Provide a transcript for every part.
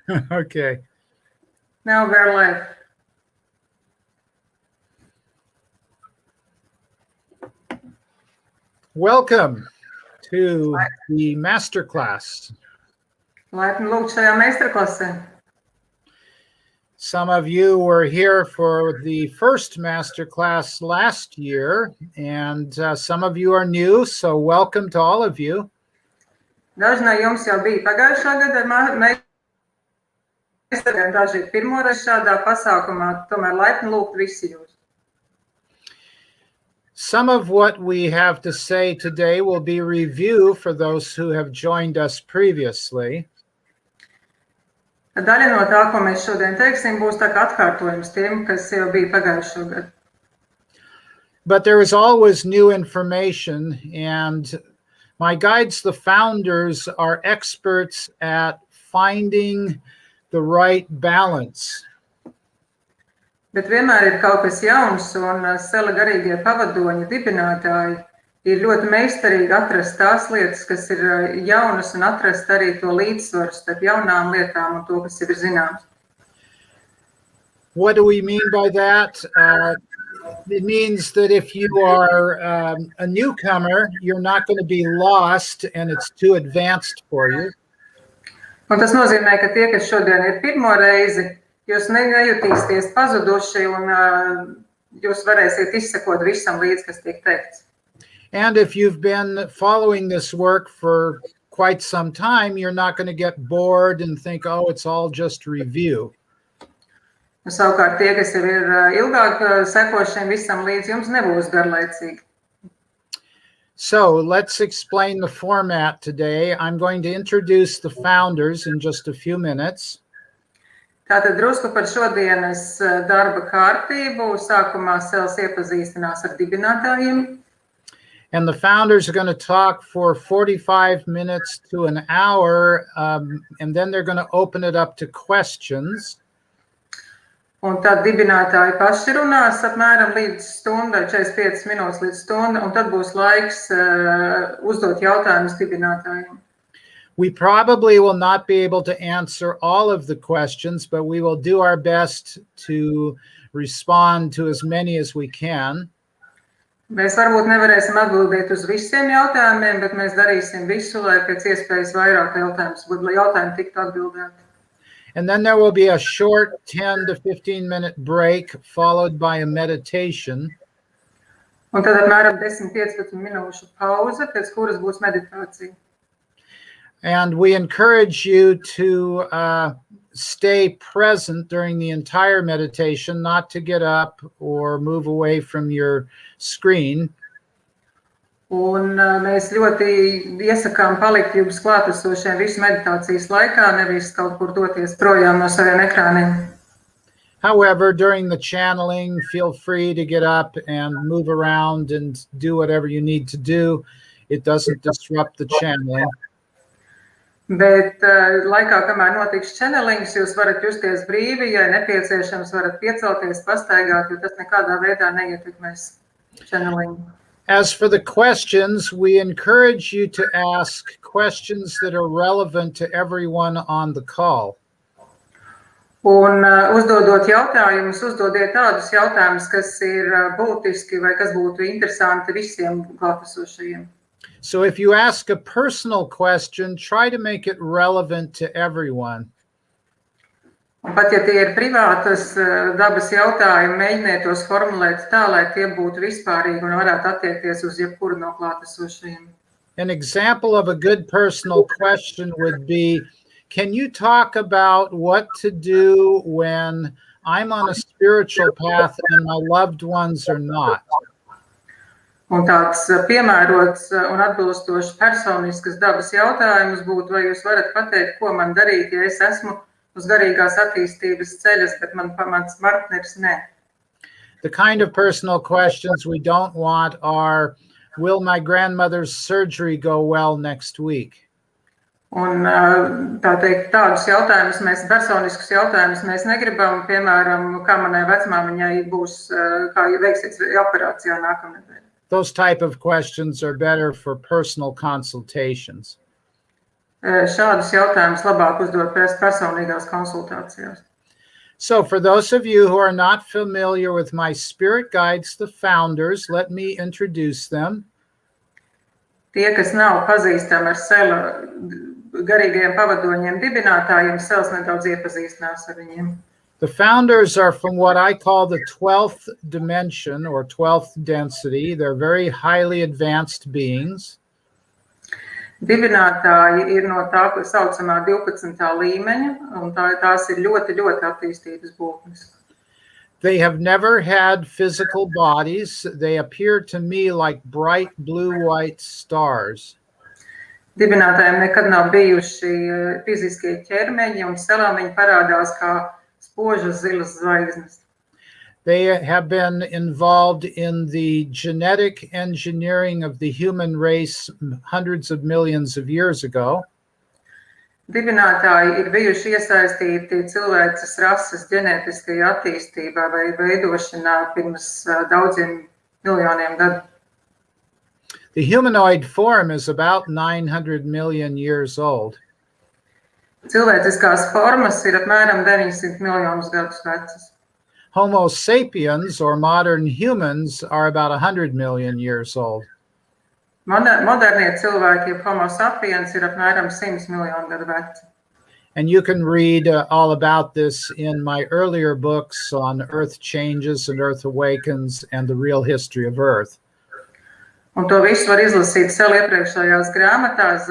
Okay. Now we're live. Welcome to the masterclass. Laipni lūgt šajā meistarklasē. Some of you were here for the first masterclass last year, and some of you are new, so welcome to all of you. Daži no jums jau bija pagājušā gada meistariem, daži ir pirmoreiz šādā pasākumā, tomēr laipni lūgt visi jūs. Some of what we have to say today will be review for those who have joined us previously. Daļa no tā, ko mēs šodien teiksim, būs tā kā atkārtojums tiem, kas jau bija pagājušo gadu. But there is always new information, and my guides, the founders, are experts at finding the right balance. Bet vienmēr ir kaut kas jauns, un Sela garīgie pavadoņi dibinātāji ir ļoti meistarīgi atrast tās lietas, kas ir jaunas, un atrast arī to līdzsvaru starp jaunām lietām un to, kas ir zināms. What do we mean by that? It means that if you are a newcomer, you're not going to be lost and it's too advanced for you. Un tas nozīmē, ka tie, kas šodien ir pirmo reizi, jūs nejutīsieties pazuduši un jūs varēsiet izsekot visam līdz, kas tiek teikts. And if you've been following this work for quite some time, you're not going to get bored and think, oh, it's all just review. Savukārt tie, kas jau ir ilgāk seko šiem visam līdz, jums nebūs garlaicīgi. So let's explain the format today. I'm going to introduce the founders in just a few minutes. Tātad drusku par šodienas darba kārtību. Sākumā Sels iepazīstinās ar dibinātājiem. And the founders are going to talk for 45 minutes to an hour, and then they're going to open it up to questions. Un tad dibinātāji paši runās apmēram līdz stundai, 45 minūtes līdz stundai, un tad būs laiks uzdot jautājumus dibinātājiem. We probably will not be able to answer all of the questions, but we will do our best to respond to as many as we can. Mēs varbūt nevarēsim atbildēt uz visiem jautājumiem, bet mēs darīsim visu, lai pēc iespējas vairāk jautājumu tiktu atbildēti. And then there will be a short 10 to 15 minute break followed by a meditation. Un tad apmēram 10-15 minūšu pauze, pēc kuras būs meditācija. And we encourage you to stay present during the entire meditation, not to get up or move away from your screen. Un mēs ļoti iesakām palikt jums klātesošiem visu meditācijas laikā, nevis kaut kur doties projām no saviem ekrāniem. However, during the channeling, feel free to get up and move around and do whatever you need to do. It doesn't disrupt the channeling. Bet laikā, kamēr notiks channelings, jūs varat justies brīvi, ja nepieciešams, varat piecelties, pastaigāt, jo tas nekādā veidā neietekmēs channeling. As for the questions, we encourage you to ask questions that are relevant to everyone on the call. Un uzdodot jautājumus, uzdodiet tādus jautājumus, kas ir būtiski vai kas būtu interesanti visiem klātesošajiem. So if you ask a personal question, try to make it relevant to everyone. Un pat ja tie ir privātas dabas jautājumi, mēģiniet tos formulēt tā, lai tie būtu vispārīgi un varētu attiekties uz jebkuru no klātesošajiem. An example of a good personal question would be, can you talk about what to do when I'm on a spiritual path and my loved ones are not? Un tāds piemērots un atbilstošs personiskas dabas jautājums būtu, vai jūs varat pateikt, ko man darīt, ja es esmu uz garīgās attīstības ceļas, bet mans partners ne. The kind of personal questions we don't want are, will my grandmother's surgery go well next week? Un tā teikt, tādus jautājumus personiskus jautājumus mēs negribam, piemēram, kā manai vecmāmiņai būs, kā veiksies operācijā nākamnedēļ. Those type of questions are better for personal consultations. šādus jautājumus labāk uzdot personīgās konsultācijās. So for those of you who are not familiar with my spirit guides, the founders, let me introduce them. Tie, kas nav pazīstami ar Sela garīgajiem pavadoņiem dibinātājiem, Sels nedaudz iepazīstinās ar viņiem. The founders are from what I call the 12th dimension or 12th density. They're very highly advanced beings. Dibinātāji ir no tā, ko saucamā 12. līmeņa, un tās ir ļoti, ļoti attīstītas būtnes. They have never had physical bodies. They appear to me like bright blue-white stars. Dibinātājiem nekad nav bijuši fiziskie ķermeņi, un Selam viņi parādās kā spožas zilas zvaigznes. They have been involved in the genetic engineering of the human race hundreds of millions of years ago. Dibinātāji ir bijuši iesaistīti cilvēces rases ģenētiskajā attīstībā vai veidošanā pirms daudziem miljoniem gadu. The humanoid form is about 900 million years old. Cilvēciskās formas ir apmēram 900 miljonus gadus vecas. Homo sapiens, or modern humans, are about 100 million years old. Modernie cilvēki, Homo sapiens, ir apmēram 100 miljonu gadu veci. And you can read all about this in my earlier books on Earth Changes and Earth Awakens and the Real History of Earth. Un to visu var izlasīt Sela iepriekšējās grāmatās,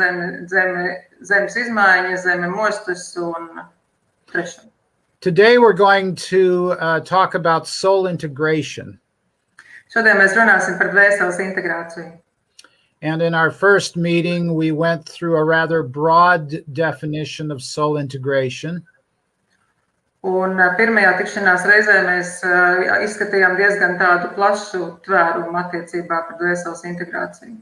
zemes izmaiņas, zeme mostas un trešā. Today we're going to talk about soul integration. Šodien mēs runāsim par dvēseles integrāciju. And in our first meeting, we went through a rather broad definition of soul integration. Un pirmajā tikšanās reizē mēs izskatījām diezgan tādu plašu tvērumu attiecībā par dvēseles integrāciju.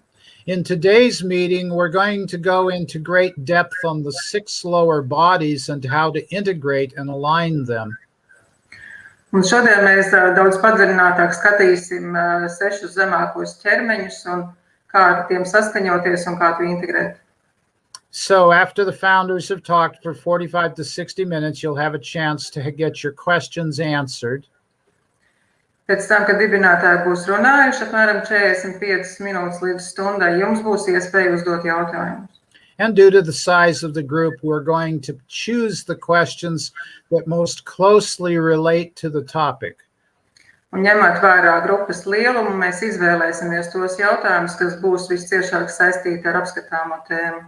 In today's meeting, we're going to go into great depth on the 6 lower bodies and how to integrate and align them. Un šodien mēs daudz padziļinātāk skatīsim 6 zemākos ķermeņus un kā ar tiem saskaņoties un kā to integrēt. So after the founders have talked for 45 to 60 minutes, you'll have a chance to get your questions answered. Pēc tam, kad dibinātāji būs runājuši apmēram 45 minūtes līdz stundai, jums būs iespēja uzdot jautājumus. And due to the size of the group, we're going to choose the questions that most closely relate to the topic. Un ņemot vērā grupas lielumu, mēs izvēlēsimies tos jautājumus, kas būs visciešāk saistīti ar apskatāmo tēmu.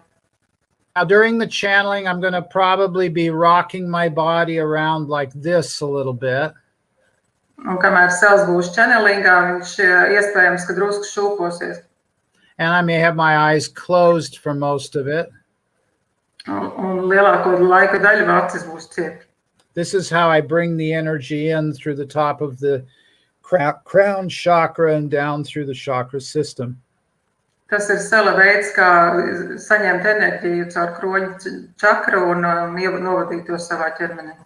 Now, during the channeling, I'm going to probably be rocking my body around like this a little bit. Un kamēr Sels būs channelingā, viņš iespējams, ka drusku šūposies. And I may have my eyes closed for most of it. Un lielāko laika daļu acis būs cieti. This is how I bring the energy in through the top of the crown chakra and down through the chakra system. Tas ir Sela veids, kā saņemt enerģiju caur kroņa čakru un novadīt to savā ķermenī.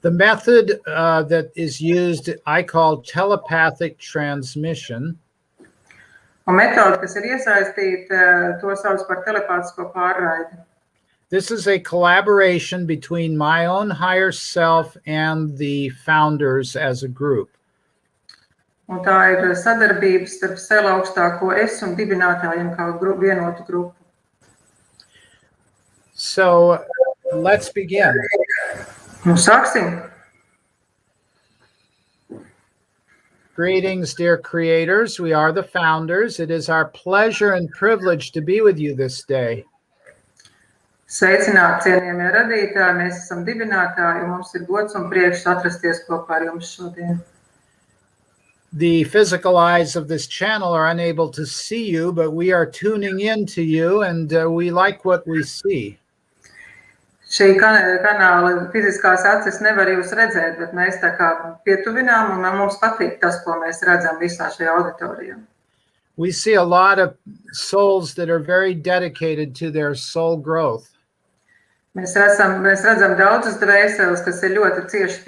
The method that is used, I call telepathic transmission. Un metode, kas ir iesaistīta, to sauc par telepātisko pārraidi. This is a collaboration between my own higher self and the founders as a group. Un tā ir sadarbība starp Sela augstāko es un dibinātājiem kā vienotu grupu. So let's begin. Nu, sāksim. Greetings, dear creators. We are the founders. It is our pleasure and privilege to be with you this day. Sveicināti, cienījamie radītāji, mēs esam dibinātāji, un mums ir gods un prieks atrasties kopā ar jums šodien. The physical eyes of this channel are unable to see you, but we are tuning in to you, and we like what we see. Šī kanāla fiziskās acis nevar jūs redzēt, bet mēs tā kā pietuvinām, un mums patīk tas, ko mēs redzam visā šajā auditorijā. We see a lot of souls that are very dedicated to their soul growth. Mēs redzam daudzas dvēseles, kas ir ļoti cieši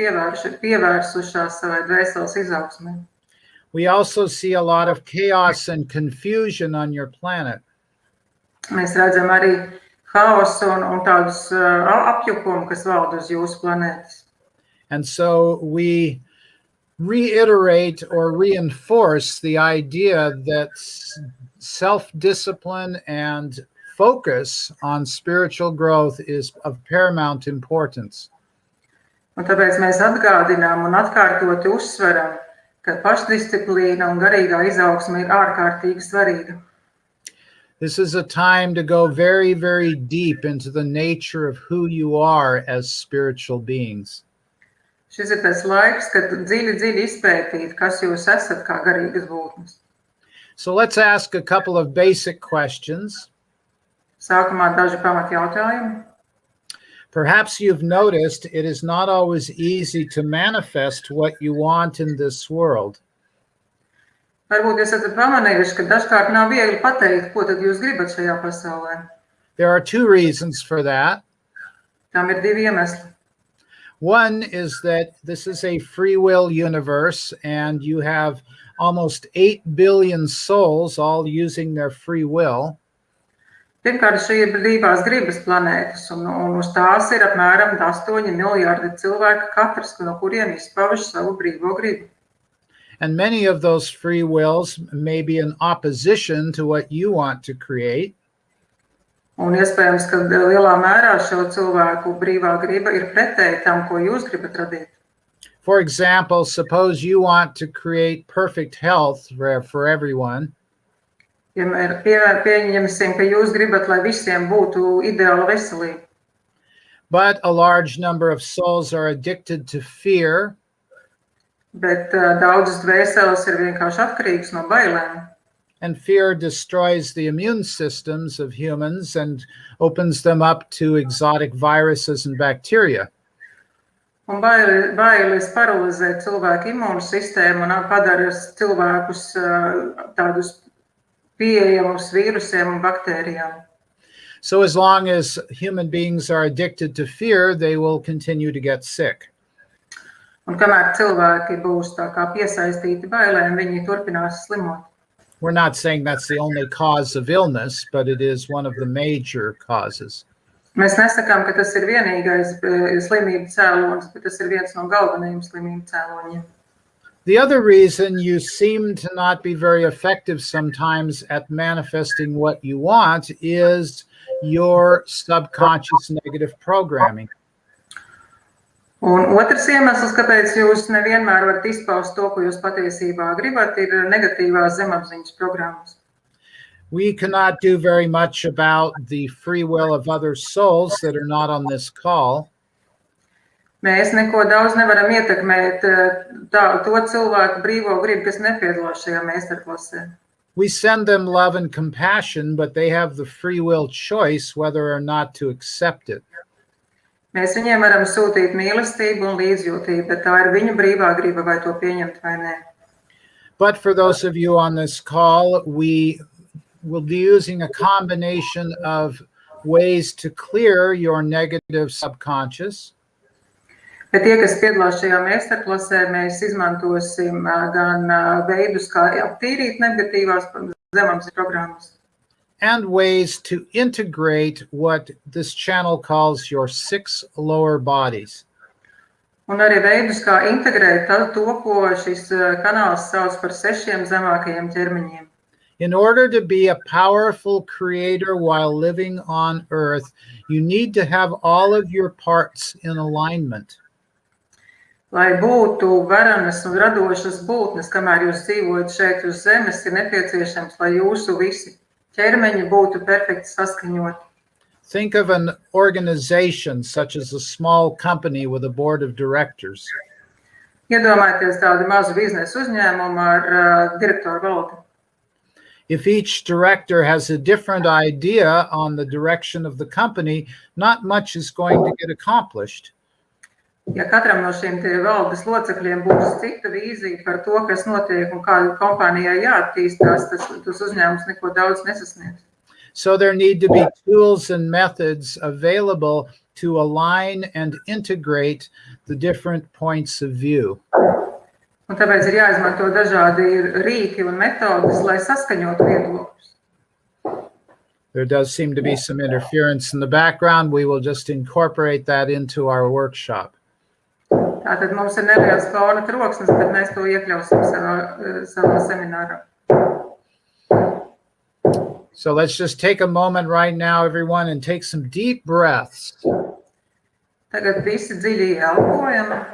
pievērsušās savai dvēseles izaugsmē. We also see a lot of chaos and confusion on your planet. Mēs redzam arī haosu un tādus apjukumu, kas valda uz jūsu planētas. And so we reiterate or reinforce the idea that self-discipline and focus on spiritual growth is of paramount importance. Un tāpēc mēs atgādinām un atkārtoti uzsveram, ka pašdisciplīna un garīgā izaugsme ir ārkārtīgi svarīga. This is a time to go very, very deep into the nature of who you are as spiritual beings. Šis ir tas laiks, kad dziļi izpētīt, kas jūs esat kā garīgas būtnes. So let's ask a couple of basic questions. Sākumā daži pamatjautājumi. Perhaps you've noticed it is not always easy to manifest what you want in this world. Varbūt jūs esat pamanījuši, ka dažkārt nav viegli pateikt, ko tad jūs gribat šajā pasaulē. There are two reasons for that. Tam ir divi iemesli. One is that this is a free will universe and you have almost 8 billion souls all using their free will. Pirmkārt, šī ir brīvās gribas planētas, un uz tās ir apmēram 8 miljardi cilvēku katrs, no kuriem izpauž savu brīvo gribu. And many of those free wills may be in opposition to what you want to create. Un iespējams, ka lielā mērā šo cilvēku brīvā griba ir pretēji tam, ko jūs gribat radīt. For example, suppose you want to create perfect health for everyone. Ja pieņemsim, ka jūs gribat, lai visiem būtu ideāla veselība. But a large number of souls are addicted to fear. Bet daudzas dvēseles ir vienkārši atkarīgas no bailēm. And fear destroys the immune systems of humans and opens them up to exotic viruses and bacteria. Un bailes paralizē cilvēku imūnu sistēmu un padara cilvēkus tādus pieejamus vīrusiem un baktērijām. So as long as human beings are addicted to fear, they will continue to get sick. Un kamēr cilvēki būs tā kā piesaistīti bailēm, viņi turpinās slimot. We're not saying that's the only cause of illness, but it is one of the major causes. Mēs nesakām, ka tas ir vienīgais slimību cēlonis, bet tas ir viens no galvenajiem slimību cēloņiem. The other reason you seem to not be very effective sometimes at manifesting what you want is your subconscious negative programming. Un otrs iemesls, kāpēc jūs nevienmēr varat izpaust to, ko jūs patiesībā gribat, ir negatīvās zemapziņas programmas. We cannot do very much about the free will of other souls that are not on this call. Mēs neko daudz nevaram ietekmēt to cilvēku brīvo gribu, kas nepiedalās šajā meistarklasē. We send them love and compassion, but they have the free will choice whether or not to accept it. Mēs viņiem varam sūtīt mīlestību un līdzjūtību, bet tā ir viņu brīvā griba, vai to pieņemt vai nē. But for those of you on this call, we will be using a combination of ways to clear your negative subconscious. Bet tie, kas piedalās šajā meistarklasē, mēs izmantosim gan veidus, kā attīrīt negatīvās zemapziņas programmas. And ways to integrate what this channel calls your 6 lower bodies. Un arī veidus, kā integrēt to, ko šis kanāls sauc par 6 zemākajiem ķermeņiem. In order to be a powerful creator while living on earth, you need to have all of your parts in alignment. Lai būtu varenas un radošas būtnes, kamēr jūs dzīvojat šeit uz zemes, ir nepieciešams, lai jūsu visi ķermeņi būtu perfekti saskaņoti. Think of an organization such as a small company with a board of directors. Iedomājieties tādu mazu biznesu uzņēmumu ar direktoru valdi. If each director has a different idea on the direction of the company, not much is going to get accomplished. Ja katram no šiem valdes locekļiem būs cita vīzija par to, kas notiek un kāda kompānijai jāattīstās, tas uzņēmums neko daudz nesasniegs. So there need to be tools and methods available to align and integrate the different points of view. Un tāpēc ir jāizmanto dažādi rīki un metodas, lai saskaņotu viedokļus. There does seem to be some interference in the background. We will just incorporate that into our workshop. Tātad mums ir neliels fona troksnis, bet mēs to iekļausim savā seminārā. So let's just take a moment right now, everyone, and take some deep breaths. Tagad visi dziļi elpojam.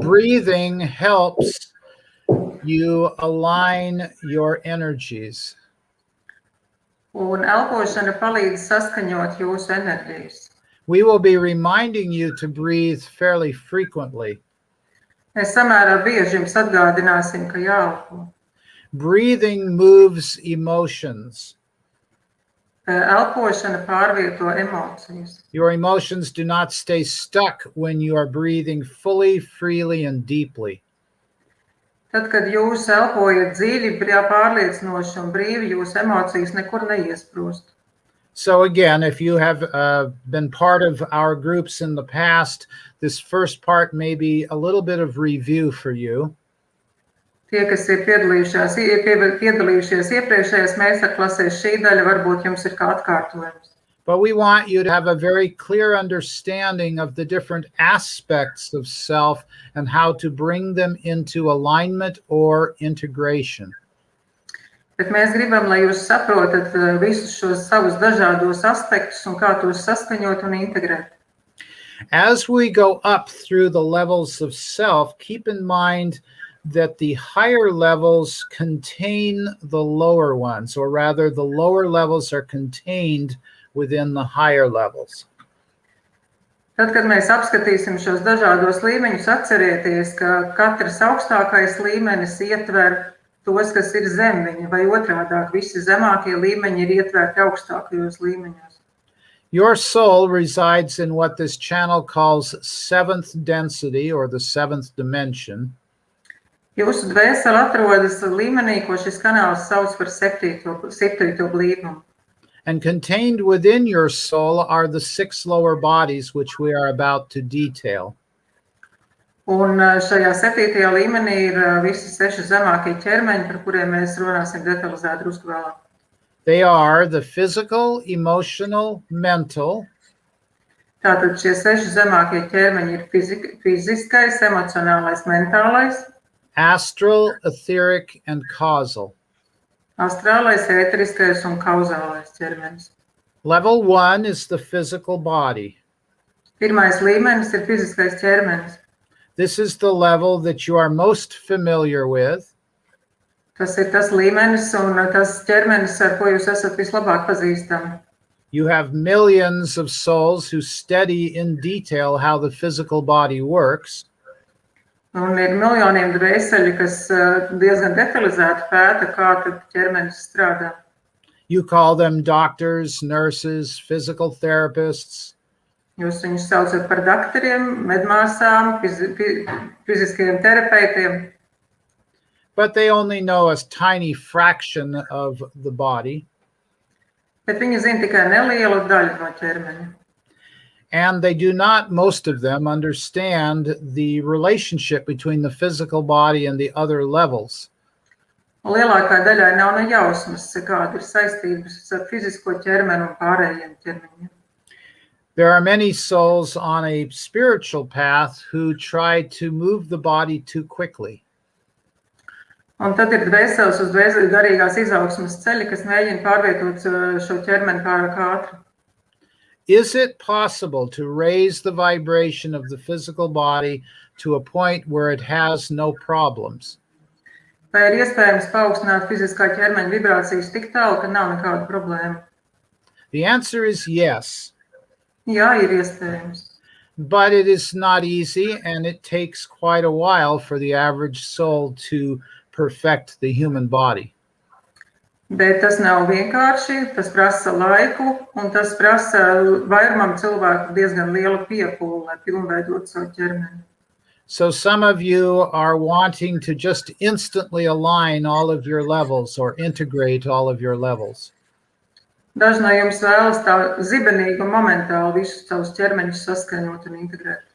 Breathing helps you align your energies. Un elpošana palīdz saskaņot jūsu enerģijas. We will be reminding you to breathe fairly frequently. Mēs samērā bieži jums atgādināsim, ka jāelpo. Breathing moves emotions. Elpošana pārvieto emocijas. Your emotions do not stay stuck when you are breathing fully, freely, and deeply. Tad, kad jūs elpojat dziļi, pārliecinoši un brīvi, jūsu emocijas nekur neiesprūst. So again, if you have been part of our groups in the past, this first part may be a little bit of review for you. Tie, kas ir piedalījušies iepriekšējās meistarklasēs, šī daļa varbūt jums ir kā atkārtojums. But we want you to have a very clear understanding of the different aspects of self and how to bring them into alignment or integration. Bet mēs gribam, lai jūs saprotat visus šos savus dažādos aspektus un kā tos saskaņot un integrēt. As we go up through the levels of self, keep in mind that the higher levels contain the lower ones, or rather the lower levels are contained within the higher levels. Tad, kad mēs apskatīsim šos dažādos līmeņus, atcerieties, ka katrs augstākais līmenis ietver tos, kas ir zem viņa, vai otrādāk, visi zemākie līmeņi ir ietverti augstākajos līmeņos. Your soul resides in what this channel calls seventh density, or the seventh dimension. Jūsu dvēsele atrodas līmenī, ko šis kanāls sauc par septīto blīvumu. And contained within your soul are the 6 lower bodies, which we are about to detail. Un šajā septītajā līmenī ir visi 6 zemākie ķermeņi, par kuriem mēs runāsim detalizēt drusku vēlāk. They are the physical, emotional, mental. Tātad šie 6 zemākie ķermeņi ir fiziskais, emocionālais, mentālais, Astral, etheric, and causal. Astrālais, ēteriskais un kauzālais ķermenis. Level 1 is the physical body. Pirmais līmenis ir fiziskais ķermenis. This is the level that you are most familiar with. Tas ir tas līmenis un tas ķermenis, ar ko jūs esat vislabāk pazīstami. You have millions of souls who study in detail how the physical body works. Un ir miljoniem dvēseļu, kas diezgan detalizēti pēta, kā tad ķermenis strādā. You call them doctors, nurses, physical therapists. Jūs viņus saucat par dakteriem, medmāsām, fiziskajiem terapeitiem. But they only know a tiny fraction of the body. Bet viņi zina tikai nelielu daļu no ķermeņa. And they do not, most of them, understand the relationship between the physical body and the other levels. Lielākā daļai nav ne jausmas, kāda ir saistības ar fizisko ķermeni un pārējiem ķermeņiem. There are many souls on a spiritual path who try to move the body too quickly. Un tad ir dvēseles uz dvēseli garīgās izaugsmes ceļi, kas mēģina pārvietot šo ķermeni pārāk ātri. Is it possible to raise the vibration of the physical body to a point where it has no problems? Vai ir iespējams paaugstināt fiziskā ķermeņa vibrācijas tik tālu, ka nav nekāda problēma? The answer is yes. Jā, ir iespējams. But it is not easy, and it takes quite a while for the average soul to perfect the human body. Bet tas nav vienkārši, tas prasa laiku, un tas prasa vairumam cilvēku diezgan lielu piepūli, lai pilnveidot savu ķermeni. So some of you are wanting to just instantly align all of your levels or integrate all of your levels. Daži no jums vēlas tā zibenīgi un momentāli visus savus ķermeņus saskaņot un integrēt.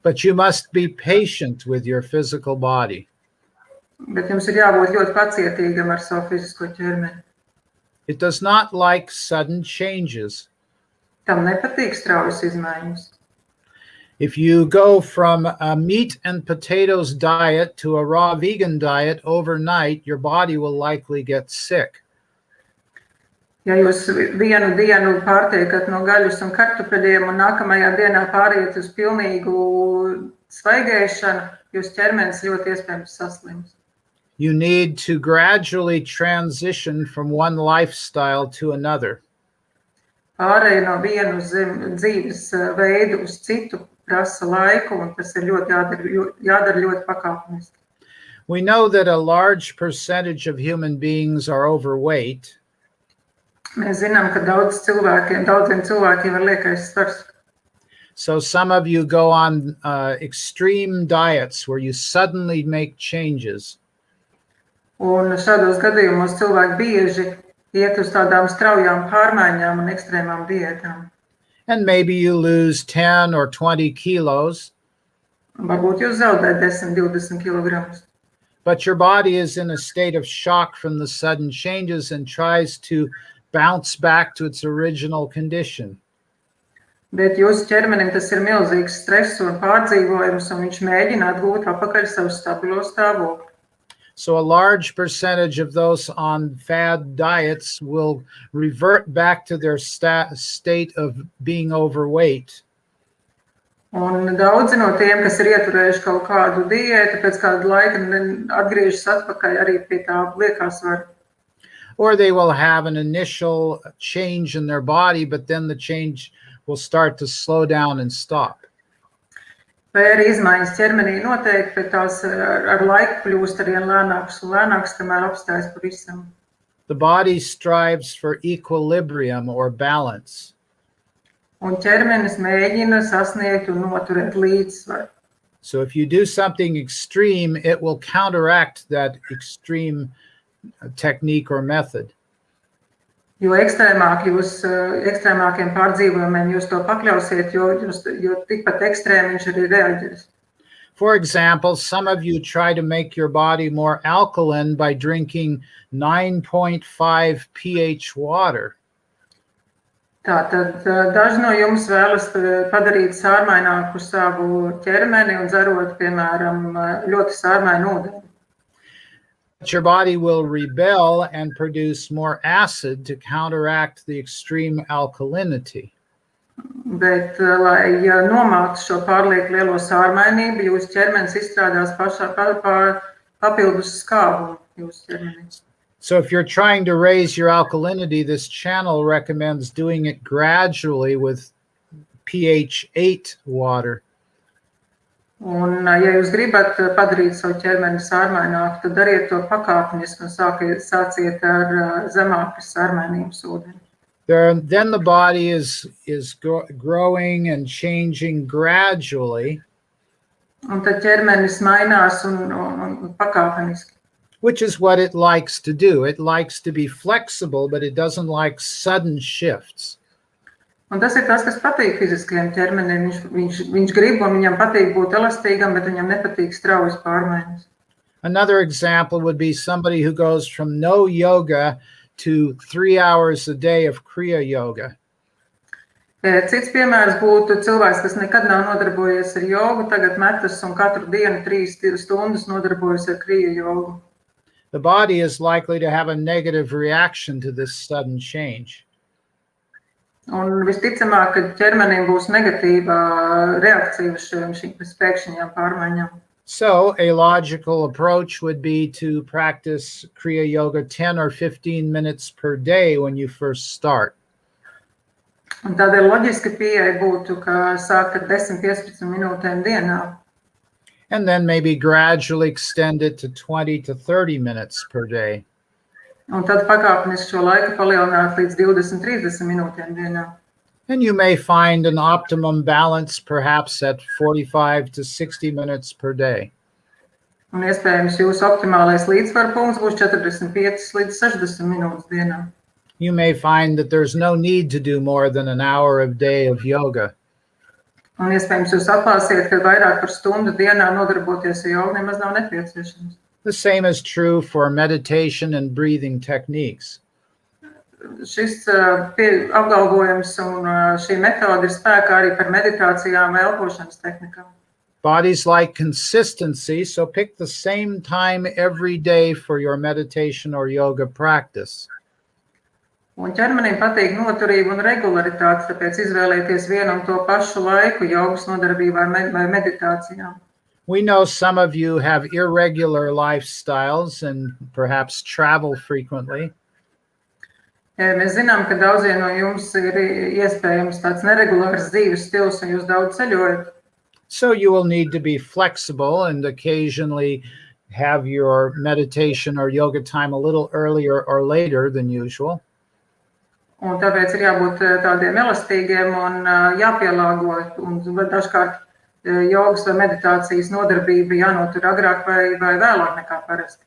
But you must be patient with your physical body. Bet jums ir jābūt ļoti pacietīgam ar savu fizisko ķermeni. It does not like sudden changes. Tam nepatīk straujas izmaiņas. If you go from a meat and potatoes diet to a raw vegan diet overnight, your body will likely get sick. Ja jūs vienu dienu pārtiekat no gaļas un kartupeļiem un nākamajā dienā pāriet uz pilnīgu svaigēšanu, jūs ķermenis ļoti iespējams saslims. You need to gradually transition from one lifestyle to another. Pārēja no vienu dzīves veidu uz citu prasa laiku, un tas ir jādara ļoti pakāpeniski. We know that a large percentage of human beings are overweight. Mēs zinām, ka daudziem cilvēkiem ir liekais svars. So some of you go on extreme diets where you suddenly make changes. Un šādos gadījumos cilvēki bieži iet uz tādām straujām pārmaiņām un ekstrēmām diētām. And maybe you lose 10 or 20 kilos. Varbūt jūs zaudējat 10-20 kilogramus. But your body is in a state of shock from the sudden changes and tries to bounce back to its original condition. Bet jūsu ķermenim tas ir milzīgs stress un pārdzīvojums, un viņš mēģina atgūt atpakaļ savu stabilo stāvokli. So a large percentage of those on fad diets will revert back to their state of being overweight. Un daudzi no tiem, kas ir ieturējuši kaut kādu diētu, pēc kāda laika atgriežas atpakaļ arī pie tā liekā svara. Or they will have an initial change in their body, but then the change will start to slow down and stop. Vai arī izmaiņas ķermenī noteikti, bet tās ar laiku kļūst arvien lēnākas un lēnākas, kamēr apstājas pavisam. The body strives for equilibrium or balance. Un ķermenis mēģina sasniegt un noturēt līdzsvaru. So if you do something extreme, it will counteract that extreme technique or method. Jo ekstrēmākiem pārdzīvojumiem jūs to pakļausiet, jo tikpat ekstrēmi viņš arī reaģēs. For example, some of you try to make your body more alkaline by drinking 9.5 pH water. Tātad daži no jums vēlas padarīt sārmaināku savu ķermeni un dzerot, piemēram, ļoti sārmainu ūdeni. But your body will rebel and produce more acid to counteract the extreme alkalinity. Bet, lai nomāktu šo pārlieku lielo sārmainību, jūsu ķermenis izstrādās papildus skābumu jūsu ķermenis. So if you're trying to raise your alkalinity, this channel recommends doing it gradually with pH 8 water. Un, ja jūs gribat padarīt savu ķermeni sārmaināku, tad dariet to pakāpeniski un sāciet ar zemākas sārmainības ūdeni. Then the body is growing and changing gradually. Un tad ķermenis mainās un pakāpeniski. Which is what it likes to do. It likes to be flexible, but it doesn't like sudden shifts. Un tas ir tas, kas patīk fiziskajam ķermenim. Viņš grib un viņam patīk būt elastīgam, bet viņam nepatīk straujas pārmaiņas. Another example would be somebody who goes from no yoga to 3 hours a day of Kriya yoga. Cits piemērs būtu cilvēks, kas nekad nav nodarbojies ar jogu, tagad metas un katru dienu 3 stundas nodarbojas ar Kriya jogu. The body is likely to have a negative reaction to this sudden change. Un visticamāk, ka ķermenim būs negatīva reakcija uz šīm pēkšņajām pārmaiņām. So a logical approach would be to practice Kriya yoga 10 or 15 minutes per day when you first start. Un tādēļ loģiska pieeja būtu, ka sākt ar 10-15 minūtēm dienā. And then maybe gradually extend it to 20 to 30 minutes per day. Un tad pakāpeniski šo laiku palielināt līdz 20-30 minūtēm dienā. And you may find an optimum balance perhaps at 45 to 60 minutes per day. Un iespējams jūsu optimālais līdzsvaru punkts būs 45 līdz 60 minūtes dienā. You may find that there's no need to do more than an hour a day of yoga. Un iespējams jūs atklāsiet, ka vairāk par stundu dienā nodarboties ar jogu nemaz nav nepieciešams. The same is true for meditation and breathing techniques. šis apgalvojums un šī metode ir spēkā arī par meditācijām vai elpošanas tehnikām. Bodies like consistency, so pick the same time every day for your meditation or yoga practice. Un ķermenim patīk noturība un regularitāte, tāpēc izvēlēties vienu un to pašu laiku jogas nodarbībai vai meditācijām. We know some of you have irregular lifestyles and perhaps travel frequently. Mēs zinām, ka daudziem no jums ir iespējams tāds neregulārs dzīves stils un jūs daudz ceļojat. So you will need to be flexible and occasionally have your meditation or yoga time a little earlier or later than usual. Un tāpēc ir jābūt tādiem elastīgiem un jāpielāgo, un dažkārt jogas vai meditācijas nodarbība jānotur agrāk vai vēlāk nekā parasti.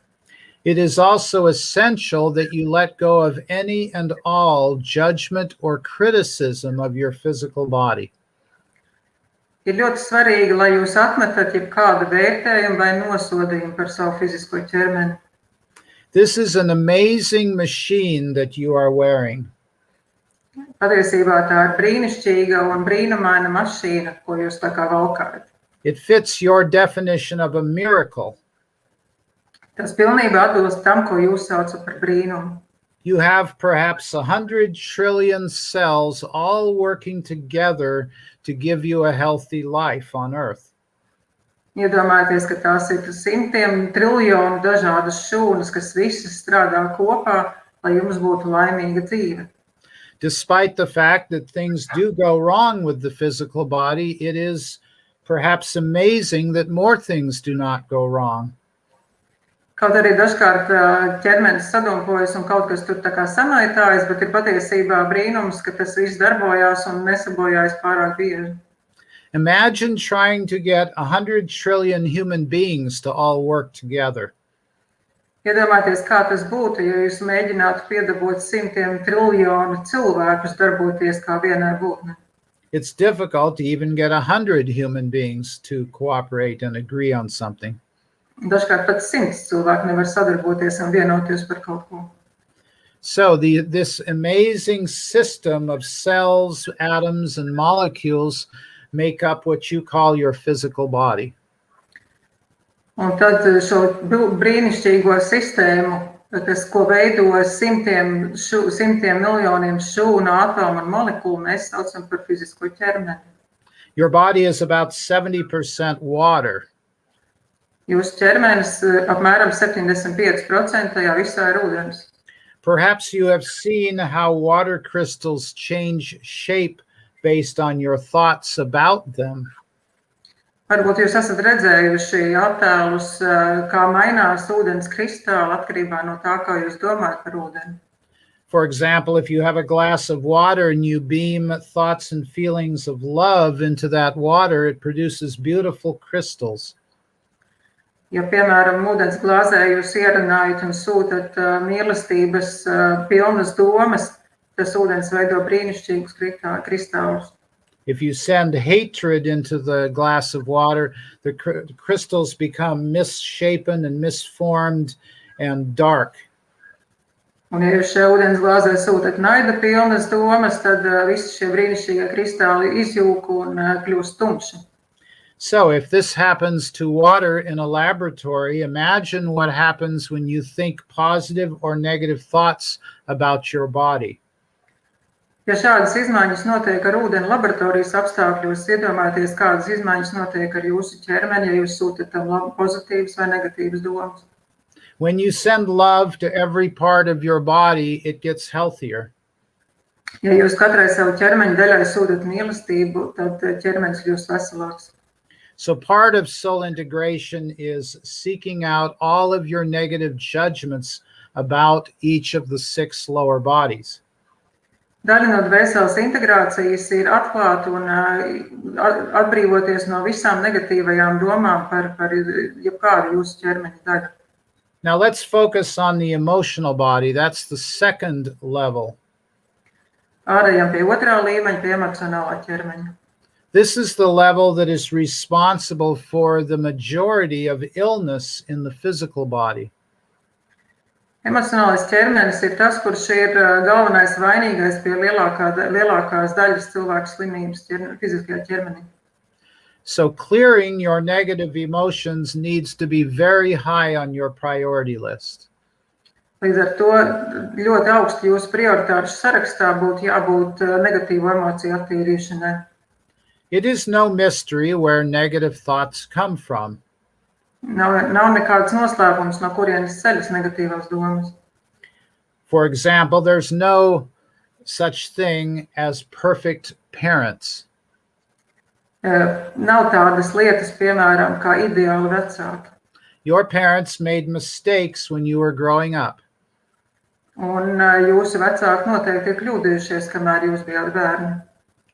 It is also essential that you let go of any and all judgment or criticism of your physical body. Ir ļoti svarīgi, lai jūs atmetat jebkādu vērtējumu vai nosodījumu par savu fizisko ķermeni. This is an amazing machine that you are wearing. Patiesībā tā ir brīnišķīga un brīnumaina mašīna, ko jūs tā kā valkājat. It fits your definition of a miracle. Tas pilnībā atbilst tam, ko jūs saucat par brīnumu. You have perhaps 100 trillion cells all working together to give you a healthy life on Earth. Iedomājieties, ka tās ir simtiem triljonu dažādas šūnas, kas visas strādā kopā, lai jums būtu laimīga dzīve. Despite the fact that things do go wrong with the physical body, it is perhaps amazing that more things do not go wrong. Kaut arī dažkārt ķermenis sadumpojas un kaut kas tur tā kā samaitājas, bet ir patiesībā brīnums, ka tas viss darbojās un nesabojājas pārāk bieži. Imagine trying to get 100 trillion human beings to all work together. Iedomājieties, kā tas būtu, ja jūs mēģinātu piedabūt simtiem triljonu cilvēkus darboties kā vienai būtnei. It's difficult to even get 100 human beings to cooperate and agree on something. Dažkārt pat 100 cilvēki nevar sadarboties un vienoties par kaut ko. So this amazing system of cells, atoms, and molecules make up what you call your physical body. Un tad šo brīnišķīgo sistēmu, kas, ko veido simtiem miljoniem šūnu, atomu un molekulu, mēs saucam par fizisko ķermeni. Your body is about 70% water. Jūsu ķermenis apmēram 75% visā ir ūdens. Perhaps you have seen how water crystals change shape based on your thoughts about them. Varbūt jūs esat redzējuši attēlus, kā mainās ūdens kristāli atkarībā no tā, kā jūs domājat par ūdeni. For example, if you have a glass of water and you beam thoughts and feelings of love into that water, it produces beautiful crystals. Ja, piemēram, ūdens glāzē jūs ierunājat un sūtat mīlestības pilnas domas, tas ūdens veido brīnišķīgus kristālus. If you send hatred into the glass of water, the crystals become misshapen and misformed and dark. Un ja jūs šajā ūdens glāzē sūtat naida pilnas domas, tad visi šie brīnišķīgie kristāli izjūk un kļūst tumši. So if this happens to water in a laboratory, imagine what happens when you think positive or negative thoughts about your body. Ja šādas izmaiņas notiek ar ūdeni laboratorijas apstākļos, iedomājieties, kādas izmaiņas notiek ar jūsu ķermeni, ja jūs sūtat tam pozitīvas vai negatīvas domas. When you send love to every part of your body, it gets healthier. Ja jūs katrai savu ķermeņa daļai sūtat mīlestību, tad ķermenis kļūst veselāks. So part of soul integration is seeking out all of your negative judgments about each of the 6 lower bodies. Daļa no dvēseles integrācijas ir atklāt un atbrīvoties no visām negatīvajām domām par jebkādu jūsu ķermeņa daļu. Now let's focus on the emotional body. That's the second level. Ārējām pie otrā līmeņa, pie emocionālā ķermeņa. This is the level that is responsible for the majority of illness in the physical body. Emocionālais ķermenis ir tas, kurš ir galvenais vainīgais pie lielākās daļas cilvēku slimības fiziskajā ķermenī. So clearing your negative emotions needs to be very high on your priority list. Līdz ar to ļoti augstu jūsu prioritāšu sarakstā būtu jābūt negatīvu emociju attīrīšanai. It is no mystery where negative thoughts come from. Nav nekāds noslēpums, no kurienes ceļas negatīvās domas. For example, there's no such thing as perfect parents. Nav tādas lietas, piemēram, kā ideāli vecāki. Your parents made mistakes when you were growing up. Un jūsu vecāki noteikti ir kļūdījušies, kamēr jūs bijāt bērni.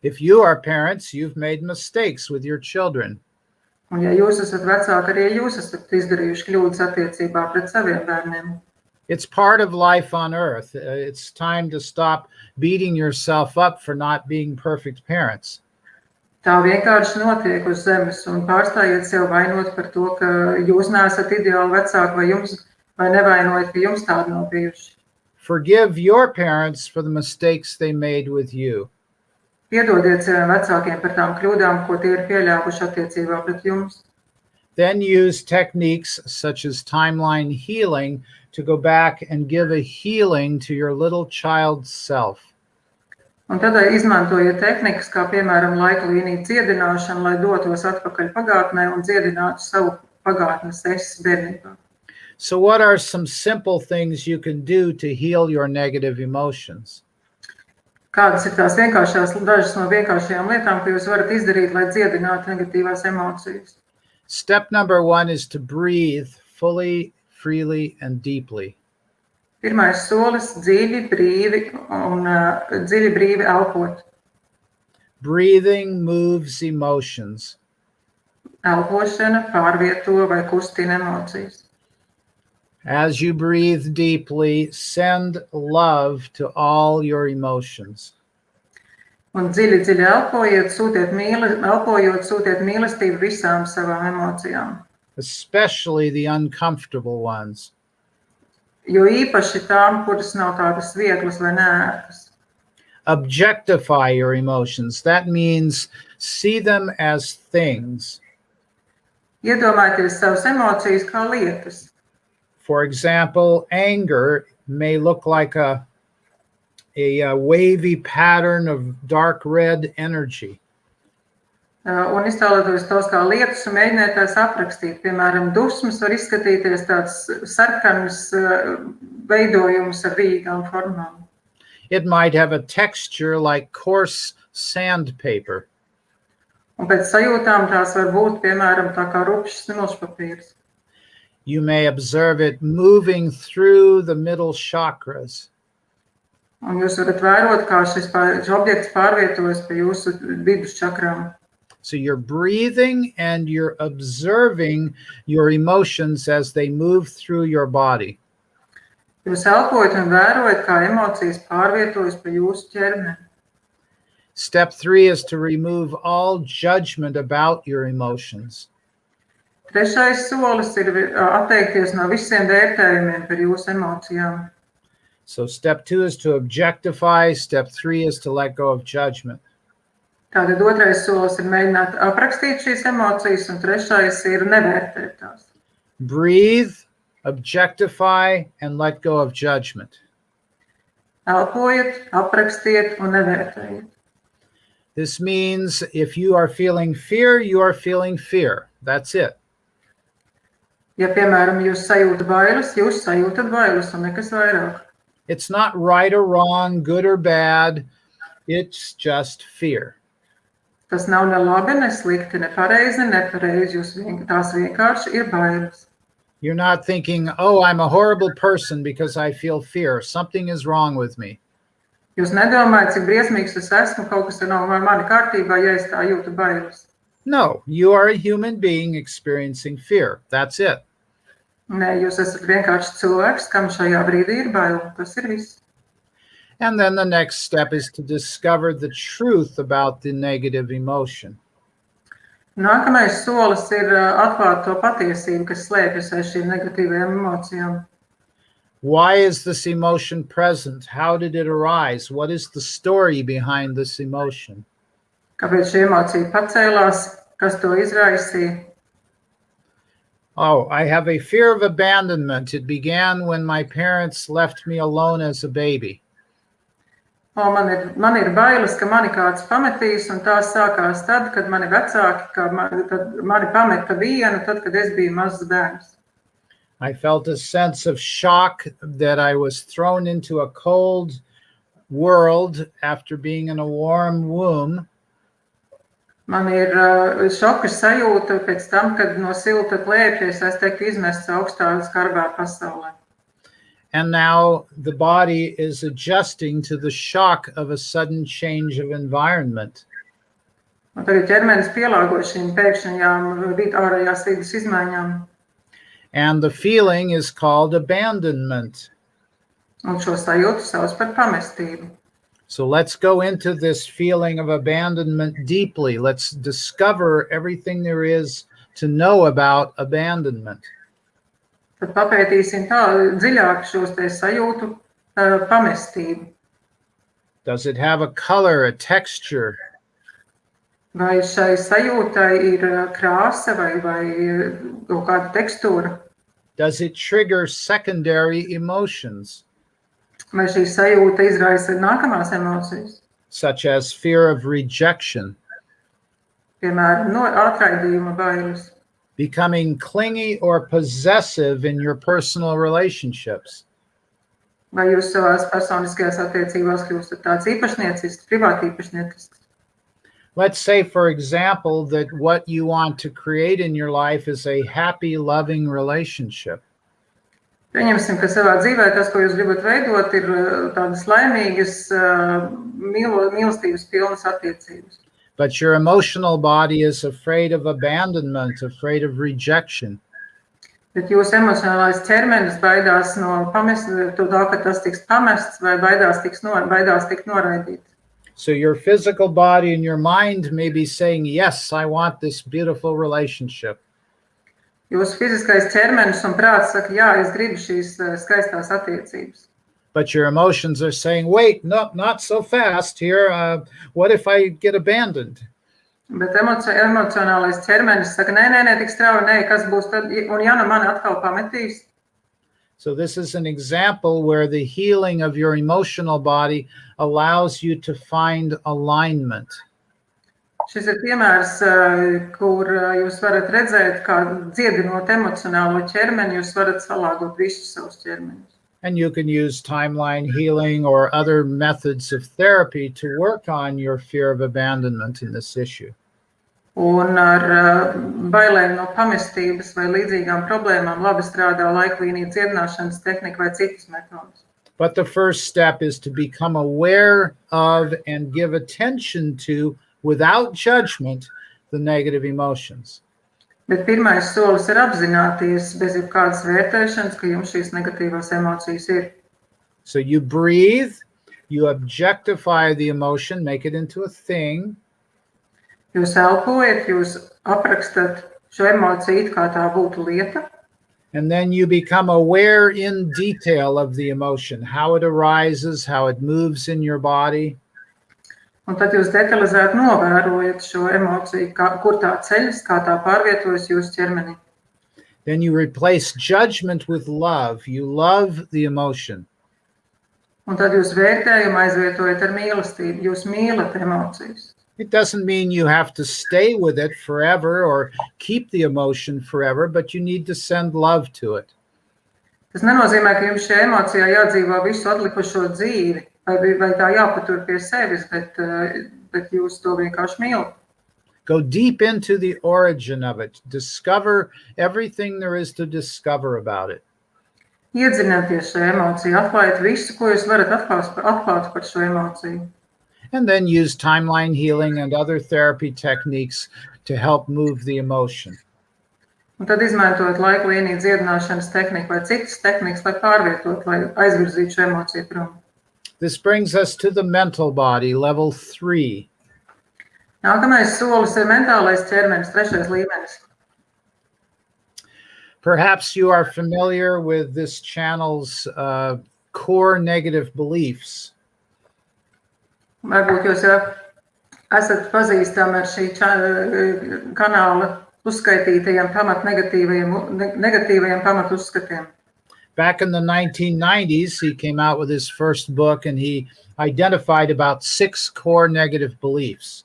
If you are parents, you've made mistakes with your children. Un ja jūs esat vecāki, arī jūs esat izdarījuši kļūdas attiecībā pret saviem bērniem. It's part of life on earth. It's time to stop beating yourself up for not being perfect parents. Tā vienkārši notiek uz zemes un pārstājiet sev vainot par to, ka jūs neesat ideāli vecāki vai nevainojiet, ka jums tādi nav bijuši. Forgive your parents for the mistakes they made with you. Piedodiet saviem vecākiem par tām kļūdām, ko tie ir pieļāvuši attiecībā pret jums. Then use techniques such as timeline healing to go back and give a healing to your little child self. Un tad izmantojiet tehnikas, kā piemēram laika līniju dziedināšanu, lai dotos atpakaļ pagātnē un dziedinātu savu pagātnes es bērnībā. So what are some simple things you can do to heal your negative emotions? Kādas ir tās dažas no vienkāršajām lietām, ko jūs varat izdarīt, lai dziedinātu negatīvās emocijas? Step number 1 is to breathe fully, freely, and deeply. Pirmais solis - dziļi, brīvi elpot. Breathing moves emotions. Elpošana pārvieto vai kustina emocijas. As you breathe deeply, send love to all your emotions. Un dziļi elpojot, sūtiet mīlestību visām savām emocijām. Especially the uncomfortable ones. Jo īpaši tām, kuras nav tādas vieglas vai neērtas. Objectify your emotions. That means see them as things. Iedomājieties savas emocijas kā lietas. For example, anger may look like a wavy pattern of dark red energy. Un iztēloties tos kā lietas un mēģiniet tās aprakstīt. Piemēram, dusmas var izskatīties tāds sarkanas veidojums ar vīgām formām. It might have a texture like coarse sandpaper. Un pēc sajūtām tās var būt, piemēram, tā kā rupšs smilšpapīrs. You may observe it moving through the middle chakras. Un jūs varat vērot, kā šis objekts pārvietojas pa jūsu vidus čakrām. So you're breathing and you're observing your emotions as they move through your body. Jūs elpojat un vērojat, kā emocijas pārvietojas pa jūsu ķermeni. Step 3 is to remove all judgment about your emotions. Trešais solis ir atteikties no visiem vērtējumiem par jūsu emocijām. So step 2 is to objectify. Step 3 is to let go of judgment. Tātad otrais solis ir mēģināt aprakstīt šīs emocijas, un trešais ir nevērtēt tās. Breathe, objectify, and let go of judgment. Elpojiet, aprakstiet un nevērtējiet. This means if you are feeling fear, you are feeling fear. That's it. Ja, piemēram, jūs sajūtat bailes un nekas vairāk. It's not right or wrong, good or bad. It's just fear. Tas nav ne labi, ne slikti, ne pareizi, tās vienkārši ir bailes. You're not thinking, oh, I'm a horrible person because I feel fear. Something is wrong with me. Jūs nedomājat, cik briesmīgs es esmu, kaut kas nav mani kārtībā, ja es tā jūtu bailes. No, you are a human being experiencing fear. That's it. Nē, jūs esat vienkārši cilvēks, kam šajā brīdī ir baila. Tas ir viss. And then the next step is to discover the truth about the negative emotion. Nākamais solis ir atklāt to patiesību, kas slēpjas aiz šīm negatīvajām emocijām. Why is this emotion present? How did it arise? What is the story behind this emotion? Kāpēc šī emocija pacēlās? Kas to izraisīja? Oh, I have a fear of abandonment. It began when my parents left me alone as a baby. Man ir bailes, ka mani kāds pametīs, un tās sākās tad, kad mani vecāki mani pameta vienu, tad, kad es biju mazs bērns. I felt a sense of shock that I was thrown into a cold world after being in a warm womb. Man ir šoka sajūta pēc tam, kad no silta klēpja es teiktu izmests augstā skarbā pasaulē. And now the body is adjusting to the shock of a sudden change of environment. Un tagad ķermenis pielāgo šīm pēkšņajām ārējās vidas izmaiņām. And the feeling is called abandonment. Un šo sajūtu sauc par pamestību. So let's go into this feeling of abandonment deeply. Let's discover everything there is to know about abandonment. Tad papētīsim tā dziļāk šos te sajūtu pamestību. Does it have a color, a texture? Vai šai sajūtai ir krāsa vai kaut kāda tekstūra? Does it trigger secondary emotions? Vai šī sajūta izraisa nākamās emocijas? Such as fear of rejection. Piemēram, no atraidījuma bailes. Becoming clingy or possessive in your personal relationships. Vai jūs savās personiskajās attiecībās kļūstat tāds īpašniecisks, privātīpašniecisks? Let's say, for example, that what you want to create in your life is a happy, loving relationship. Pieņemsim, ka savā dzīvē tas, ko jūs gribat veidot, ir tādas laimīgas, mīlestības pilnas attiecības. But your emotional body is afraid of abandonment, afraid of rejection. Bet jūsu emocionālais ķermenis baidās no tā, ka tas tiks pamests vai baidās tikt noraidīts. So your physical body and your mind may be saying, yes, I want this beautiful relationship. Jūsu fiziskais ķermenis un prāts saka, jā, es gribu šīs skaistās attiecības. But your emotions are saying, wait, no, not so fast here. What if I get abandoned? Bet emocionālais ķermenis saka, nē, tik strauji, kas būs tad, un ja nu mani atkal pametīs? So this is an example where the healing of your emotional body allows you to find alignment. Šis ir piemērs, kur jūs varat redzēt, kā dziedinot emocionālo ķermeni, jūs varat salāgot visus savus ķermeņus. And you can use timeline healing or other methods of therapy to work on your fear of abandonment in this issue. Un ar bailēm no pamestības vai līdzīgām problēmām labi strādā laiklīnija dziedināšanas tehnika vai citas metodas. But the first step is to become aware of and give attention to, without judgment, the negative emotions. Bet pirmais solis ir apzināties bez jebkādas vērtēšanas, ka jums šīs negatīvās emocijas ir. So you breathe, you objectify the emotion, make it into a thing. Jūs elpojat, jūs aprakstat šo emociju it kā tā būtu lieta. And then you become aware in detail of the emotion, how it arises, how it moves in your body. Un tad jūs detalizēti novērojat šo emociju, kur tā ceļas, kā tā pārvietojas jūsu ķermenī. Then you replace judgment with love. You love the emotion. Un tad jūs vērtējumu aizvietojat ar mīlestību. Jūs mīlat emocijas. It doesn't mean you have to stay with it forever or keep the emotion forever, but you need to send love to it. Tas nenozīmē, ka jums šajā emocijā jādzīvo visu atlikušo dzīvi, vai tā jāpatur pie sevis, bet jūs to vienkārši mīlat. Go deep into the origin of it. Discover everything there is to discover about it. Iedzināties šajā emocijā, atklājiet visu, ko jūs varat atklāt par šo emociju. And then use timeline healing and other therapy techniques to help move the emotion. Un tad izmantojot laiklīniju dziedināšanas tehniku vai citas tehnikas, lai pārvietot, lai aizvirzītu šo emociju prom. This brings us to the mental body, level 3. Nākamais solis ir mentālais ķermenis, 3. līmenis. Perhaps you are familiar with this channel's core negative beliefs. Varbūt jūs jau esat pazīstami ar šī kanāla uzskaitītajiem negatīvajiem pamatuzskatiem. Back in the 1990s, he came out with his first book and he identified about 6 core negative beliefs.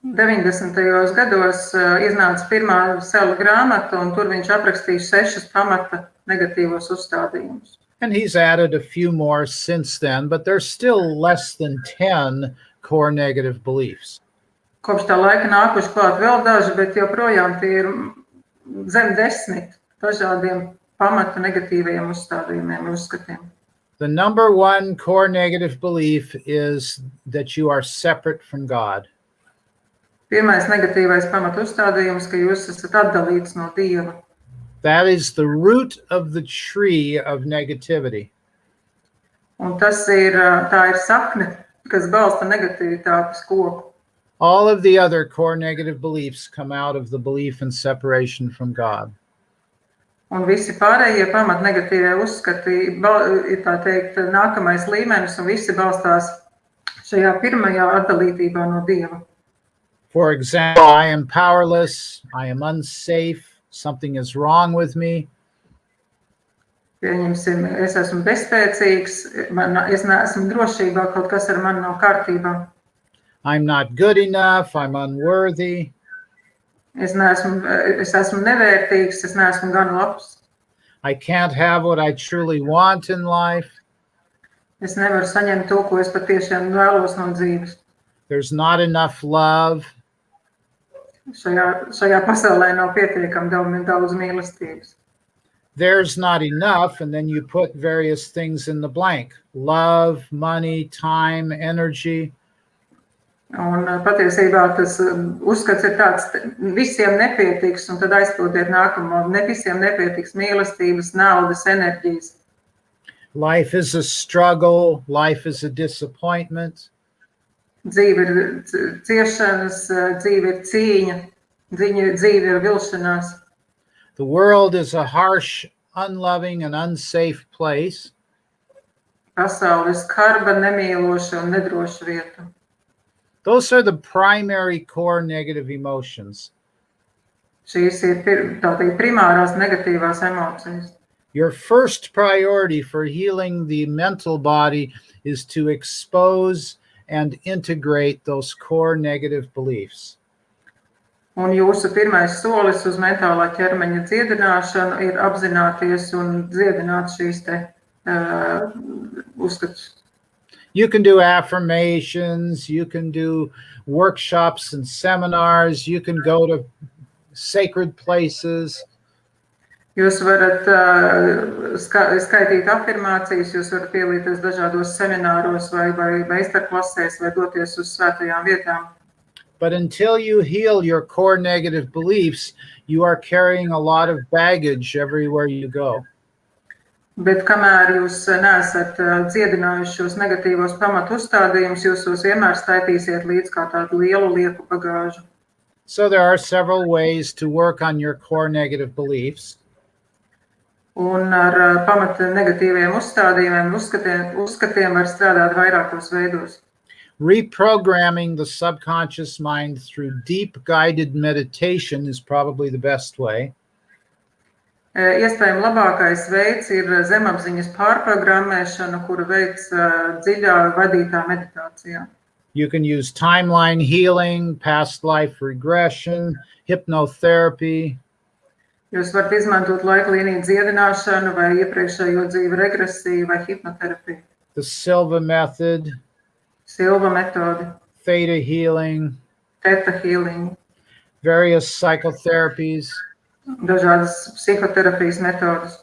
90. gados iznāca pirmā Sela grāmata, un tur viņš aprakstīja 6 pamata negatīvos uzstādījumus. And he's added a few more since then, but there's still less than 10 core negative beliefs. Kopš tā laika nākuši klāt vēl daži, bet joprojām tie ir zem 10 dažādiem pamata negatīvajiem uzstādījumiem, uzskatiem. The number 1 core negative belief is that you are separate from God. Pirmais negatīvais pamata uzstādījums, ka jūs esat atdalīts no Dieva. That is the root of the tree of negativity. Un tā ir sakne, kas balsta negativitātes koku. All of the other core negative beliefs come out of the belief in separation from God. Un visi pārējie pamat negatīvie uzskati ir tā teikt nākamais līmenis, un visi balstās šajā pirmajā atdalītībā no Dieva. For example, I am powerless, I am unsafe, something is wrong with me. Pieņemsim, es esmu bezspēcīgs, es neesmu drošībā, kaut kas ar mani nav kārtībā. I'm not good enough, I'm unworthy. Es esmu nevērtīgs, es neesmu gan labs. I can't have what I truly want in life. Es nevaru saņemt to, ko es patiešām vēlos no dzīves. There's not enough love. Šajā pasaulē nav pietiekami daudz mīlestības. There's not enough, and then you put various things in the blank. Love, money, time, energy. Un patiesībā tas uzskats ir tāds, visiem nepietiks, un tad aizpildiet nākamo, ne visiem nepietiks mīlestības, naudas, enerģijas. Life is a struggle, life is a disappointment. Dzīve ir ciešanas, dzīve ir cīņa, dzīve ir vilšanās. The world is a harsh, unloving, and unsafe place. Pasaule ir skarba, nemīloša un nedroša vieta. Those are the primary core negative emotions. Šīs ir tātad primārās negatīvās emocijas. Your first priority for healing the mental body is to expose and integrate those core negative beliefs. Un jūsu pirmais solis uz mentālā ķermeņa dziedināšanu ir apzināties un dziedināt šīs uzskatus. You can do affirmations, you can do workshops and seminars, you can go to sacred places. Jūs varat skaitīt afirmācijas, jūs varat pielīties dažādos semināros vai meistarklasēs vai doties uz svētajām vietām. But until you heal your core negative beliefs, you are carrying a lot of baggage everywhere you go. Bet kamēr jūs neesat dziedinājuši šos negatīvos pamatu uzstādījumus, jūs tos vienmēr skaitīsiet līdz kā tādu lielu lieku bagāžu. So there are several ways to work on your core negative beliefs. Un ar pamata negatīviem uzstādījumiem, uzskatiem var strādāt vairākos veidos. Reprogramming the subconscious mind through deep guided meditation is probably the best way. Iespējams labākais veids ir zemapziņas pārprogrammēšana, kuru veids dziļā vadītā meditācijā. You can use timeline healing, past life regression, hypnotherapy. Jūs varat izmantot laiklīniju dziedināšanu vai iepriekšējo dzīvi regresiju vai hipnoterapiju. The Silva method. Silva metodi. Theta healing. Theta healing. Various psychotherapies. Dažādas psihoterapijas metodas.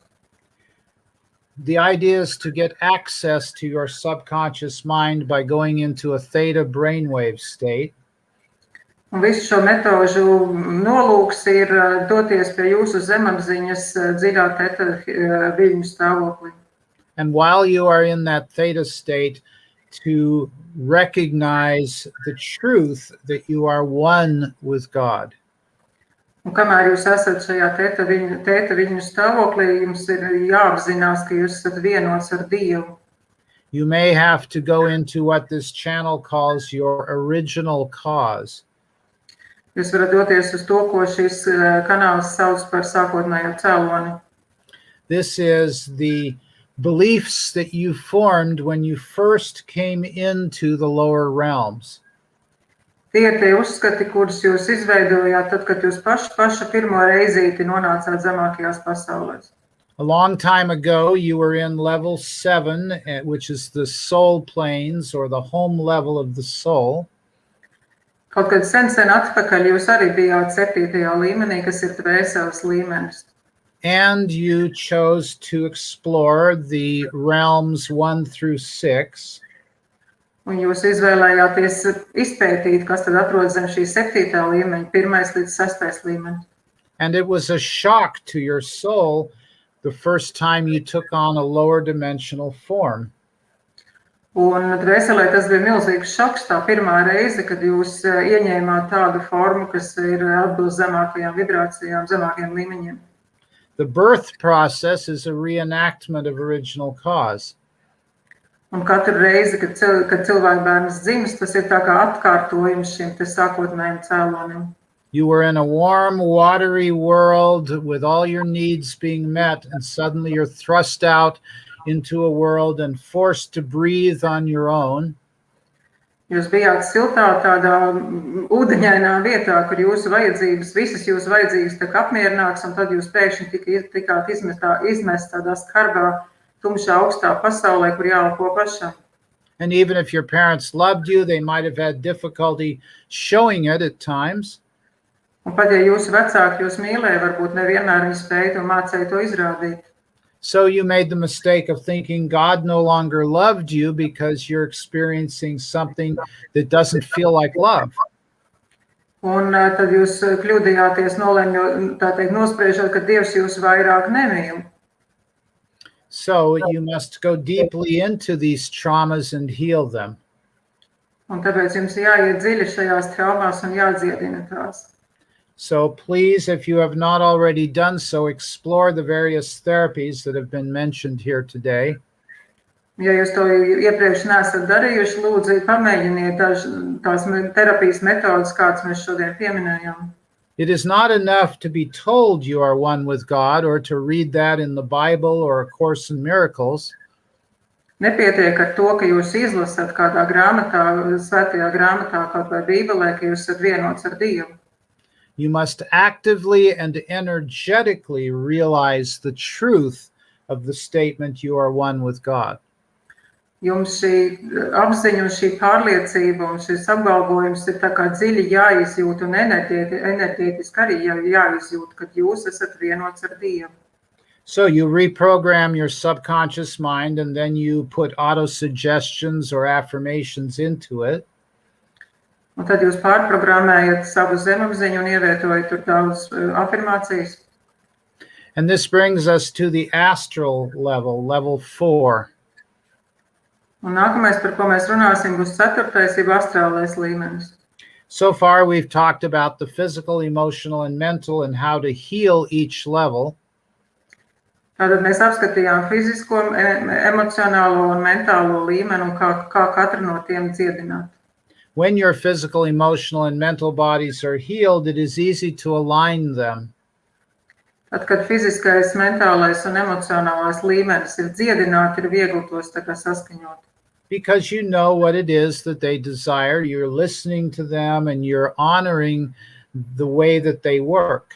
The idea is to get access to your subconscious mind by going into a theta brainwave state. Un visu šo metožu nolūks ir doties pie jūsu zemapziņas dziļā theta viļņu stāvoklī. And while you are in that theta state, to recognize the truth that you are one with God. Un kamēr jūs esat šajā tēta viņu stāvoklī, jums ir jāapzinās, ka jūs esat vienots ar Dievu. You may have to go into what this channel calls your original cause. Jūs varat doties uz to, ko šis kanāls sauc par sākotnējo cēloni. This is the beliefs that you formed when you first came into the lower realms. Tie ir tie uzskati, kurus jūs izveidojāt, tad, kad jūs paša pirmo reizīti nonācāt zemākajās pasaulēs. A long time ago, you were in level 7, which is the soul planes or the home level of the soul. Kaut kad sen atpakaļ jūs arī bijāt 7. līmenī, kas ir dvēseles līmenis. And you chose to explore the realms 1 through 6. Un jūs izvēlējāties izpētīt, kas tad atrodas zem šī 7. līmeņa, 1. līdz 6. līmenis. And it was a shock to your soul the first time you took on a lower dimensional form. Un dvēselē tas bija milzīgs šoks tā pirmā reize, kad jūs ieņēmāt tādu formu, kas ir atbilst zemākajām vibrācijām, zemākajiem līmeņiem. The birth process is a reenactment of original cause. Un katru reizi, kad cilvēka bērns dzimst, tas ir tā kā atkārtojums šim te sākotnējiem cēlonim. You were in a warm, watery world with all your needs being met, and suddenly you're thrust out into a world and forced to breathe on your own. Jūs bijāt siltā tādā ūdeņainā vietā, kur visas jūsu vajadzības tiek apmierinātas, un tad jūs pēkšņi tikāt izmest tādā skarbā, tumšā, augstā pasaulē, kur jāelpo pašam. And even if your parents loved you, they might have had difficulty showing it at times. Un pat ja jūsu vecāki jūs mīlēja, varbūt nevienmēr viņi spēja un mācēja to izrādīt. So you made the mistake of thinking God no longer loved you because you're experiencing something that doesn't feel like love. Un tad jūs kļūdījāties nospriežot, ka Dievs jūs vairāk nemīl. So you must go deeply into these traumas and heal them. Un tāpēc jums jāiet dziļi šajās traumās un jādziedina tās. So please, if you have not already done so, explore the various therapies that have been mentioned here today. Ja jūs to iepriekš neesat darījuši, lūdzu, pamēģiniet tās terapijas metodas, kādas mēs šodien pieminējām. It is not enough to be told you are one with God or to read that in the Bible or A Course in Miracles. Nepietiek ar to, ka jūs izlasat kādā grāmatā, svētajā grāmatā, kaut vai Bībelē, ka jūs esat vienots ar Dievu. You must actively and energetically realize the truth of the statement you are one with God. Jums šī apziņa un šī pārliecība un šis apgalvojums ir tā kā dziļi jāizjūt un enerģētiski arī jāizjūt, kad jūs esat vienots ar Dievu. So you reprogram your subconscious mind and then you put auto-suggestions or affirmations into it. Un tad jūs pārprogrammējat savu zemapziņu un ievietojat tur daudz afirmācijas. And this brings us to the astral level, level 4. Un nākamais, par ko mēs runāsim, būs 4. jeb astrālais līmenis. So far we've talked about the physical, emotional, and mental and how to heal each level. Tātad mēs apskatījām fizisko, emocionālo un mentālo līmeni un kā katru no tiem dziedināt. When your physical, emotional, and mental bodies are healed, it is easy to align them. Tad, kad fiziskais, mentālais un emocionālais līmenis ir dziedināti, ir viegli tos tā kā saskaņot. Because you know what it is that they desire, you're listening to them, and you're honoring the way that they work.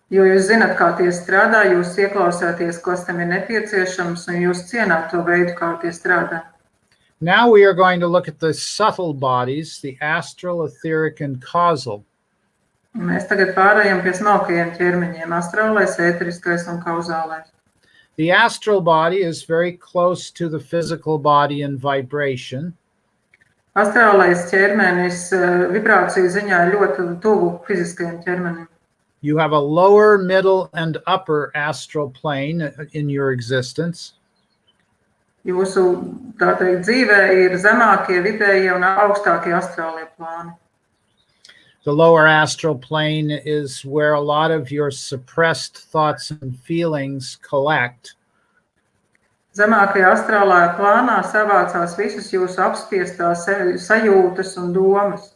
Jo jūs zināt, kā tie strādā, jūs ieklausāties, kas tam ir nepieciešams, un jūs cienāt to veidu, kā tie strādā. Now we are going to look at the subtle bodies, the astral, etheric, and causal. Mēs tagad pārējām pie smalkajiem ķermeņiem, astrālais, ēteriskais un kauzālais. The astral body is very close to the physical body in vibration. Astrālais ķermenis vibrāciju ziņā ir ļoti tuvu fiziskajam ķermenim. You have a lower, middle, and upper astral plane in your existence. Jūsu, tā teikt, dzīvē ir zemākie, vidējie un augstākie astrālie plāni. The lower astral plane is where a lot of your suppressed thoughts and feelings collect. Zemākajā astrālajā plānā savācās visas jūsu apspiestās sajūtas un domas.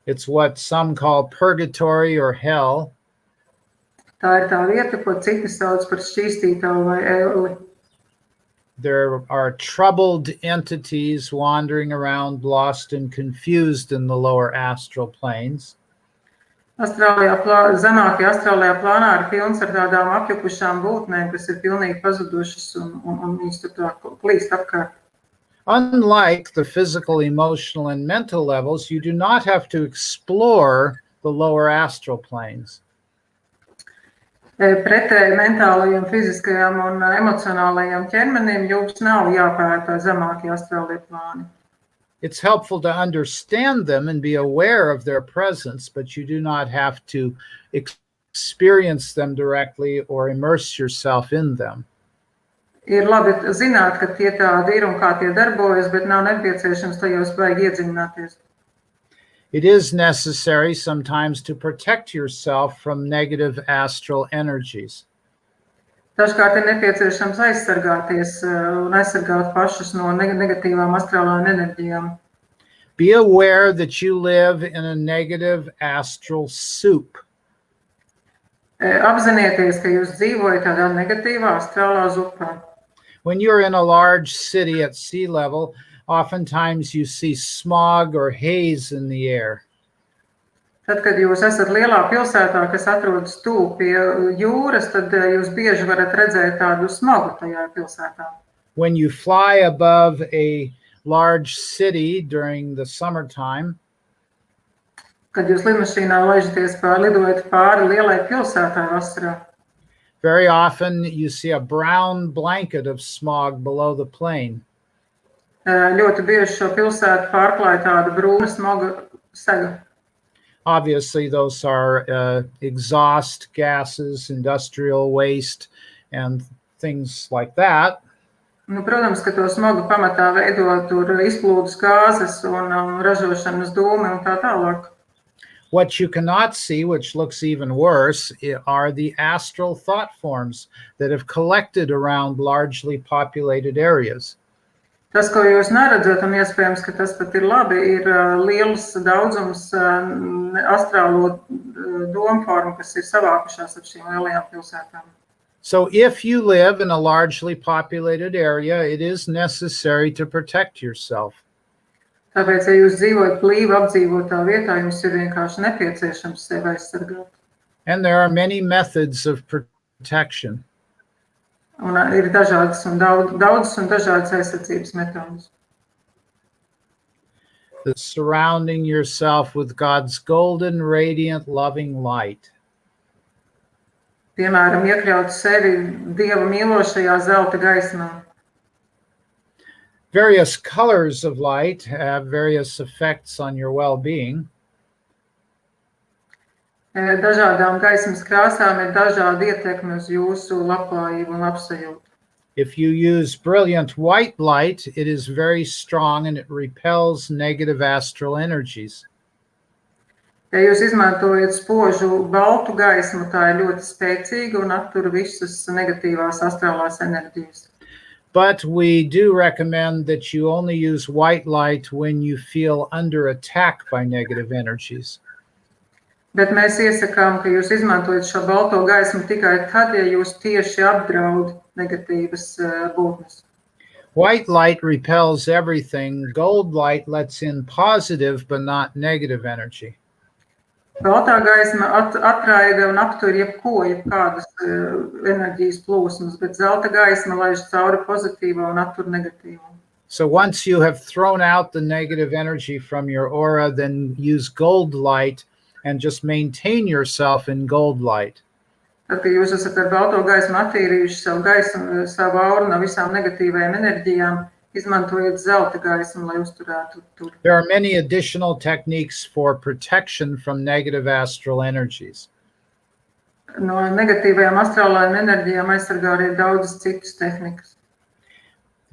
It's what some call purgatory or hell. Tā ir tā vieta, ko citi sauc par šķīstītavu vai elli. There are troubled entities wandering around, lost and confused in the lower astral planes. Zemākajā astrālajā plānā ir pilns ar tādām apjukušām būtnēm, kas ir pilnīgi pazudušas un viņas tur tā plīst apkārt. Unlike the physical, emotional, and mental levels, you do not have to explore the lower astral planes. Pretēji mentālajiem, fiziskajām un emocionālajiem ķermenim jums nav jāpēta zemākie astrālie plāni. It's helpful to understand them and be aware of their presence, but you do not have to experience them directly or immerse yourself in them. Ir labi zināt, ka tie tādi ir un kā tie darbojas, bet nav nepieciešams tajos baigi iedziļināties. It is necessary sometimes to protect yourself from negative astral energies. Dažkārt ir nepieciešams aizsargāties un aizsargāt pašus no negatīvām astrālām enerģijām. Be aware that you live in a negative astral soup. Apzinieties, ka jūs dzīvojat tādā negatīvā astrālā zupā. When you're in a large city at sea level, oftentimes you see smog or haze in the air. Tad, kad jūs esat lielā pilsētā, kas atrodas tuvu pie jūras, tad jūs bieži varat redzēt tādu smagu tajā pilsētā. When you fly above a large city during the summertime, Kad jūs lidmašīnā lidojat pāri lielai pilsētai vasarā, very often you see a brown blanket of smog below the plane. ļoti bieži šo pilsētu pārklāja tāda brūna smaga sega. Obviously, those are exhaust gases, industrial waste, and things like that. Protams, ka to smagu pamatā veido tur izplūdes gāzes un ražošanas dūmi un tā tālāk. What you cannot see, which looks even worse, are the astral thought forms that have collected around largely populated areas. Tas, ko jūs neredzat, un iespējams, ka tas pat ir labi, ir liels daudzums astrālo domu formu, kas ir savākušās ap šīm lielajām pilsētām. So if you live in a largely populated area, it is necessary to protect yourself. Tāpēc, ja jūs dzīvojat blīvi apdzīvotā vietā, jums ir vienkārši nepieciešams sevi aizsargāt. And there are many methods of protection. Un ir daudzas un dažādas aizsardzības metodas. Surrounding yourself with God's golden, radiant, loving light. Piemēram, iekļaut sevi Dieva mīlošajā zelta gaismā. Various colors of light have various effects on your well-being. Dažādām gaismas krāsām ir dažādi ietekmi uz jūsu labklājību un labsajūtu. If you use brilliant white light, it is very strong and it repels negative astral energies. Ja jūs izmantojat spožu baltu gaismu, tā ir ļoti spēcīga un attur visas negatīvās astrālās enerģijas. But we do recommend that you only use white light when you feel under attack by negative energies. Bet mēs iesakām, ka jūs izmantojat šo balto gaismu tikai tad, ja jūs tieši apdraud negatīvas būtnes. White light repels everything. Gold light lets in positive but not negative energy. Baltā gaisma atraida un aptur jebkādas enerģijas plūsmas, bet zelta gaisma laiž cauri pozitīvo un attur negatīvo. So once you have thrown out the negative energy from your aura, then use gold light and just maintain yourself in gold light. Tad, kad jūs esat ar balto gaismu attīrījuši savu auru no visām negatīvajām enerģijām, izmantojiet zelta gaismu, lai uzturētu tur. There are many additional techniques for protection from negative astral energies. No negatīvajām astrālajām enerģijām aizsargā arī daudzas citas tehnikas.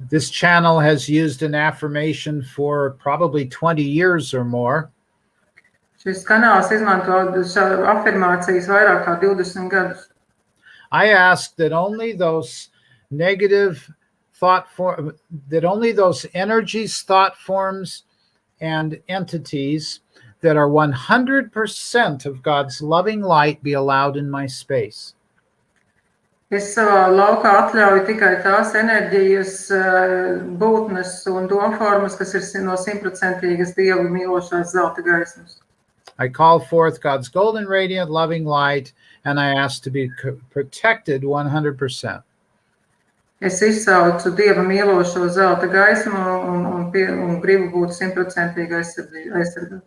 This channel has used an affirmation for probably 20 years or more. Šis kanāls izmanto afirmācijas vairāk kā 20 gadus. I ask that only those negative that only those energies, thought forms, and entities that are 100% of God's loving light be allowed in my space. Es savā laukā atļauju tikai tās enerģijas, būtnes un domformas, kas ir no 100% Dievu mīlošās zelta gaismas. I call forth God's golden, radiant, loving light, and I ask to be protected 100%. Es izsaucu Dieva mīlošo zelta gaismu un gribu būt 100% aizsargāts.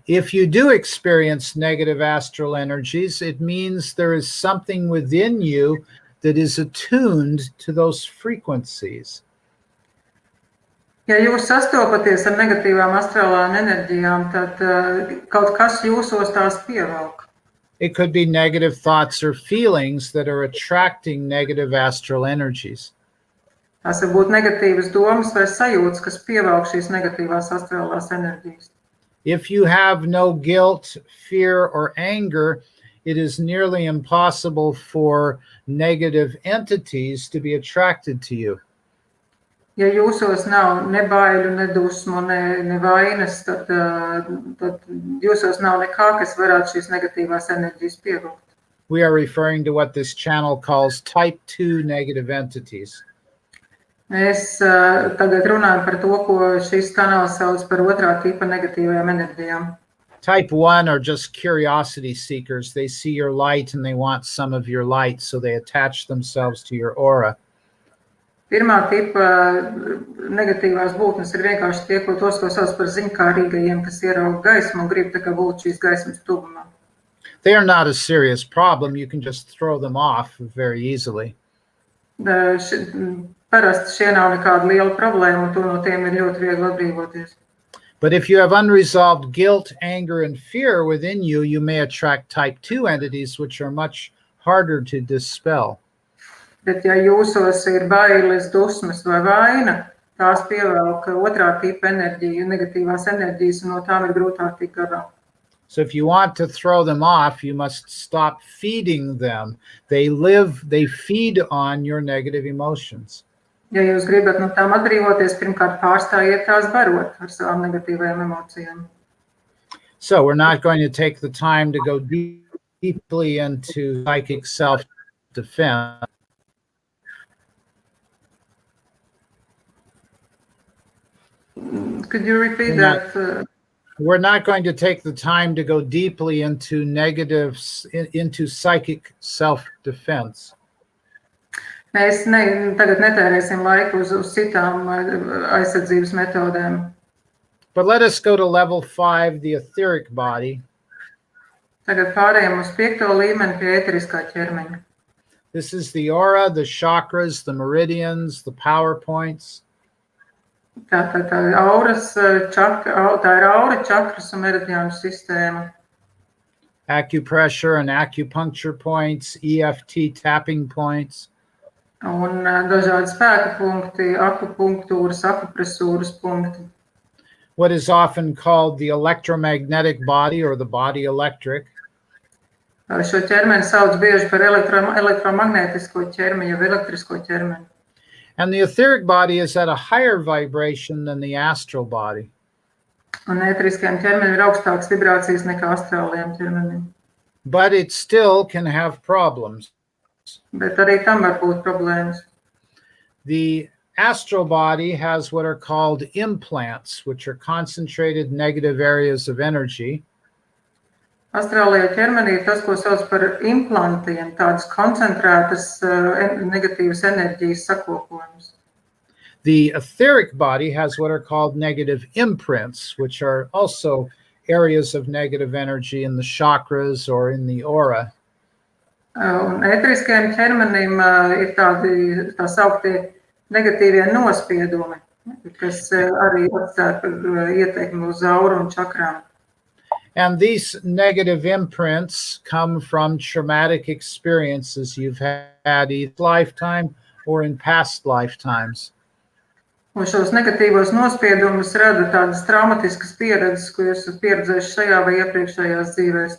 If you do experience negative astral energies, it means there is something within you that is attuned to those frequencies. Ja jūs sastopaties ar negatīvām astrālām enerģijām, tad kaut kas jūsos tās pievelk. It could be negative thoughts or feelings that are attracting negative astral energies. Tās var būt negatīvas domas vai sajūtas, kas pievelk šīs negatīvās astrālās enerģijas. If you have no guilt, fear, or anger, it is nearly impossible for negative entities to be attracted to you. Ja jūsos nav ne baiļu, ne dusmu, ne vainas, tad jūsos nav nekā, kas varētu šīs negatīvās enerģijas pievilkt. We are referring to what this channel calls type 2 negative entities. Mēs tagad runājam par to, ko šis kanāls sauc par otrā tipa negatīvajām enerģijām. Type 1 are just curiosity seekers. They see your light and they want some of your light, so they attach themselves to your aura. Pirmā tipa negatīvās būtnes ir vienkārši tie, ko sauc par ziņkārīgajiem, kas ierauga gaismu un grib tā kā būt šīs gaismas tuvumā. They are not a serious problem. You can just throw them off very easily. Parasti šie nav nekāda liela problēma, un no tiem ir ļoti viegli atbrīvoties. But if you have unresolved guilt, anger, and fear within you, you may attract type 2 entities, which are much harder to dispel. Bet ja jūsos ir bailes, dusmas vai vaina, tās pievelk otrā tipa enerģiju, negatīvās enerģijas, un no tām ir grūtāk tikt galā. So if you want to throw them off, you must stop feeding them. They feed on your negative emotions. Ja jūs gribat no tām atbrīvoties, pirmkārt pārstājiet tās barot ar savām negatīvajām emocijām. So we're not going to take the time to go deeply into psychic self-defense. Could you repeat that? We're not going to take the time to go deeply into psychic self-defense. Mēs tagad netērēsim laiku uz citām aizsardzības metodēm. But let us go to level 5, the etheric body. Tagad pārējām uz 5. līmeni pie ēteriskā ķermeņa. This is the aura, the chakras, the meridians, the power points. Tā ir auras, tā ir aura, čakras un meridiānu sistēma. Acupressure and acupuncture points, EFT tapping points. Un dažādi spēka punkti, akupunktūras, akupresūras punkti. What is often called the electromagnetic body or the body electric. Šo ķermeni sauc bieži par elektromagnētisko ķermeni, jau elektrisko ķermeni. And the etheric body is at a higher vibration than the astral body. Un ēteriskajam ķermenim ir augstākas vibrācijas nekā astrālajam ķermenim. But it still can have problems. Bet arī tam var būt problēmas. The astral body has what are called implants, which are concentrated negative areas of energy. Astrālajā ķermenī ir tas, ko sauc par implantiem, tādas koncentrētas negatīvas enerģijas sakopojums. The etheric body has what are called negative imprints, which are also areas of negative energy in the chakras or in the aura. Un ēteriskajam ķermenim ir tādi tā sauktie negatīvie nospiedumi, kas arī atstāja ietekmi uz auru un čakrām. And these negative imprints come from traumatic experiences you've had either lifetime or in past lifetimes. Un šos negatīvos nospiedumus rada tādas traumatiskas pieredzes, ko jūs esat pieredzējuši šajā vai iepriekšējās dzīvēs.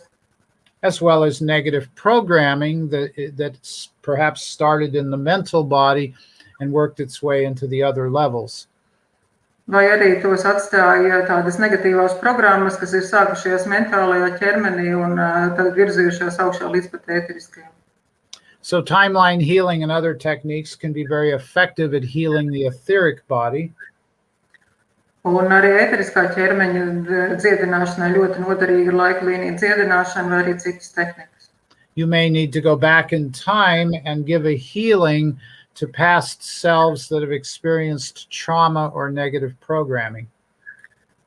As well as negative programming that's perhaps started in the mental body and worked its way into the other levels. Vai arī tos atstāja tādas negatīvās programmas, kas ir sākušies mentālajā ķermenī un tad virzījušās augšā līdz pat ēteriskajam. So timeline healing and other techniques can be very effective at healing the etheric body. Un arī ēteriskā ķermeņa dziedināšanai ļoti noderīga laika līnija dziedināšana vai arī citas tehnikas. You may need to go back in time and give a healing to past selves that have experienced trauma or negative programming.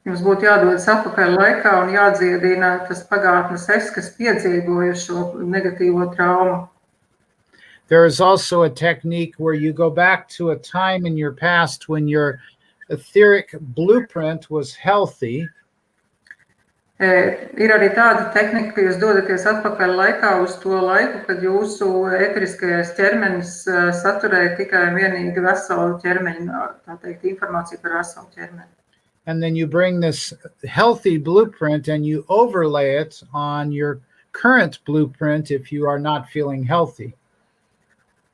Jums būtu jādodas atpakaļ laikā un jādziedina tas pagātnes es, kas piedzīvoja šo negatīvo traumu. There is also a technique where you go back to a time in your past when your etheric blueprint was healthy. Ir arī tāda tehnika, ka jūs dodaties atpakaļ laikā uz to laiku, kad jūsu ēteriskais ķermenis saturēja tikai vienīgi veselu ķermeņu, tā teikt, informāciju par veselu ķermeni. And then you bring this healthy blueprint and you overlay it on your current blueprint if you are not feeling healthy.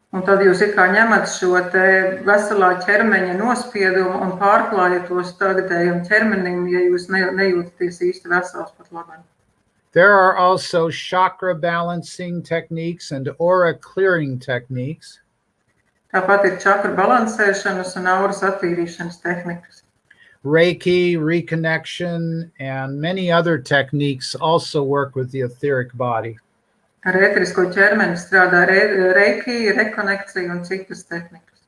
Un tad jūs it kā ņemat šo te veselā ķermeņa nospiedumu un pārklājat tos tagadējam ķermenim, ja jūs nejūtaties īsti vesels pat labāk. There are also chakra balancing techniques and aura clearing techniques. Tāpat ir čakra balansēšanas un auras attīrīšanas tehnikas. Reiki, reconnection, and many other techniques also work with the etheric body. Ar ēterisko ķermeni strādā reiki, rekonekcija un citas tehnikas.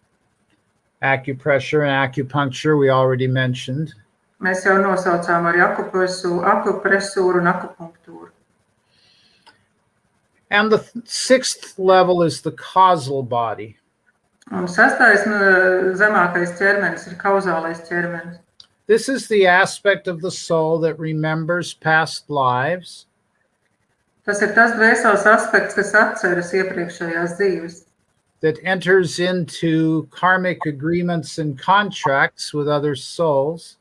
Acupressure and acupuncture we already mentioned. Mēs jau nosaucām arī akupresūru un akupunktūru. And the sixth level is the causal body. Un sastais zemākais ķermenis ir kauzālais ķermenis. This is the aspect of the soul that remembers past lives. Tas ir tas dvēseles aspekts, kas atceras iepriekšējās dzīves. That enters into karmic agreements and contracts with other souls.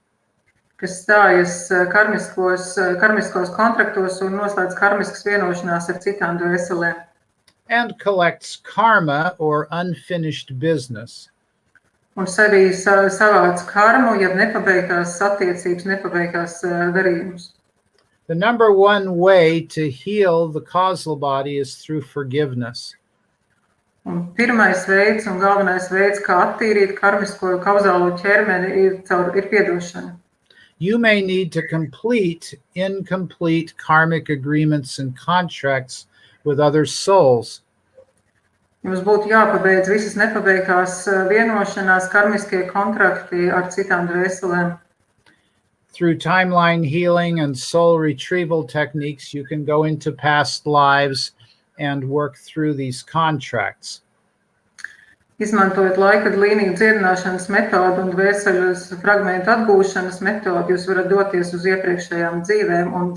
Kas stājas karmiskos kontraktos un noslēdz karmiskas vienošanās ar citām dvēselēm. And collects karma or unfinished business. Un sevī savāc karmu, jeb nepabeigtās attiecības, nepabeigtās darījumus. The number one way to heal the causal body is through forgiveness. Un pirmais veids un galvenais veids, kā attīrīt karmisko kauzālo ķermeni, ir piedošana. You may need to complete incomplete karmic agreements and contracts with other souls. Jums būtu jāpabeidz visas nepabeigtās vienošanās, karmiskie kontrakti ar citām dvēselēm. Through timeline healing and soul retrieval techniques, you can go into past lives and work through these contracts. Izmantojot laika līniju dziedināšanas metodu un dvēseles fragmentu atgūšanas metodu, jūs varat doties uz iepriekšējām dzīvēm un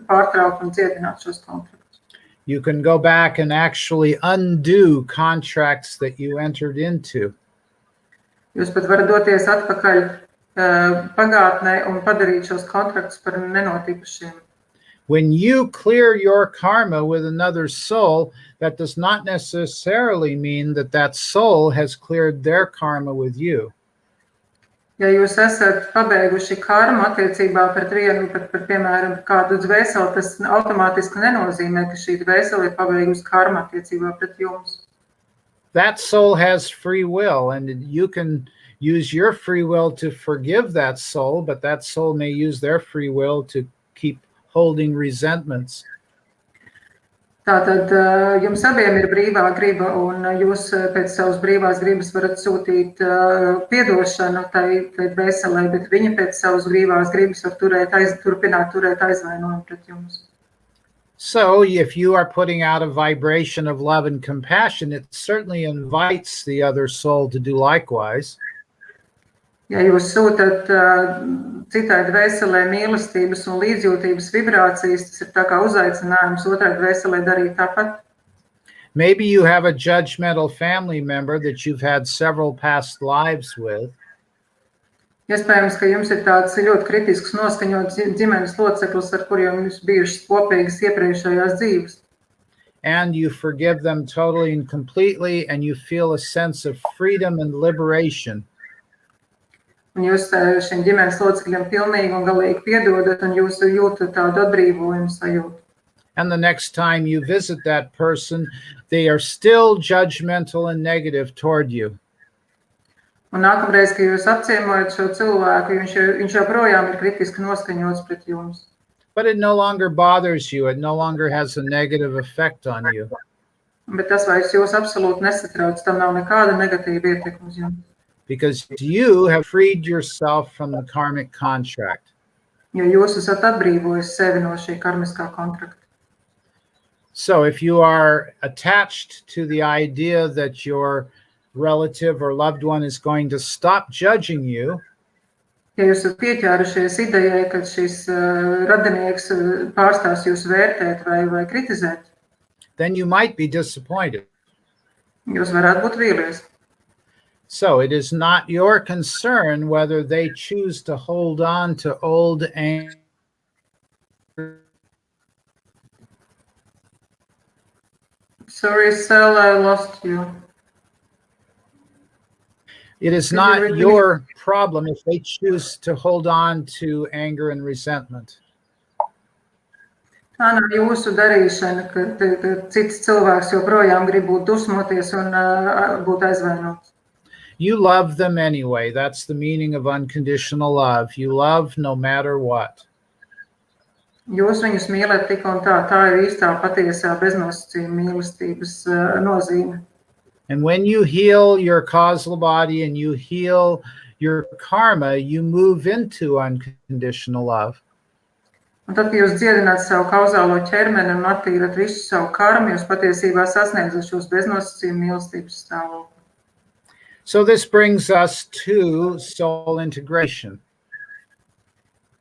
pārtraukt un dziedināt šos kontraktus. You can go back and actually undo contracts that you entered into. Jūs pat varat doties atpakaļ pagātnē un padarīt šos kontraktus par nenotikušiem. When you clear your karma with another soul, that does not necessarily mean that that soul has cleared their karma with you. Ja jūs esat pabeiguši karmu attiecībā pret vienu, par piemēram, kādu dvēseli, tas automātiski nenozīmē, ka šī dvēsele ir pabeigusi karmu attiecībā pret jums. That soul has free will, and you can use your free will to forgive that soul, but that soul may use their free will to keep holding resentments. Tātad jums abiem ir brīvā griba, un jūs pēc savas brīvās gribas varat sūtīt piedošanu tai dvēselē, bet viņa pēc savas brīvās gribas var turpināt turēt aizvainojumu pret jums. So if you are putting out a vibration of love and compassion, it certainly invites the other soul to do likewise. Ja jūs sūtat citai dvēselē mīlestības un līdzjūtības vibrācijas, tas ir tā kā uzaicinājums otrai dvēselē darīt tāpat. Maybe you have a judgmental family member that you've had several past lives with. Iespējams, ka jums ir tāds ļoti kritisks noskaņots ģimenes loceklis, ar kuriem jums bijušas kopīgas iepriekšējās dzīves. And you forgive them totally and completely, and you feel a sense of freedom and liberation. Un jūs šiem ģimenes locekļiem pilnīgi un galīgi piedodat, un jūs jūtat tādu atbrīvojumu sajūtu. And the next time you visit that person, they are still judgmental and negative toward you. Un nākamreiz, kad jūs apciemojat šo cilvēku, viņš joprojām ir kritiski noskaņots pret jums. But it no longer bothers you. It no longer has a negative effect on you. Bet tas vairs jūs absolūti nesatrauc, tam nav nekāda negatīva ietekme uz jums. Because you have freed yourself from the karmic contract. Jo jūs esat atbrīvojis sevi no šī karmiskā kontrakta. So if you are attached to the idea that your relative or loved one is going to stop judging you, ja jūs esat pieķērušies idejai, ka šis radinieks pārstās jūs vērtēt vai kritizēt, then you might be disappointed. Jūs varētu būt vīlies. So it is not your concern whether they choose to hold on to old anger. Sorry, Sal, I lost you. It is not your problem if they choose to hold on to anger and resentment. Tā nav jūsu darīšana, ka cits cilvēks joprojām grib būt dusmoties un būt aizvainots. You love them anyway. That's the meaning of unconditional love. You love no matter what. Jūs viņus mīlat tik un tā. Tā ir īstā patiesā beznosacījuma mīlestības nozīme. And when you heal your causal body and you heal your karma, you move into unconditional love. Un tad, kad jūs dziedināt savu kauzālo ķermeni un attīrat visu savu karmu, jūs patiesībā sasniedzat šos beznosacījuma mīlestības stāvokli. So this brings us to soul integration.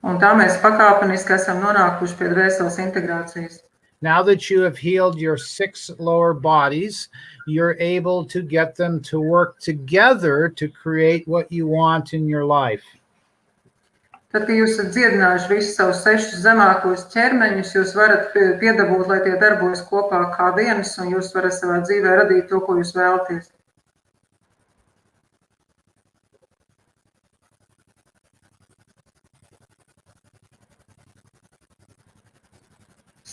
Un tā mēs pakāpeniski esam nonākuši pie dvēseles integrācijas. Now that you have healed your 6 lower bodies, you're able to get them to work together to create what you want in your life. Tad, kad jūs esat dziedinājuši visus savus 6 zemākos ķermeņus, jūs varat piedabūt, lai tie darbojas kopā kā viens, un jūs varat savā dzīvē radīt to, ko jūs vēlaties.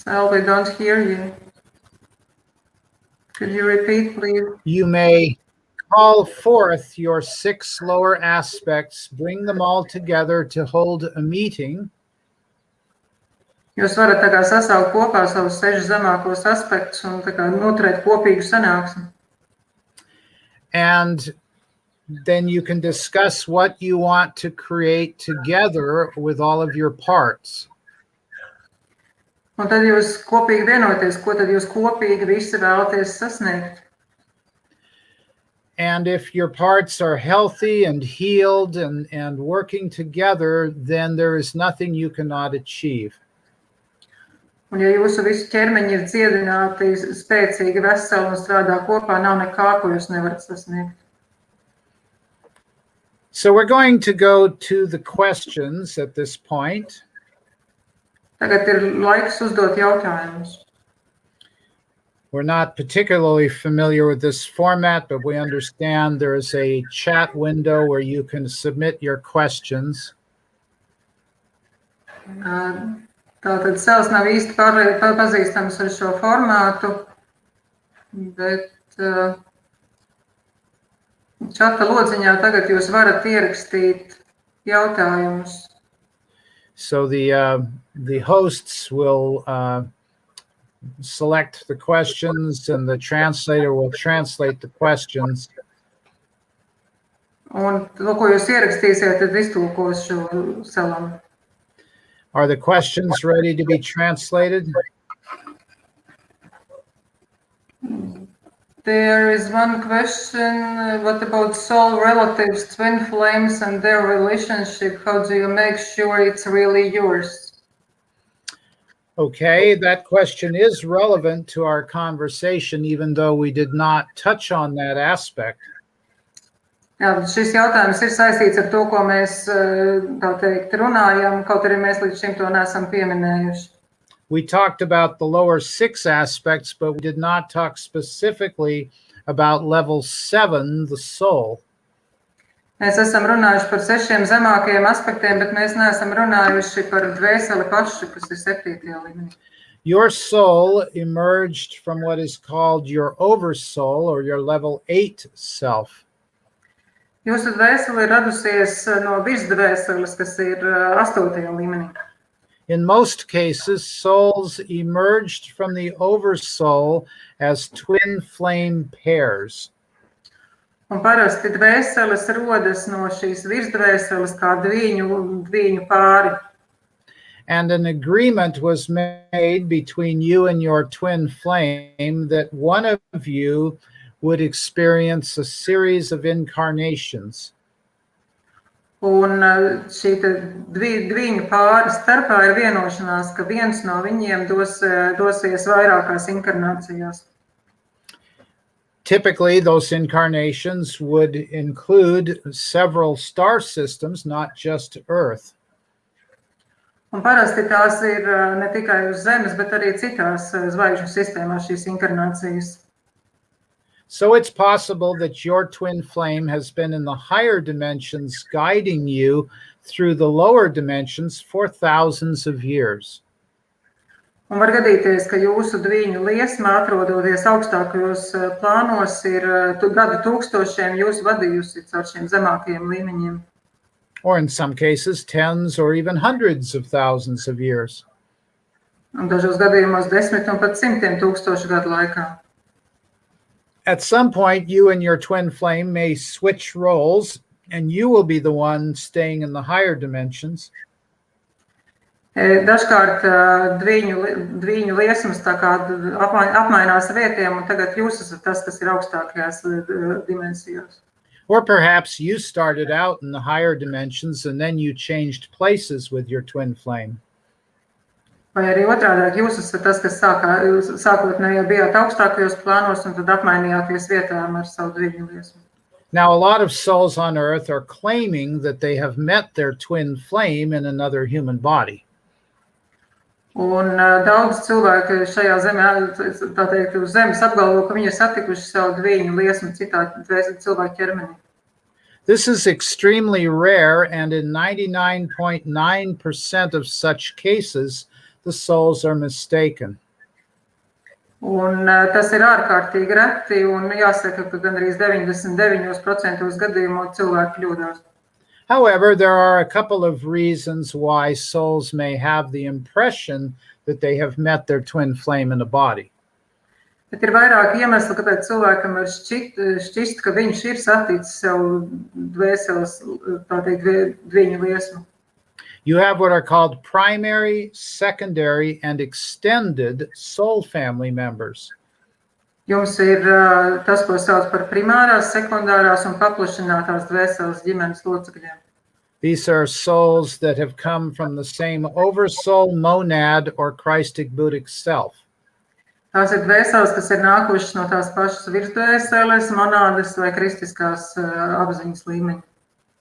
Sal, we don't hear you. Could you repeat, please? You may call forth your 6 lower aspects, bring them all together to hold a meeting. Jūs varat tā kā sasaukt kopā savus 6 zemākos aspektus un tā kā noturēt kopīgu sanāksmi. And then you can discuss what you want to create together with all of your parts. Un tad jūs kopīgi vienoties, ko tad jūs kopīgi visi vēlaties sasniegt. And if your parts are healthy and healed and working together, then there is nothing you cannot achieve. Un ja jūsu visi ķermeņi ir dziedināti, spēcīgi, veseli un strādā kopā, nav nekā, ko jūs nevarat sasniegt. So we're going to go to the questions at this point. Tagad ir laiks uzdot jautājumus. We're not particularly familiar with this format, but we understand there is a chat window where you can submit your questions. Tātad Sals nav īsti pazīstams ar šo formātu, bet čata lodziņā tagad jūs varat ierakstīt jautājumus. So the hosts will select the questions and the translator will translate the questions. Un to, ko jūs ierakstīsiet, tad iztulkos šo Salam. Are the questions ready to be translated? There is one question. What about soul relatives, twin flames, and their relationship? How do you make sure it's really yours? Okay, that question is relevant to our conversation, even though we did not touch on that aspect. Jā, šis jautājums ir saistīts ar to, ko mēs, tā teikt, runājam, kaut arī mēs līdz šim to neesam pieminējuši. We talked about the lower 6 aspects, but we did not talk specifically about level 7, the soul. Mēs esam runājuši par 6 zemākajiem aspektiem, bet mēs neesam runājuši par dvēseli pašu, kas ir 7. līmenī. Your soul emerged from what is called your oversoul or your level 8 self. Jūsu dvēsele ir radusies no virsdvēseles, kas ir 8. līmenī. In most cases, souls emerged from the oversoul as twin flame pairs. Un parasti dvēseles rodas no šīs virsdvēseles kā dviņu pāri. And an agreement was made between you and your twin flame that one of you would experience a series of incarnations. Un šī dviņu pāri starpā ir vienošanās, ka viens no viņiem dosies vairākās inkarnācijās. Typically, those incarnations would include several star systems, not just Earth. Un parasti tās ir ne tikai uz Zemes, bet arī citās zvaigžņu sistēmās šīs inkarnācijas. So it's possible that your twin flame has been in the higher dimensions guiding you through the lower dimensions for thousands of years. Un var gadīties, ka jūsu dviņu liesma, atrodoties augstākajos plānos, ir gadu tūkstošiem jūs vadījusi caur šiem zemākajiem līmeņiem. Or in some cases, tens or even hundreds of thousands of years. Un dažos gadījumos 10 un pat 100 tūkstošu gadu laikā. At some point, you and your twin flame may switch roles, and you will be the one staying in the higher dimensions. Dažkārt dviņu liesmas tā kā apmainās vietiem, un tagad jūs esat tas, kas ir augstākajās dimensijās. Or perhaps you started out in the higher dimensions and then you changed places with your twin flame. Vai arī otrādāk, jūs esat tas, kas sākotnēji bijāt augstākajos plānos un tad apmainījāties vietām ar savu dviņu liesmu. Now, a lot of souls on Earth are claiming that they have met their twin flame in another human body. Un daudz cilvēku šajā zemē, tā teikt, uz zemes apgalvo, ka viņi ir satikuši savu dviņu liesmu citā cilvēku ķermenī. This is extremely rare, and in 99.9% of such cases, the souls are mistaken. Un tas ir ārkārtīgi reti, un jāsaka, ka gandrīz 99% gadījumu cilvēki kļūdās. However, there are a couple of reasons why souls may have the impression that they have met their twin flame in a body. Bet ir vairāk iemesli, kāpēc cilvēkam ir šķist, ka viņš ir saticis savu dvēseles, tā teikt, dviņu liesmu. You have what are called primary, secondary, and extended soul family members. Jums ir tas, ko sauc par primārās, sekundārās un paplašinātās dvēseles ģimenes locekļiem. These are souls that have come from the same oversoul, monad, or Christic Buddhic self. Tās ir dvēseles, kas ir nākušas no tās pašas virsdvēseles, monādes vai kristiskās apziņas līmeņa.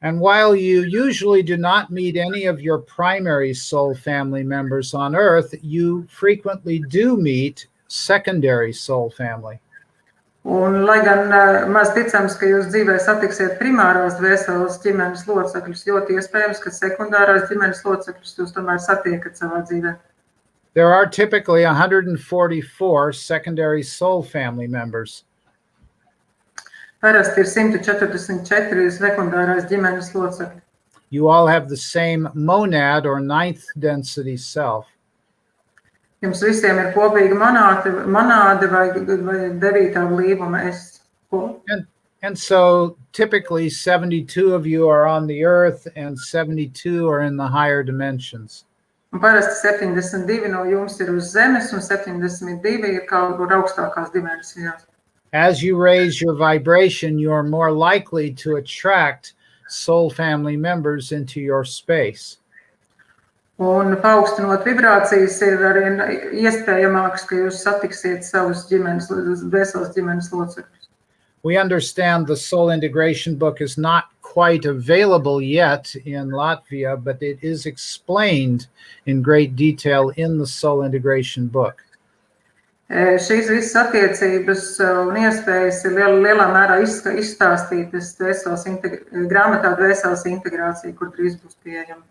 And while you usually do not meet any of your primary soul family members on Earth, you frequently do meet secondary soul family. Un, lai gan maz ticams, ka jūs dzīvē satiksiet primārās dvēseles ģimenes locekļus, ļoti iespējams, ka sekundārās ģimenes locekļus jūs tomēr satiekat savā dzīvē. There are typically 144 secondary soul family members. Parasti ir 144 sekundārās ģimenes locekļi. You all have the same monad or ninth density self. Jums visiem ir kopīga monāde vai 9. līvuma es. And so typically 72 of you are on the earth and 72 are in the higher dimensions. Un parasti 72 no jums ir uz zemes un 72 ir kaut kur augstākās dimensijās. As you raise your vibration, you are more likely to attract soul family members into your space. Un paaugstinot vibrācijas ir arī iespējamāks, ka jūs satiksiet savus dvēseles ģimenes locekļus. We understand the soul integration book is not quite available yet in Latvia, but it is explained in great detail in the soul integration book. Šīs visas attiecības un iespējas ir lielā mērā izstāstītas grāmatā Dvēseles Integrācija, kur drīz būs pieejama.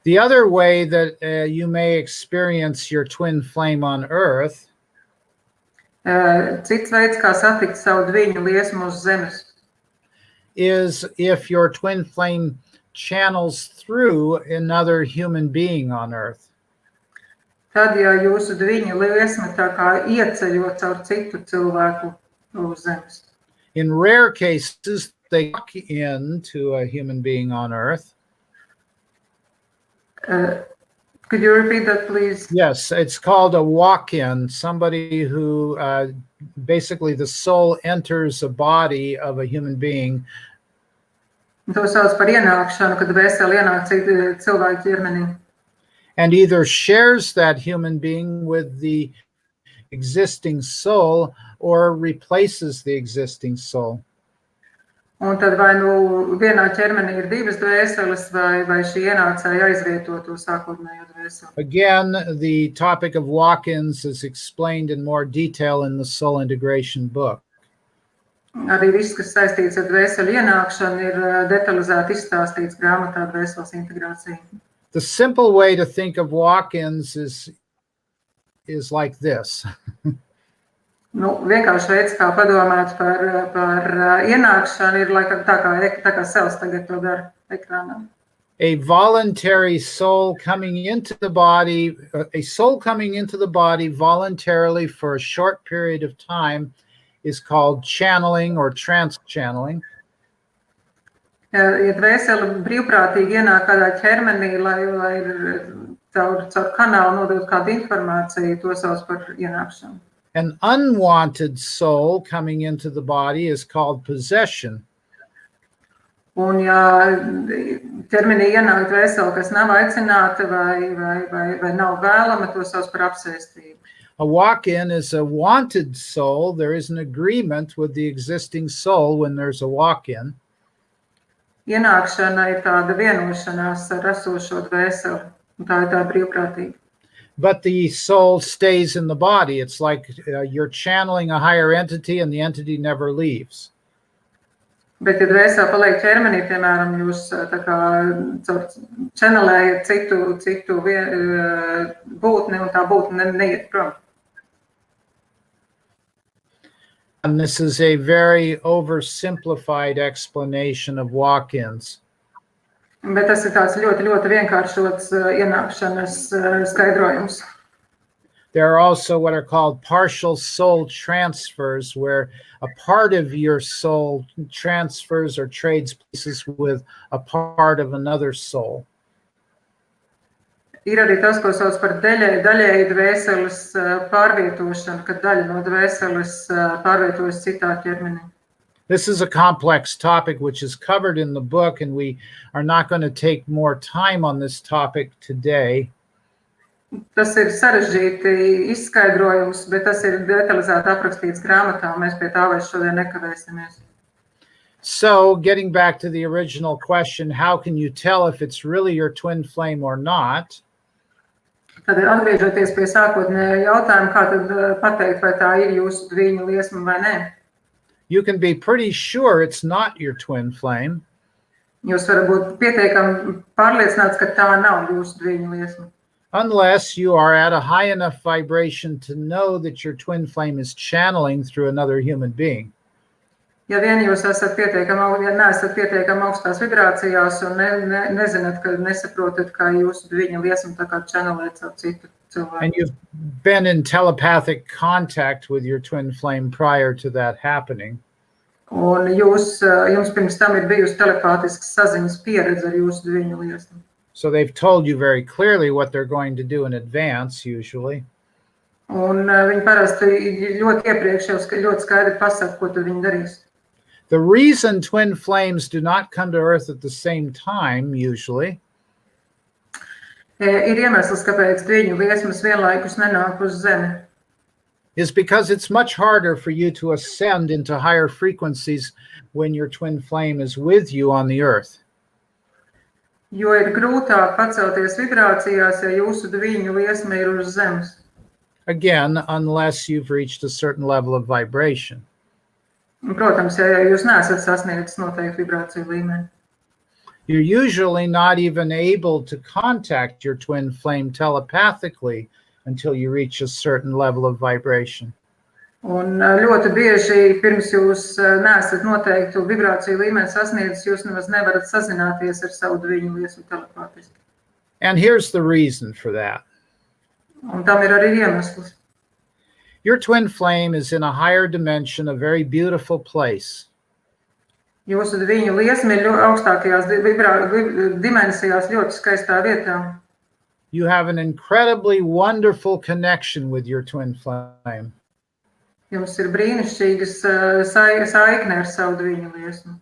The other way that you may experience your twin flame on earth Cits veids, kā satikt savu dviņu liesmu uz zemes, is if your twin flame channels through another human being on earth. tad, ja jūsu dviņu liesma tā kā ieceļo caur citu cilvēku uz zemes. In rare cases, they walk into a human being on earth. Could you repeat that, please? Yes, it's called a walk-in, somebody who basically the soul enters a body of a human being. To sauc par ienākšanu, kad dvēsele ienāk cilvēku ķermenī. And either shares that human being with the existing soul or replaces the existing soul. Un tad vai nu vienā ķermenī ir divas dvēseles, vai šī ienācēja aizvieto to sākotnējo dvēseli. Again, the topic of walk-ins is explained in more detail in the soul integration book. Arī viss, kas saistīts ar dvēseli ienākšanu, ir detalizēti izstāstīts grāmatā Dvēseles Integrācija. The simple way to think of walk-ins is like this. Vienkārši veids, kā padomāt par ienākšanu, ir laikam tā kā Sevs tagad to dara ekrānā. A voluntary soul coming into the body, a soul coming into the body voluntarily for a short period of time is called channeling or trans-channeling. Ja dvēsele brīvprātīgi ienāk kādā ķermenī, lai caur kanālu nodot kādu informāciju, to sauc par ienākšanu. An unwanted soul coming into the body is called possession. Un ja ķermenī ienāk dvēsele, kas nav aicināta vai nav vēlama, to sauc par apsēstību. A walk-in is a wanted soul. There is an agreement with the existing soul when there's a walk-in. Ienākšana ir tāda vienošanās ar esošo dvēseli, un tā ir tā brīvprātīga. But the soul stays in the body. It's like you're channeling a higher entity and the entity never leaves. Bet, ja dvēsele paliek ķermenī, piemēram, jūs tā kā čanelējat citu būtni, un tā būtne neiet prom. And this is a very oversimplified explanation of walk-ins. Bet tas ir tāds ļoti vienkāršots ienākšanas skaidrojums. There are also what are called partial soul transfers, where a part of your soul transfers or trades places with a part of another soul. Ir arī tas, ko sauc par daļēju dvēseles pārvietošanu, kad daļa no dvēseles pārvietojas citā ķermenī. This is a complex topic which is covered in the book, and we are not going to take more time on this topic today. Tas ir sarežģīti izskaidrojums, bet tas ir detalizēti aprakstīts grāmatā, un mēs pie tā vairs šodien nekavēsimies. So, getting back to the original question, how can you tell if it's really your twin flame or not? Tad atgriežoties pie sākotnējā jautājuma, kā tad pateikt, vai tā ir jūsu dviņu liesma vai nē? You can be pretty sure it's not your twin flame. Jūs varat būt pietiekami pārliecināts, ka tā nav jūsu dviņu liesma. Unless you are at a high enough vibration to know that your twin flame is channeling through another human being. Ja vien jūs neesat pietiekami augstās vibrācijās un nezināt, ka nesaprotat, kā jūsu dviņu liesma tā kā čanelēt savu citu cilvēku. And you've been in telepathic contact with your twin flame prior to that happening. Un jums pirms tam ir bijusi telepātiskas saziņas pieredze ar jūsu dviņu liesmu. So they've told you very clearly what they're going to do in advance, usually. Un viņi parasti ļoti iepriekš jau ļoti skaidri pasaka, ko tad viņi darīs. The reason twin flames do not come to Earth at the same time, usually, Ir iemesls, kāpēc dviņu liesmas vienlaikus nenāk uz Zemi. is because it's much harder for you to ascend into higher frequencies when your twin flame is with you on the earth. Jo ir grūtāk pacelties vibrācijās, ja jūsu dviņu liesma ir uz zemes. Again, unless you've reached a certain level of vibration. Un, protams, ja jūs neesat sasniedzis noteikti vibrāciju līmeni. You're usually not even able to contact your twin flame telepathically until you reach a certain level of vibration. Un ļoti bieži, pirms jūs neesat noteiktu vibrāciju līmeni sasniedzis, jūs nemaz nevarat sazināties ar savu dviņu liesmu telepātiski. And here's the reason for that. Un tam ir arī iemesls. Your twin flame is in a higher dimension, a very beautiful place. Jūsu dviņu liesma ir augstākajās dimensijās ļoti skaistā vietā. You have an incredibly wonderful connection with your twin flame. Jums ir brīnišķīgas saikne ar savu dviņu liesmu.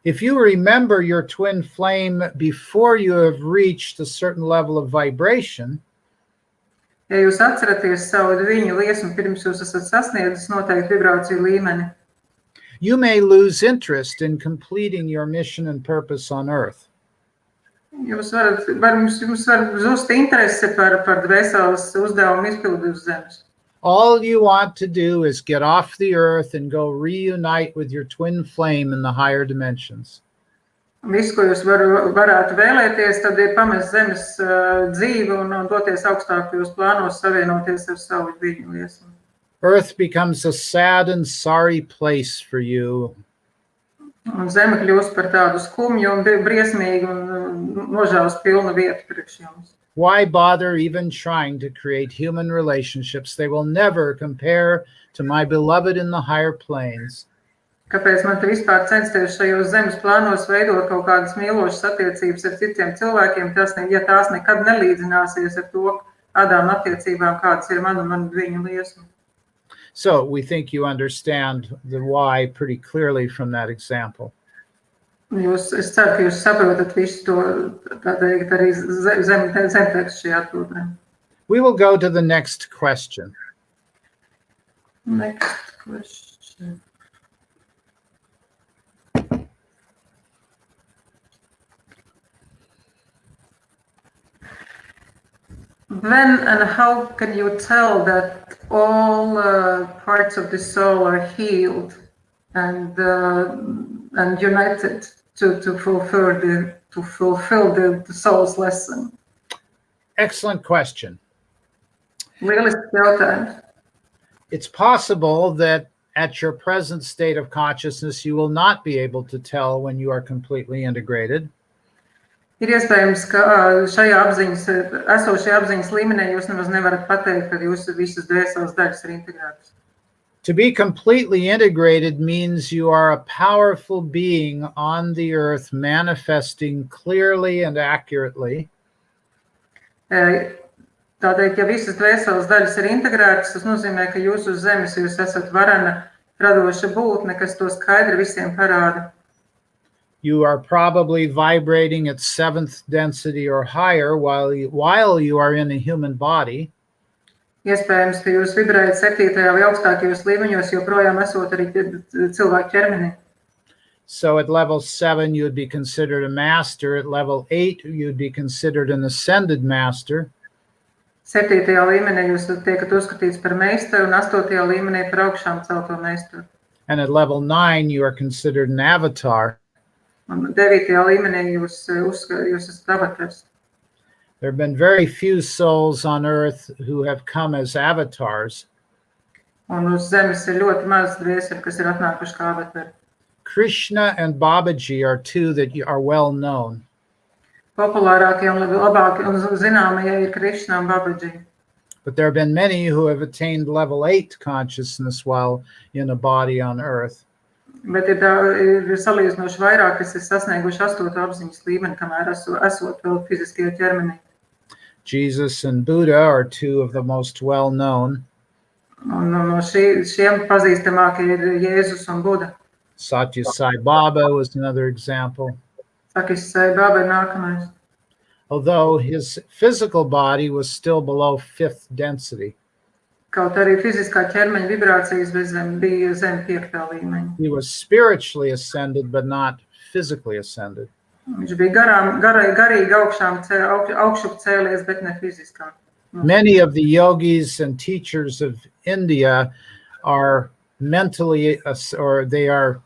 If you remember your twin flame before you have reached a certain level of vibration, Ja jūs atceraties savu dviņu liesmu, pirms jūs esat sasniedzis noteikti vibrāciju līmeni, you may lose interest in completing your mission and purpose on earth. jums var zust interese par dvēseles uzdevumu izpildi uz zemes. All you want to do is get off the earth and go reunite with your twin flame in the higher dimensions. Viss, ko jūs varētu vēlēties, tad ir pamest zemes dzīvi un doties augstākajos plānos, savienoties ar savu dviņu liesmu. Earth becomes a sad and sorry place for you. Un zeme kļūst par tādu skumju un briesmīgu un nožēlas pilnu vietu priekš jums. Why bother even trying to create human relationships? They will never compare to my beloved in the higher planes. Kāpēc man te vispār censties šajos zemes plānos veidot kaut kādas mīlošas attiecības ar citiem cilvēkiem, ja tās nekad nelīdzināsies ar to tādām attiecībām, kādas ir man un manu dviņu liesmu. So we think you understand the why pretty clearly from that example. Es ceru, ka jūs saprotat visu to, tā teikt, arī zemtekstu šajā atbildē. We will go to the next question. Next question. When and how can you tell that all parts of the soul are healed and united to fulfill the soul's lesson? Excellent question. Lielisks jautājums. It's possible that at your present state of consciousness, you will not be able to tell when you are completely integrated. Ir iespējams, ka šajā esošajā apziņas līmenī jūs nemaz nevarat pateikt, ka jūsu visas dvēseles daļas ir integrētas. To be completely integrated means you are a powerful being on the earth, manifesting clearly and accurately. Tādēļ, ja visas dvēseles daļas ir integrētas, tas nozīmē, ka jūs uz zemes jūs esat varena, radoša būtne, kas to skaidri visiem parāda. You are probably vibrating at 7th density or higher while you are in a human body. Iespējams, ka jūs vibrējat 7. vai augstākajos līmeņos, joprojām esot arī cilvēku ķermenī. So at level 7, you would be considered a master. At level 8, you would be considered an ascended master. 7. līmenī jūs tiekat uzskatīts par meistaru un 8. līmenī par augšām celto meistaru. And at level 9, you are considered an avatar. Un 9. līmenī jūs esat avatars. There have been very few souls on earth who have come as avatars. Un uz zemes ir ļoti maz dvēseli, kas ir atnākuši kā avatari. Krishna and Babaji are two that are well known. Populārākie un labākie un zināmie ir Krishna un Babaji. But there have been many who have attained level 8 consciousness while in a body on earth. Bet ir salīdzinoši vairāk, kas ir sasnieguši 8. apziņas līmeni, kamēr esot vēl fiziskajā ķermenī. Jesus and Buddha are two of the most well-known. Un no šiem pazīstamākie ir Jēzus un Buda. Satya Sai Baba was another example. Sakis Sai Baba ir nākamais. Although his physical body was still below 5th density. Kaut arī fiziskā ķermeņa vibrācijas bija zem 5. līmeņa. He was spiritually ascended, but not physically ascended. Viņš bija garīgi augšup cēlies, bet ne fiziskā. Many of the yogis and teachers of India are mentally, or they are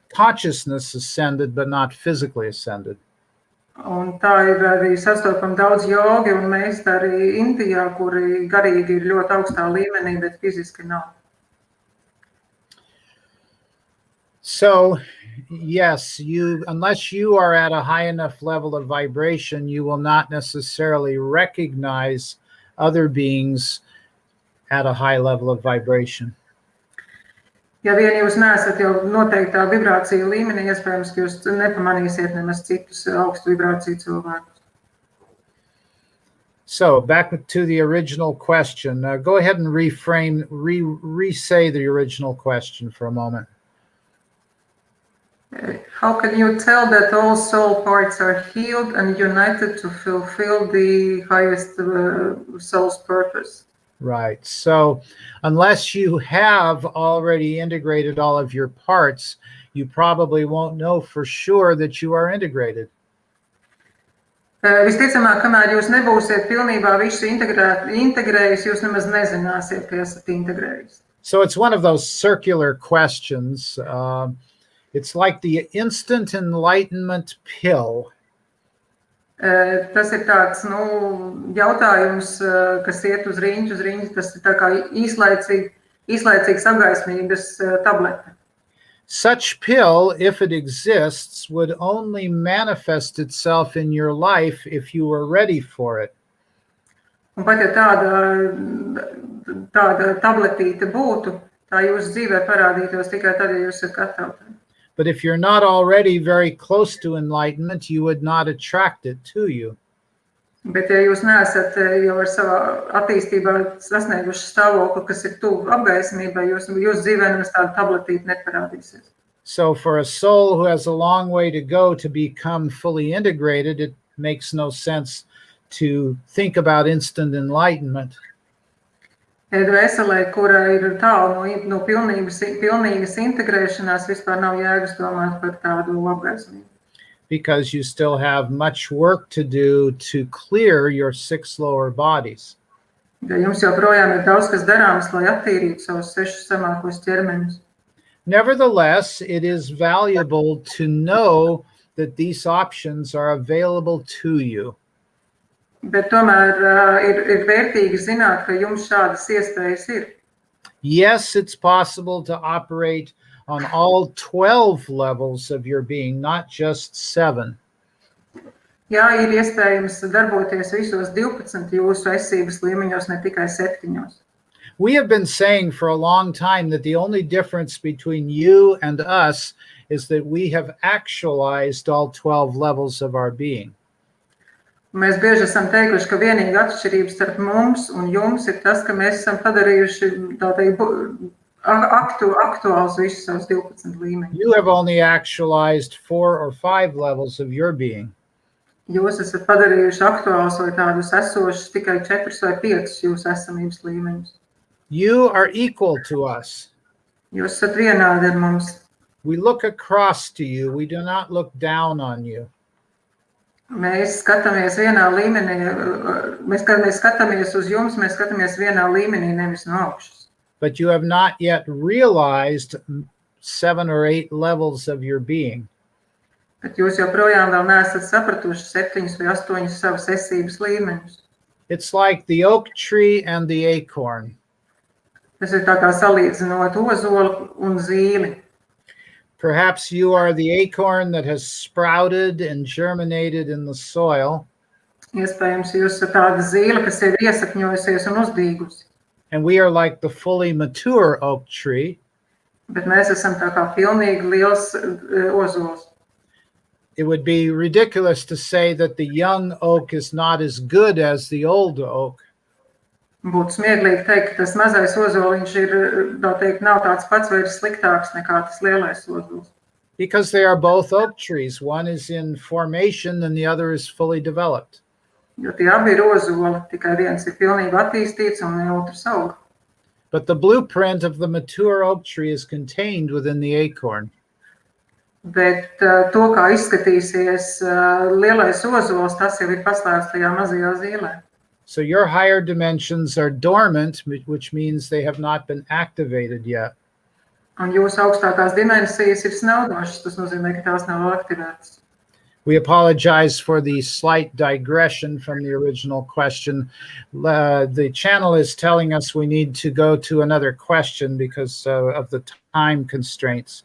consciousness ascended, but not physically ascended. Un tā ir arī sastopama daudz jogi un meistari Indijā, kuri garīgi ir ļoti augstā līmenī, bet fiziski nav. So, yes, unless you are at a high enough level of vibration, you will not necessarily recognize other beings at a high level of vibration. Ja vien jūs neesat jau noteiktā vibrācija līmenī, iespējams, ka jūs nepamanīsiet nemaz citus augstu vibrāciju cilvēkus. So, back to the original question. Go ahead and re-say the original question for a moment. How can you tell that all soul parts are healed and united to fulfill the highest soul's purpose? Right. So unless you have already integrated all of your parts, you probably won't know for sure that you are integrated. Visticamāk, kamēr jūs nebūsiet pilnībā visu integrējis, jūs nemaz nezināsiet, ka esat integrējis. So it's one of those circular questions. It's like the instant enlightenment pill. Tas ir tāds, jautājums, kas iet uz riņķi, tas ir tā kā īslaicīgs apgaismības tablete. Such pill, if it exists, would only manifest itself in your life if you were ready for it. Un pat ja tāda tabletīte būtu, tā jūsu dzīvē parādītos tikai tad, ja jūs esat gatavi. But if you're not already very close to enlightenment, you would not attract it to you. Bet ja jūs neesat jau ar savā attīstībā sasnieguši stāvokli, kas ir tuvu apgaismībai, jūsu dzīvē nemaz tāda tabletīte neparādīsies. So for a soul who has a long way to go to become fully integrated, it makes no sense to think about instant enlightenment. Dvēselē, kura ir tālu no pilnīgas integrēšanās, vispār nav jēgas domāt par tādu apgaismību. Because you still have much work to do to clear your 6 lower bodies. Ja jums joprojām ir daudz kas darāms, lai attīrītu savus 6 zemākos ķermeņus. Nevertheless, it is valuable to know that these options are available to you. Bet tomēr ir vērtīgi zināt, ka jums šādas iespējas ir. Yes, it's possible to operate on all 12 levels of your being, not just 7. Jā, ir iespējams darboties visos 12 jūsu esības līmeņos, ne tikai 7. We have been saying for a long time that the only difference between you and us is that we have actualized all 12 levels of our being. Mēs bieži esam teikuši, ka vienīga atšķirība starp mums un jums ir tas, ka mēs esam padarījuši aktuāls visus savus 12 līmeņus. You have only actualized 4 or 5 levels of your being. Jūs esat padarījuši aktuāls vai tādus esošus tikai 4 vai 5 jūsu esamības līmeņus. You are equal to us. Jūs esat vienādi ar mums. We look across to you. We do not look down on you. Mēs skatāmies vienā līmenī, mēs skatāmies uz jums, mēs skatāmies vienā līmenī, nevis no augšas. But you have not yet realized 7 or 8 levels of your being. Bet jūs joprojām vēl neesat sapratuši 7 vai 8 savas esības līmeņus. It's like the oak tree and the acorn. Tas ir tā kā salīdzinot ozolu un zīli. Perhaps you are the acorn that has sprouted and germinated in the soil. Iespējams, jūs esat tāda zīle, kas ir iesakņojusies un uzdīgusi. And we are like the fully mature oak tree. Bet mēs esam tā kā pilnīgi liels ozols. It would be ridiculous to say that the young oak is not as good as the old oak. Būtu smieklīgi teikt, ka tas mazais ozoliņš ir, tā teikt, nav tāds pats vai ir sliktāks nekā tas lielais ozols. Because they are both oak trees. One is in formation and the other is fully developed. Jo tie abi ir ozoli, tikai viens ir pilnīgi attīstīts un otrs aug. But the blueprint of the mature oak tree is contained within the acorn. Bet to, kā izskatīsies lielais ozols, tas jau ir paslēpts tajā mazajā zīlē. So your higher dimensions are dormant, which means they have not been activated yet. Un jūsu augstākās dimensijas ir snaudošas, tas nozīmē, ka tās nav aktivētas. We apologize for the slight digression from the original question. The channel is telling us we need to go to another question because of the time constraints.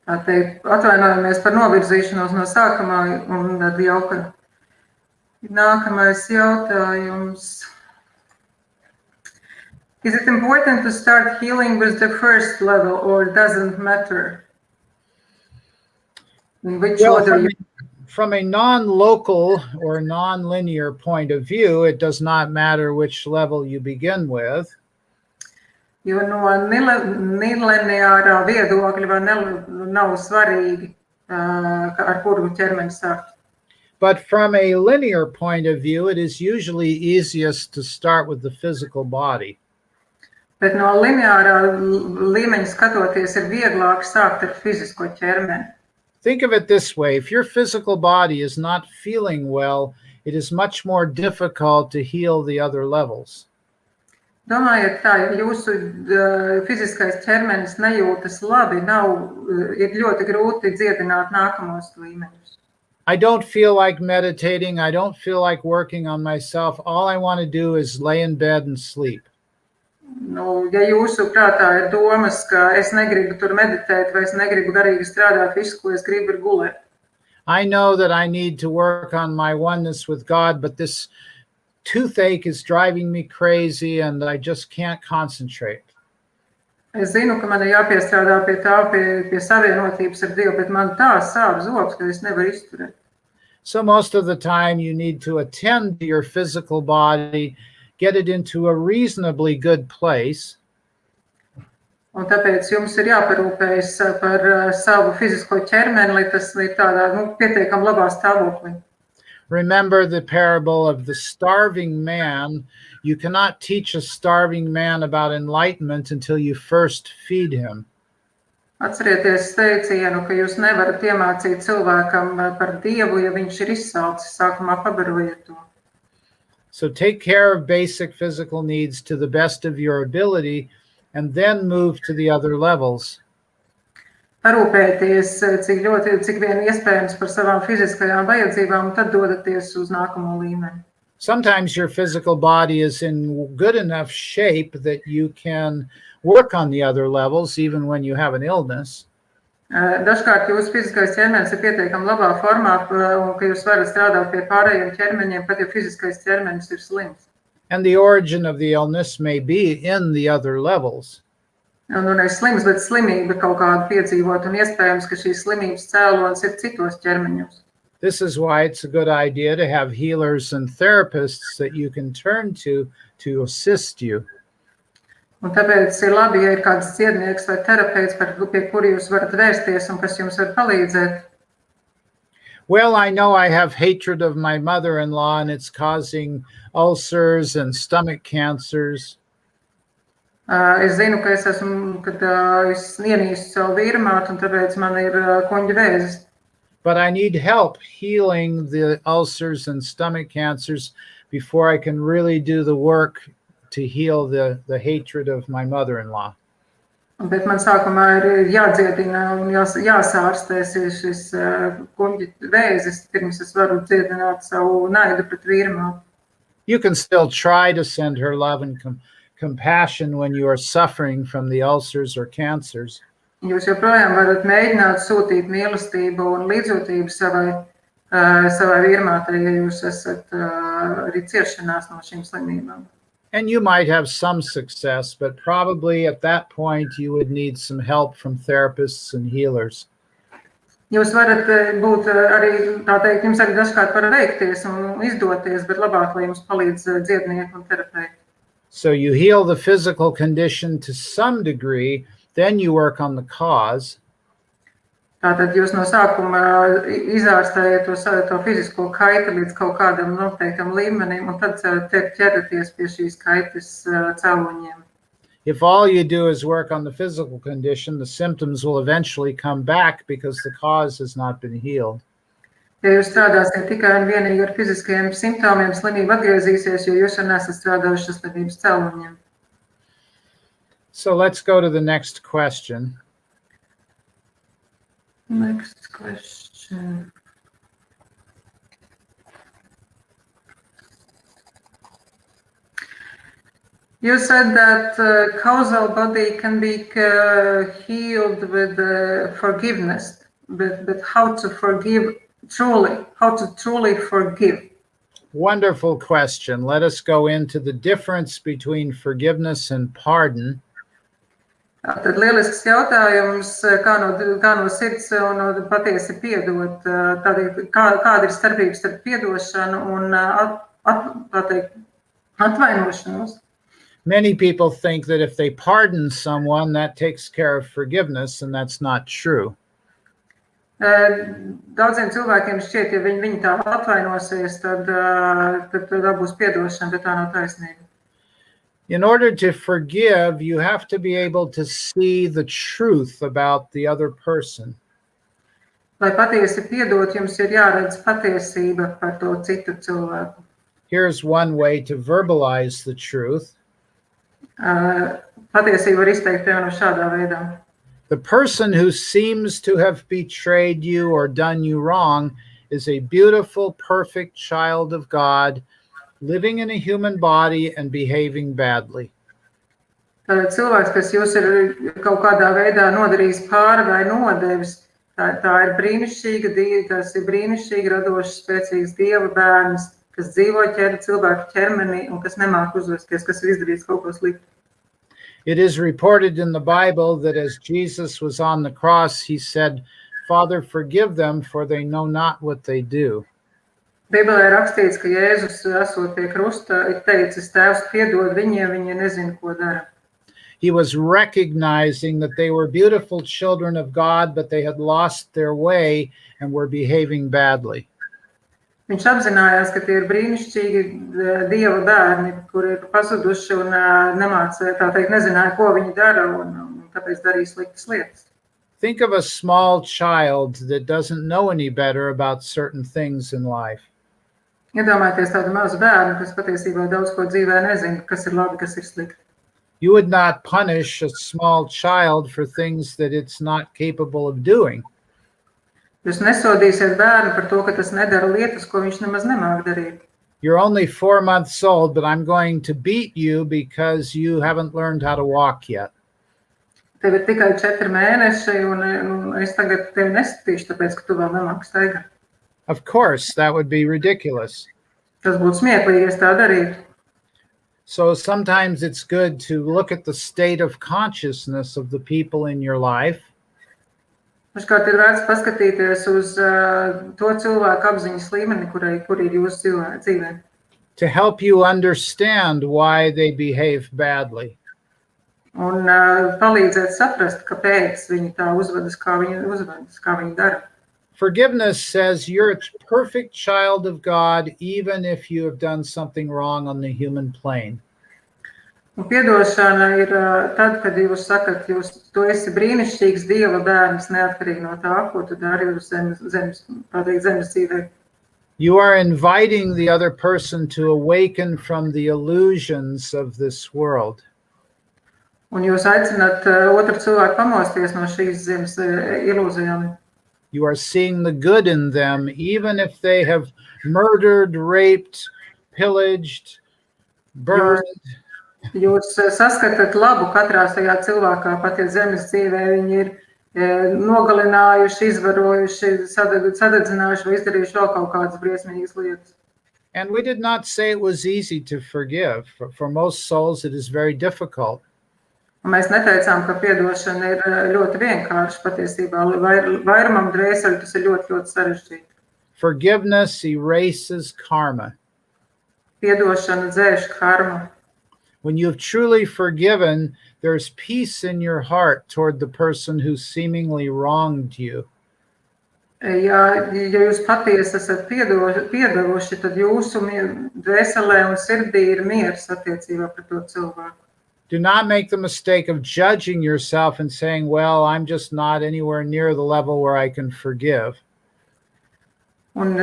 Atvainojamies par novirzīšanos no sākumā, un tad jau, ka nākamais jautājums. Is it important to start healing with the first level, or doesn't matter? In which order? From a non-local or non-linear point of view, it does not matter which level you begin with. Jo no nelineārā viedokļa vai nav svarīgi, ar kuru ķermeni sākt. But from a linear point of view, it is usually easiest to start with the physical body. Bet no lineārā līmeņa skatoties ir vieglāk sākt ar fizisko ķermeni. Think of it this way. If your physical body is not feeling well, it is much more difficult to heal the other levels. Domājiet tā, ja jūsu fiziskais ķermenis nejūtas labi, ir ļoti grūti dziedināt nākamos līmeņus. I don't feel like meditating. I don't feel like working on myself. All I want to do is lay in bed and sleep. Ja jūsu prātā ir domas, ka es negribu tur meditēt vai es negribu garīgi strādāt, visu, ko es gribu, ir gulēt. I know that I need to work on my oneness with God, but this toothache is driving me crazy and I just can't concentrate. Es zinu, ka man ir jāpiestrādā pie tā, pie savienotības ar Dievu, bet man tā sāp zobs, ka es nevaru izturēt. So most of the time you need to attend to your physical body, get it into a reasonably good place. Un tāpēc jums ir jāparūpējas par savu fizisko ķermeni, lai tas ir tādā, pietiekam labā stāvoklī. Remember the parable of the starving man. You cannot teach a starving man about enlightenment until you first feed him. Atcerieties teicienu, ka jūs nevarat iemācīt cilvēkam par Dievu, ja viņš ir izsalcis, sākumā pabarojiet to. So take care of basic physical needs to the best of your ability and then move to the other levels. Parūpēties, cik vien iespējams par savām fiziskajām vajadzībām, tad dodaties uz nākamo līmeni. Sometimes your physical body is in good enough shape that you can work on the other levels even when you have an illness. Dažkārt jūsu fiziskais ķermenis ir pietiekami labā formā, un ka jūs varat strādāt pie pārējiem ķermeņiem, pat ja fiziskais ķermenis ir slims. And the origin of the illness may be in the other levels. Un nevis slims, bet slimība kaut kādu piedzīvot, un iespējams, ka šīs slimības cēlonis ir citos ķermeņos. This is why it's a good idea to have healers and therapists that you can turn to assist you. Un tāpēc ir labi, ja ir kāds dziednieks vai terapeits, pie kura jūs varat vērsties un kas jums var palīdzēt. Well, I know I have hatred of my mother-in-law and it's causing ulcers and stomach cancers. Es zinu, ka es esmu, kad es ienīstu savu vīrmātu un tāpēc man ir kuņģa vēzis. But I need help healing the ulcers and stomach cancers before I can really do the work to heal the hatred of my mother-in-law. Bet man sākumā ir jādziedina un jāsārstēs šis kuņģa vēzis, pirms es varu dziedināt savu naidu pret vīrmātu. You can still try to send her love and compassion when you are suffering from the ulcers or cancers. Jūs joprojām varat mēģināt sūtīt mīlestību un līdzjūtību savai vīrmātei, ja jūs esat arī ciešanās no šīm slimībām. And you might have some success, but probably at that point you would need some help from therapists and healers. Jūs varat būt arī, tā teikt, jums arī dažkārt var veikties un izdoties, bet labāk, lai jums palīdz dziednieki un terapeiti. So you heal the physical condition to some degree, then you work on the cause. Tātad jūs no sākuma izārstējat to fizisko kaiti līdz kaut kādam noteiktam līmenim un tad ķeraties pie šīs kaitas cēloņiem. If all you do is work on the physical condition, the symptoms will eventually come back because the cause has not been healed. Ja jūs strādāsiet tikai un vienīgi ar fiziskajiem simptomiem, slimība atgriezīsies, jo jūs jau nesat strādājuši ar slimības cēloņiem. So let's go to the next question. Next question. You said that causal body can be healed with forgiveness, but how to forgive truly? How to truly forgive? Wonderful question. Let us go into the difference between forgiveness and pardon. Tad lielisks jautājums, kā no sirds un patiesi piedot. Kāda ir starpība starp piedošanu un atvainošanos? Many people think that if they pardon someone, that takes care of forgiveness, and that's not true. Daudziem cilvēkiem šķiet, ja viņi tā atvainosies, tad būs piedošana, bet tā nav taisnība. In order to forgive, you have to be able to see the truth about the other person. Lai patiesi piedot, jums ir jāredz patiesība par to citu cilvēku. Here's one way to verbalize the truth. Patiesība var izteikt piemēram šādā veidā. The person who seems to have betrayed you or done you wrong is a beautiful, perfect child of God, living in a human body and behaving badly. Tātad cilvēks, kas jūs ir kaut kādā veidā nodarījis pāri vai nodevis, tā ir brīnišķīga dieva, tas ir brīnišķīgi radošs, spēcīgs Dieva bērns, kas dzīvo cilvēku ķermenī un kas nemāk uzvesties, kas ir izdarījis kaut ko sliktu. It is reported in the Bible that as Jesus was on the cross, he said, "Father, forgive them, for they know not what they do." Bībelē rakstīts, ka Jēzus esot pie krusta, ir teicis, Tēvs piedod viņiem, viņi nezina, ko dara. He was recognizing that they were beautiful children of God, but they had lost their way and were behaving badly. Viņš apzinājās, ka tie ir brīnišķīgi Dieva bērni, kuri ir pazuduši un nezināja, ko viņi dara, un tāpēc darīja sliktas lietas. Think of a small child that doesn't know any better about certain things in life. Iedomājieties tādu mazu bērnu, kas patiesībā daudz ko dzīvē nezina, kas ir labi, kas ir slikti. You would not punish a small child for things that it's not capable of doing. Jūs nesodīsiet bērnu par to, ka tas nedara lietas, ko viņš nemaz nemāk darīt. You're only 4 months old, but I'm going to beat you because you haven't learned how to walk yet. Tev ir tikai 4 mēneši, un es tagad tevi nesitīšu, tāpēc, ka tu vēl nemāki staigāt. Of course, that would be ridiculous. Tas būtu smieklīgi, ja es tā darītu. So sometimes it's good to look at the state of consciousness of the people in your life. Dažkārt ir vērts paskatīties uz to cilvēku apziņas līmeni, kur ir jūsu dzīvē. To help you understand why they behave badly. Un palīdzēt saprast, kāpēc viņi tā uzvedas, kā viņi dara. Forgiveness says you're a perfect child of God, even if you have done something wrong on the human plane. Un piedošana ir tad, kad jūs sakat, tu esi brīnišķīgs Dieva bērns, neatkarīgi no tā, ko tu dari uz zemes dzīvē. You are inviting the other person to awaken from the illusions of this world. Un jūs aicināt otru cilvēku pamosties no šīs zemes ilūzijām. You are seeing the good in them, even if they have murdered, raped, pillaged, burned. Jūs saskatāt labu katrā tajā cilvēkā, pat ja zemes dzīvē viņi ir nogalinājuši, izvarojuši, sadedzinājuši vai izdarījuši vēl kaut kādas briesmīgas lietas. And we did not say it was easy to forgive. For most souls, it is very difficult. Un mēs neteicām, ka piedošana ir ļoti vienkārša patiesībā. Vairumam dvēseli tas ir ļoti, ļoti sarežģīti. Forgiveness erases karma. Piedošana dzēš karmu. When you've truly forgiven, there's peace in your heart toward the person who seemingly wronged you. Ja jūs patiesi esat piedevuši, tad jūsu dvēselē un sirdī ir miers attiecībā pret to cilvēku. Do not make the mistake of judging yourself and saying, well, I'm just not anywhere near the level where I can forgive. Un,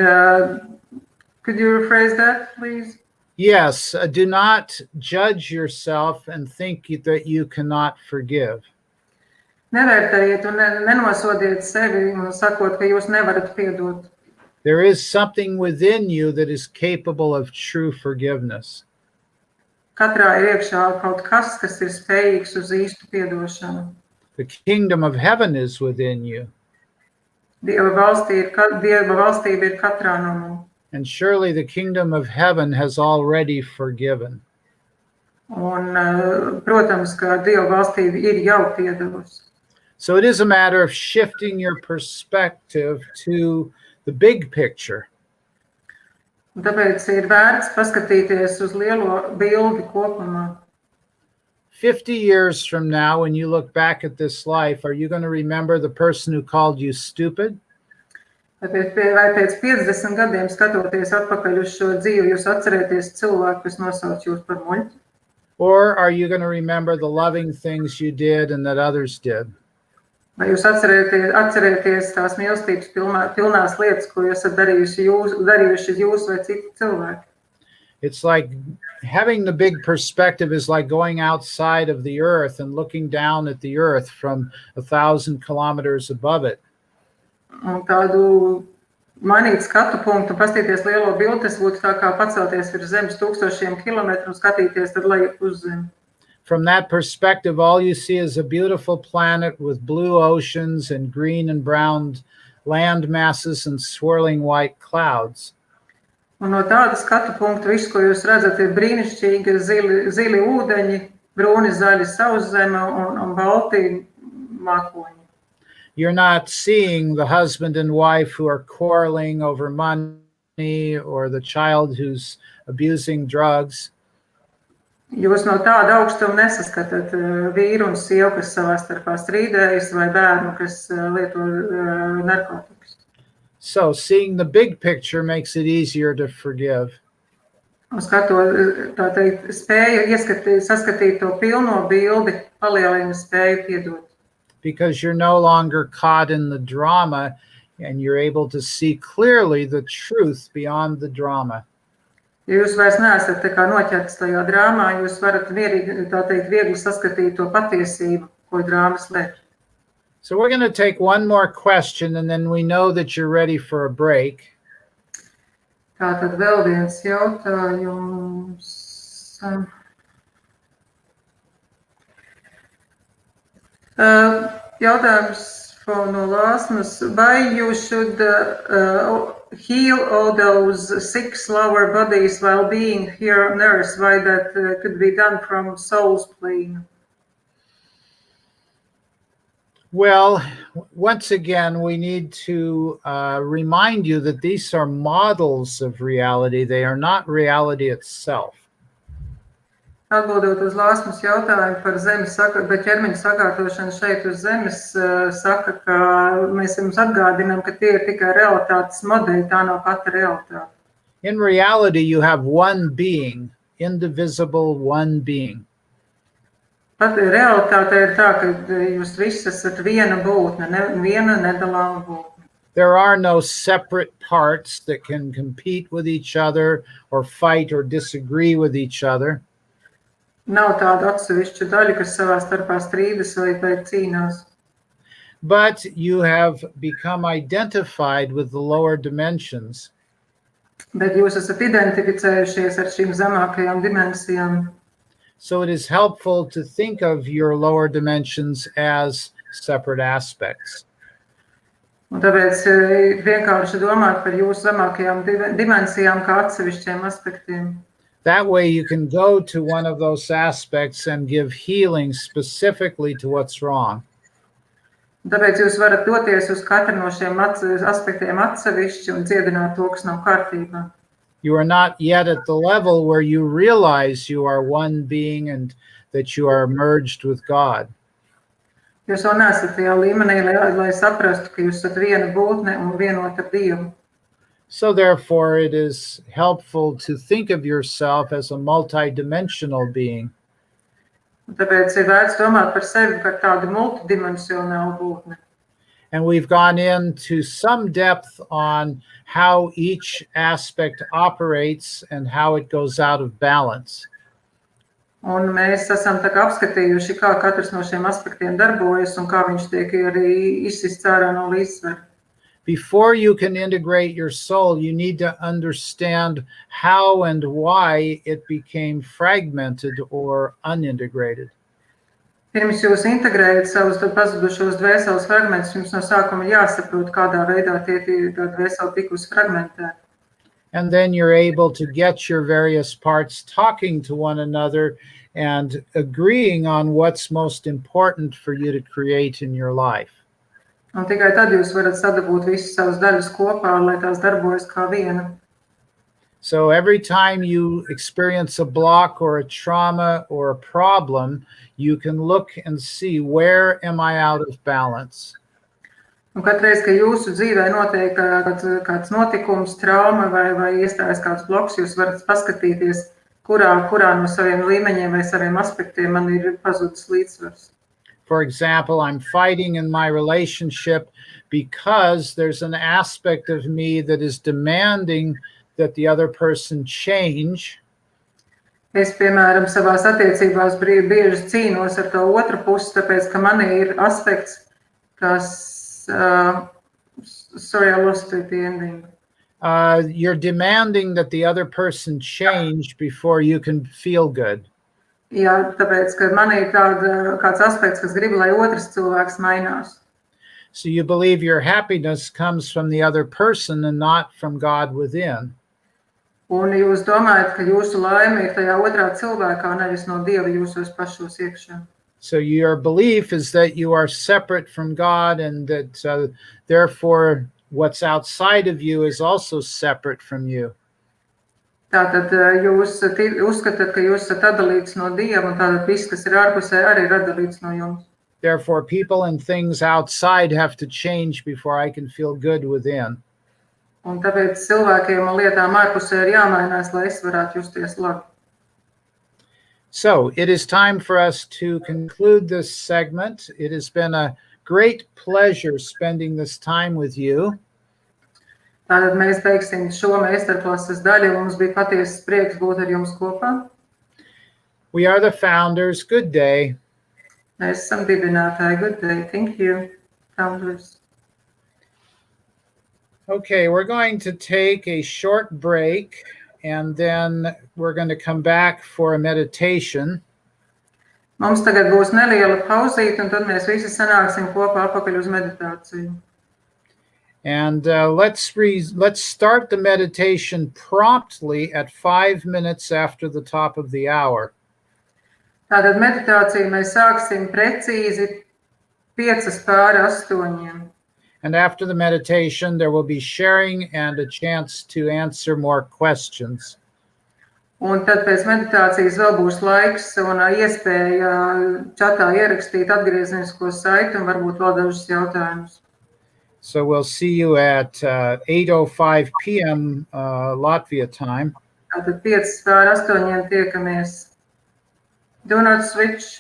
could you rephrase that, please? Yes, do not judge yourself and think that you cannot forgive. Nevērtējiet un nenosodiet sevi, sakot, ka jūs nevarat piedot. There is something within you that is capable of true forgiveness. Katrā ir iekšā kaut kas, kas ir spējīgs uz īstu piedošanu. The kingdom of heaven is within you. Dieva valstība ir katrā no mums. And surely the kingdom of heaven has already forgiven. Un, protams, ka Dieva valstība ir jau piedevusi. So it is a matter of shifting your perspective to the big picture. Un tāpēc ir vērts paskatīties uz lielo bildi kopumā. 50 years from now, when you look back at this life, are you going to remember the person who called you stupid? Vai pēc 50 gadiem skatoties atpakaļ uz šo dzīvi, jūs atcerēties cilvēku, kas nosauc jūs par muļķi? Or are you going to remember the loving things you did and that others did? Vai jūs atcerēties tās mīlestības pilnās lietas, ko jūs esat darījuši jūs vai citi cilvēki? It's like having the big perspective is like going outside of the earth and looking down at the earth from 1,000 kilometers above it. Un tādu mainīt skatu punktu un pastīties lielo bildi, tas būtu tā kā pacelties virs zemes 1000 kilometru un skatīties tad lejup uz zemi. From that perspective, all you see is a beautiful planet with blue oceans and green and brown land masses and swirling white clouds. Un no tāda skatu punkta viss, ko jūs redzat, ir brīnišķīgi zili ūdeņi, brūni zaļi sauszeme un balti mākoņi. You're not seeing the husband and wife who are quarreling over money or the child who's abusing drugs. Jūs no tāda augstuma nesaskatāt vīru un sievu, kas savā starpā strīdējas, vai bērnu, kas lieto narkotikas. So seeing the big picture makes it easier to forgive. Un skatot, tā teikt, spēja saskatīt to pilno bildi, palielina spēju piedot. Because you're no longer caught in the drama and you're able to see clearly the truth beyond the drama. Jūs vairs neesat tā kā noķerts tajā drāmā, jūs varat viegli saskatīt to patiesību, ko drāma slēpj. So we're going to take one more question and then we know that you're ready for a break. Tātad vēl viens jautājums. Jautājums no Lāsmas. Why you should heal all those sick, lower bodies while being here on earth? Why that could be done from soul's plane? Well, once again, we need to remind you that these are models of reality. They are not reality itself. Atbildot uz Lāsmas jautājumu par zemes bet ķermeņa sakārtošanu šeit uz zemes, saka, ka mēs jums atgādinām, ka tie ir tikai realitātes modeļi, tā nav pati realitāte. In reality, you have one being, indivisible one being. Pat realitāte ir tā, ka jūs visi esat viena būtne, viena nedalāma būtne. There are no separate parts that can compete with each other or fight or disagree with each other. Nav tādu atsevišķu daļu, kas savā starpā strīdas vai cīnās. But you have become identified with the lower dimensions. Bet jūs esat identificējušies ar šīm zemākajām dimensijām. So it is helpful to think of your lower dimensions as separate aspects. Un tāpēc vienkārši domāt par jūsu zemākajām dimensijām kā atsevišķiem aspektiem. That way you can go to one of those aspects and give healing specifically to what's wrong. Tāpēc jūs varat doties uz katru no šiem aspektiem atsevišķi un dziedināt to, kas nav kārtībā. You are not yet at the level where you realize you are one being and that you are merged with God. Jūs vēl neesat tajā līmenī, lai saprastu, ka jūs esat viena būtne un vienota ar Dievu. So therefore it is helpful to think of yourself as a multidimensional being. Un tāpēc ir vērts domāt par sevi par tādu multidimensionālu būtni. And we've gone into some depth on how each aspect operates and how it goes out of balance. Un mēs esam tā kā apskatījuši, kā katrs no šiem aspektiem darbojas un kā viņš tiek arī izsists ārā no līdzsvara. Before you can integrate your soul, you need to understand how and why it became fragmented or unintegrated. Pirms jūs integrējat savus pazudušos dvēseles fragmentus, jums no sākuma jāsaprot, kādā veidā tie dvēseli tikusi fragmentēti. And then you're able to get your various parts talking to one another and agreeing on what's most important for you to create in your life. Un tikai tad jūs varat sadabūt visas savas daļas kopā, lai tās darbojas kā viena. So every time you experience a block or a trauma or a problem, you can look and see, where am I out of balance? Un katreiz, kad jūsu dzīvē notiek kāds notikums, trauma vai iestājas kāds bloks, jūs varat paskatīties, kurā no saviem līmeņiem vai saviem aspektiem man ir pazudis līdzsvars. For example, I'm fighting in my relationship because there's an aspect of me that is demanding that the other person change. Es, piemēram, savās attiecībās bieži cīnos ar to otru pusi, tāpēc, ka man ir aspekts, kas, sorry, I lost the ending. You're demanding that the other person change before you can feel good. Jā, tāpēc, ka man ir kāds aspekts, kas grib, lai otrs cilvēks mainās. So you believe your happiness comes from the other person and not from God within. Un jūs domājat, ka jūsu laime ir tajā otrā cilvēkā, nevis no Dieva jūsos pašos iekšā. So your belief is that you are separate from God and that therefore what's outside of you is also separate from you. Tātad jūs uzskatāt, ka jūs esat atdalīts no Dieva, un tātad viss, kas ir ārpusē, arī ir atdalīts no jums. Therefore, people and things outside have to change before I can feel good within. Un tāpēc cilvēkiem un lietām ārpusē ir jāmainās, lai es varētu justies labi. So it is time for us to conclude this segment. It has been a great pleasure spending this time with you. Tātad mēs beigsim šo meistarklases daļu. Mums bija patiesas prieks būt ar jums kopā. We are the founders. Good day. Mēs esam dibinātāji. Good day. Thank you, founders. Okay, we're going to take a short break, and then we're going to come back for a meditation. Mums tagad būs neliela pauzīte, un tad mēs visi sanāksim kopā atpakaļ uz meditāciju. And let's start the meditation promptly at 5 minutes after the top of the hour. Tātad meditāciju mēs sāksim precīzi 7:05. And after the meditation, there will be sharing and a chance to answer more questions. Un tad pēc meditācijas vēl būs laiks un iespēja čatā ierakstīt atgriezenisko saiti un varbūt vēl dažus jautājumus. So we'll see you at 8:05 p.m. Latvia time. Tātad 7:08 tiekamies. Do not switch.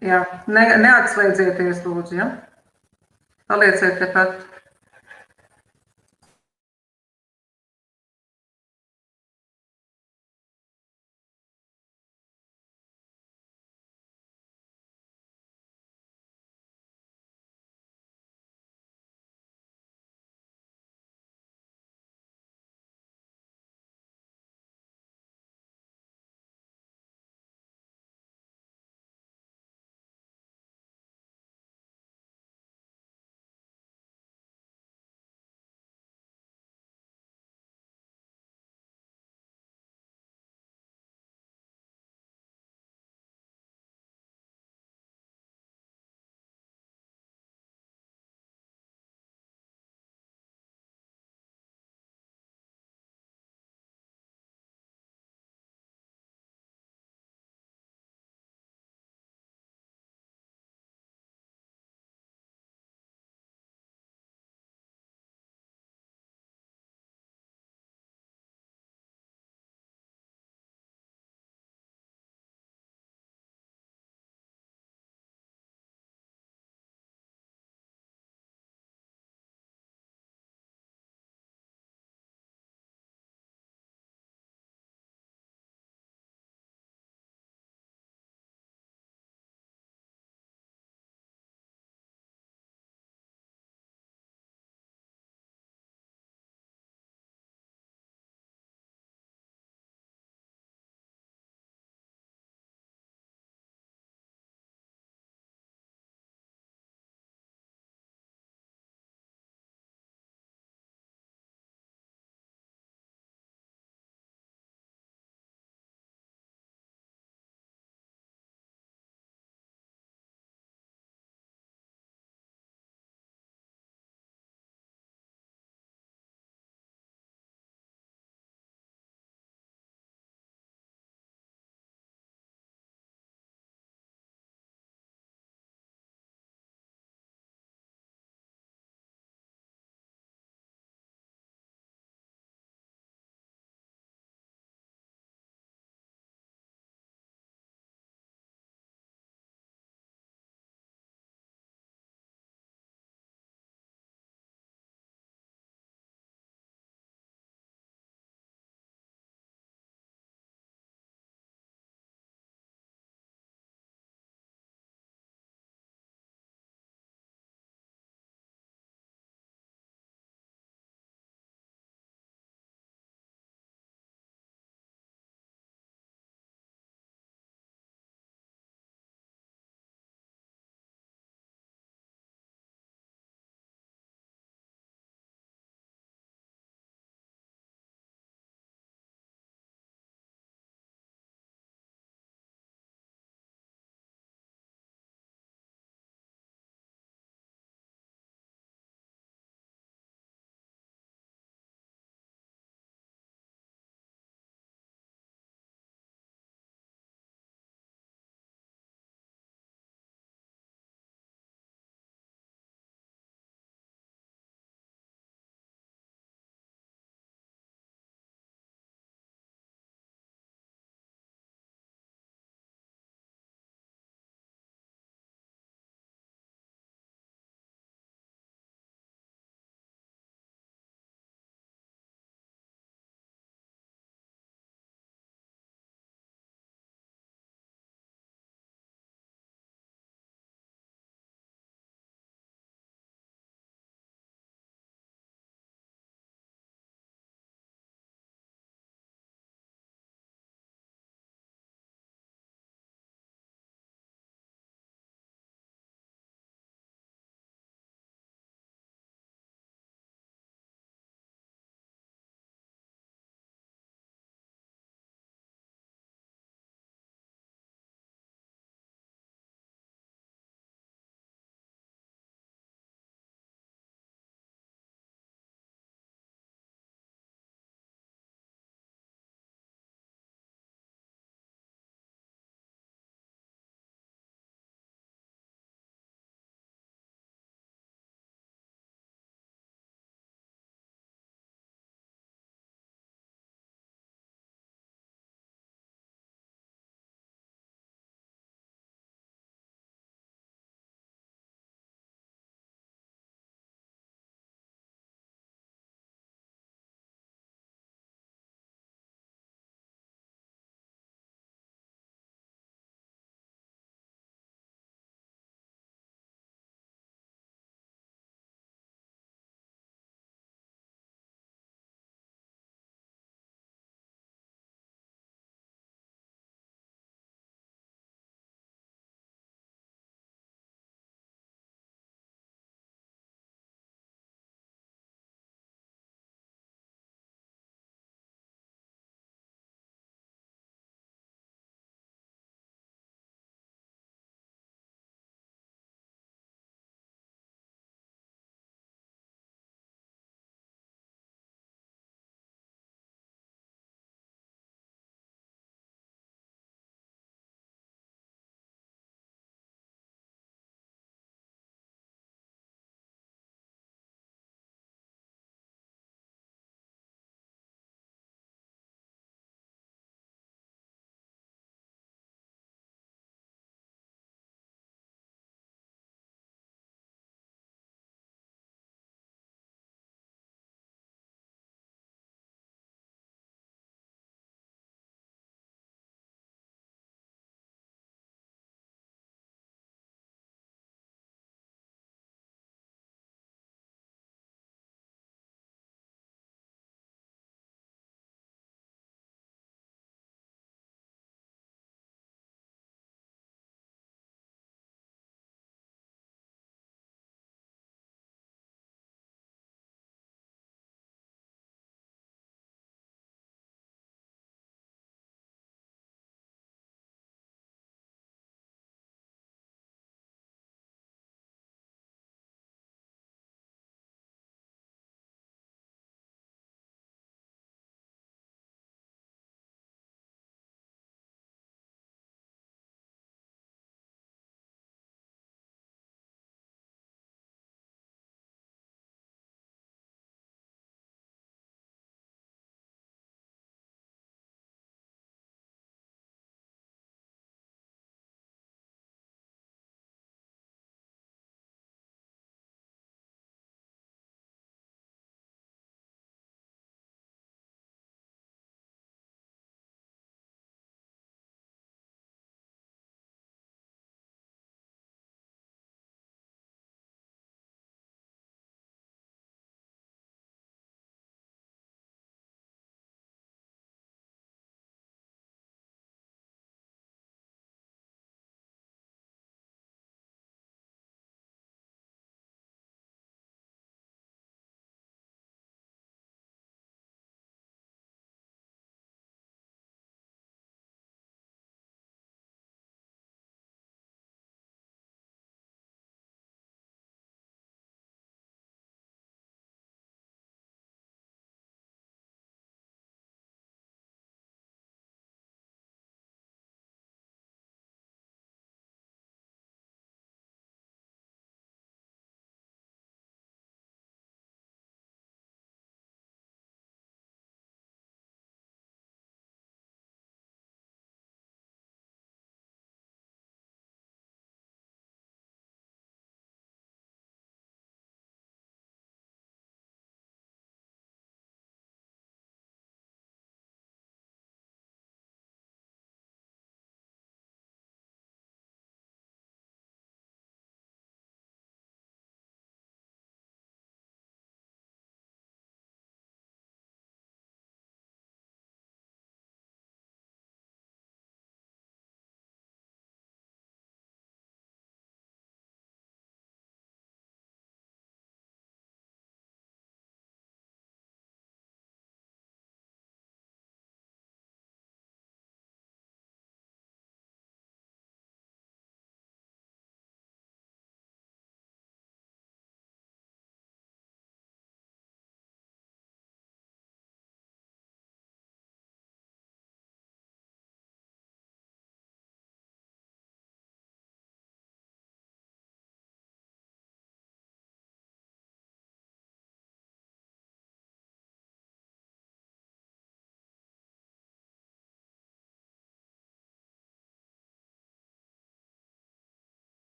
Jā, neatslēdzieties, lūdzu, ja? Palieciet tepat.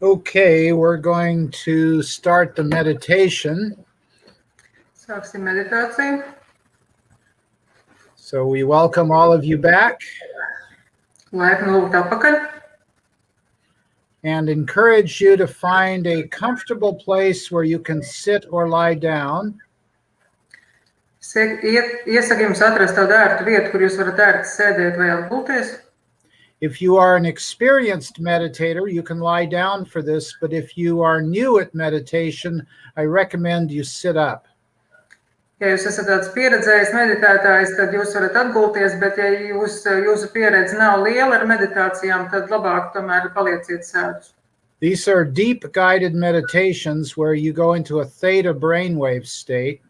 Okay, we're going to start the meditation. Sāksim meditāciju. So we welcome all of you back Laipni lūgt atpakaļ. and encourage you to find a comfortable place where you can sit or lie down. Iesaku jums atrast tādu ērtu vietu, kur jūs varat ērti sēdēt vai atgulties. If you are an experienced meditator, you can lie down for this, but if you are new at meditation, I recommend you sit up. Ja jūs esat tāds pieredzējis meditētājs, tad jūs varat atgulties, bet ja jūsu pieredze nav liela ar meditācijām, tad labāk tomēr palieciet sēdus. These are deep guided meditations where you go into a theta brainwave state.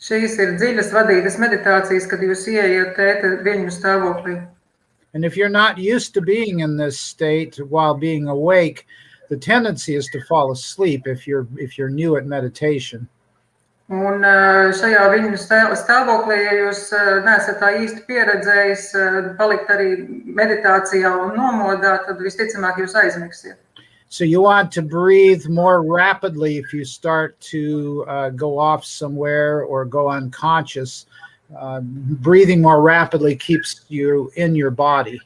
Šīs ir dziļas vadītas meditācijas, kad jūs ieiet tēta viļņu stāvoklī. And if you're not used to being in this state while being awake, the tendency is to fall asleep if you're new at meditation. Un šajā viļņu stāvoklī, ja jūs neesat tā īsti pieredzējis palikt arī meditācijā un nomodā, tad visticamāk jūs aizmigsiet. So you want to breathe more rapidly if you start to go off somewhere or go unconscious. Breathing more rapidly keeps you in your body.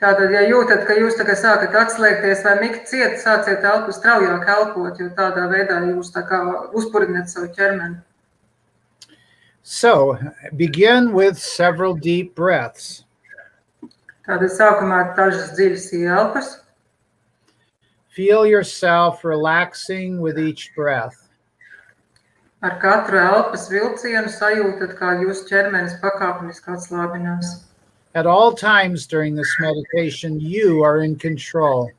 Tātad, ja jūtat, ka jūs tagad sākat atslēgties vai migt ciet, sāciet straujāk elpot, jo tādā veidā jūs tā kā uzpurināt savu ķermeni. So begin with several deep breaths. Tātad sākumā dažas dziļas ielpas. Feel yourself relaxing with each breath. Ar katru elpas vilcienu sajūtat, kā jūsu ķermenis pakāpeniski atslābinās. At all times during this meditation, you are in control.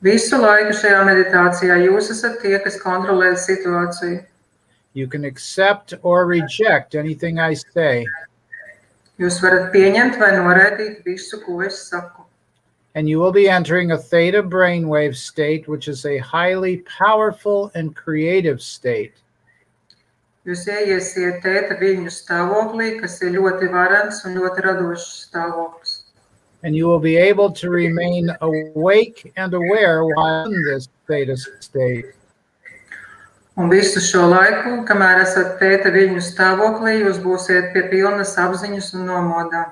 Visu laiku šajā meditācijā jūs esat tie, kas kontrolē situāciju. You can accept or reject anything I say. Jūs varat pieņemt vai noraidīt visu, ko es saku. And you will be entering a theta brainwave state, which is a highly powerful and creative state. Jūs ieiesiet tēta viļņu stāvoklī, kas ir ļoti varens un ļoti radošs stāvoklis. And you will be able to remain awake and aware while in this theta state. Un visu šo laiku, kamēr esat tēta viļņu stāvoklī, jūs būsiet pie pilnas apziņas un nomodā.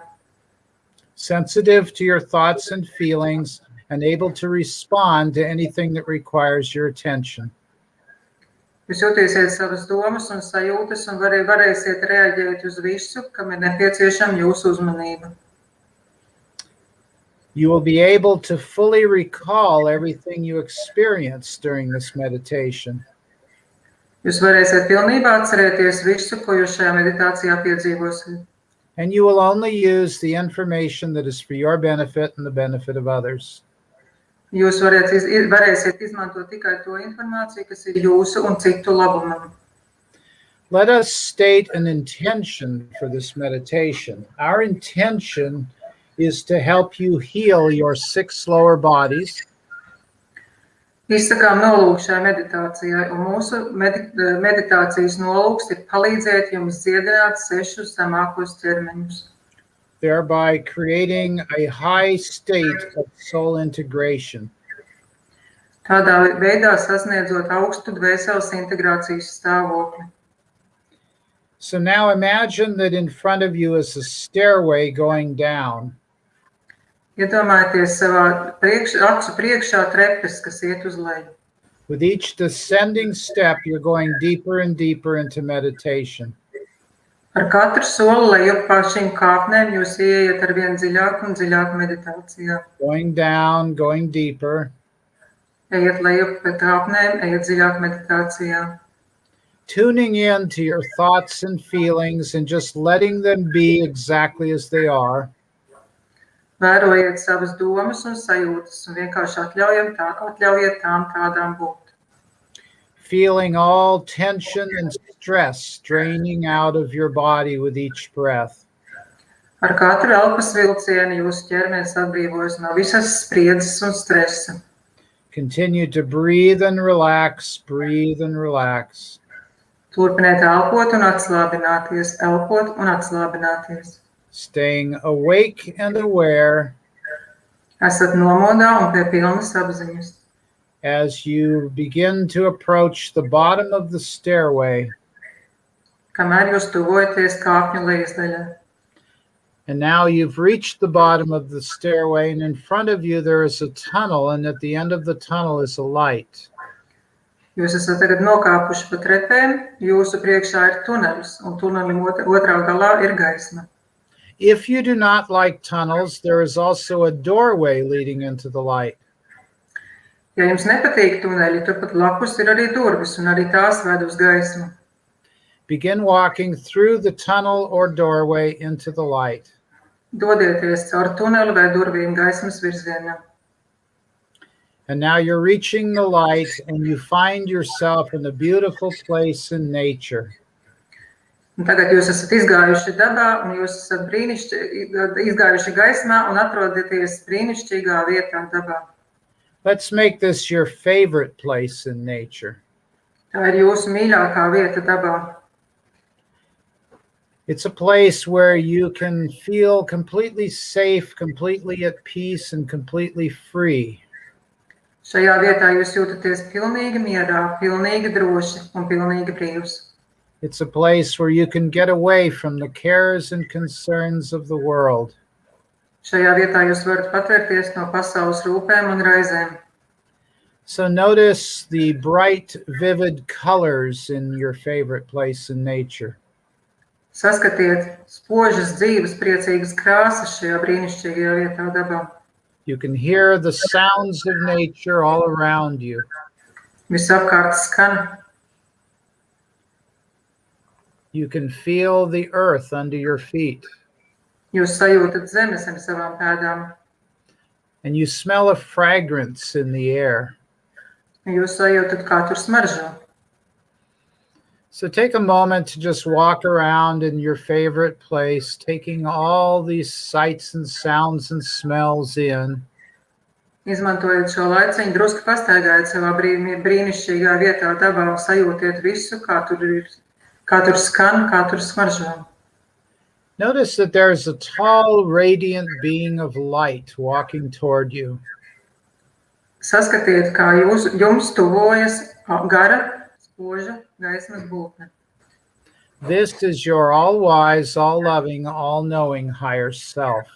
Sensitive to your thoughts and feelings and able to respond to anything that requires your attention. Jūs jūtīsiet savas domas un sajūtas un varēsiet reaģēt uz visu, kam ir nepieciešama jūsu uzmanība. You will be able to fully recall everything you experienced during this meditation. Jūs varēsiet pilnībā atcerēties visu, ko jūs šajā meditācijā piedzīvosiet. And you will only use the information that is for your benefit and the benefit of others. Jūs varēsiet izmantot tikai to informāciju, kas ir jūsu un citu labumam. Let us state an intention for this meditation. Our intention is to help you heal your 6 lower bodies. Izsakām nolūku šai meditācijai, un mūsu meditācijas nolūks ir palīdzēt jums dziedināt 6 zemākos ķermeņus. Thereby creating a high state of soul integration. Tādā veidā sasniedzot augstu dvēseles integrācijas stāvokli. So now imagine that in front of you is a stairway going down. Iedomājieties savā acu priekšā trepes, kas iet uz leju. With each descending step, you're going deeper and deeper into meditation. Ar katru soli lejup pa šīm kāpnēm jūs ieiet ar vien dziļāk un dziļāk meditācijā. Going down, going deeper. Ejiet lejup pa kāpnēm, ejiet dziļāk meditācijā. Tuning in to your thoughts and feelings and just letting them be exactly as they are. Vērojiet savas domas un sajūtas un vienkārši atļaujiet tām tādām būt. Feeling all tension and stress draining out of your body with each breath. Ar katru elpas vilcienu jūsu ķermenis atbrīvojas no visas spriedzes un stresa. Continue to breathe and relax, breathe and relax. Turpiniet elpot un atslābināties, elpot un atslābināties. Staying awake and aware. Esat nomodā un pie pilnas apziņas. As you begin to approach the bottom of the stairway, Kamēr jūs tuvojaties kāpņu lejasdaļai. and now you've reached the bottom of the stairway, and in front of you there is a tunnel, and at the end of the tunnel is a light. Jūs esat tagad nokāpuši pa trepēm, jūsu priekšā ir tunelis, un tunelim otrā galā ir gaisma. If you do not like tunnels, there is also a doorway leading into the light. Ja jums nepatīk tuneļi, turpat blakus ir arī durvis, un arī tās ved uz gaismu. Begin walking through the tunnel or doorway into the light. Dodieties caur tuneli vai durvīm gaismas virzienā. And now you're reaching the light, and you find yourself in a beautiful place in nature. Un tagad jūs esat izgājuši dabā, un jūs esat izgājuši gaismā un atrodaties brīnišķīgā vietā dabā. Let's make this your favorite place in nature. Tā ir jūsu mīļākā vieta dabā. It's a place where you can feel completely safe, completely at peace, and completely free. Šajā vietā jūs jūtaties pilnīgi mierā, pilnīgi droši un pilnīgi brīvs. It's a place where you can get away from the cares and concerns of the world. Šajā vietā jūs varat patvērties no pasaules rūpēm un raizēm. So notice the bright, vivid colors in your favorite place in nature. Saskatiet spožas, dzīves, priecīgas krāsas šajā brīnišķīgajā vietā dabā. You can hear the sounds of nature all around you. Visapkārt skan. You can feel the earth under your feet. Jūs sajūtat zemes zem savām pēdām. And you smell a fragrance in the air. Jūs sajūtat, kā tur smaržo. So take a moment to just walk around in your favorite place, taking all these sights and sounds and smells in. Izmantojiet šo laiciņu, drusku pastaigājiet savā brīnišķīgā vietā dabā un sajūtiet visu, kā tur skan, kā tur smaržo. Notice that there's a tall, radiant being of light walking toward you. Saskatiet, kā jums tuvojas gara, spoža gaismas būtne. This is your all-wise, all-loving, all-knowing higher self.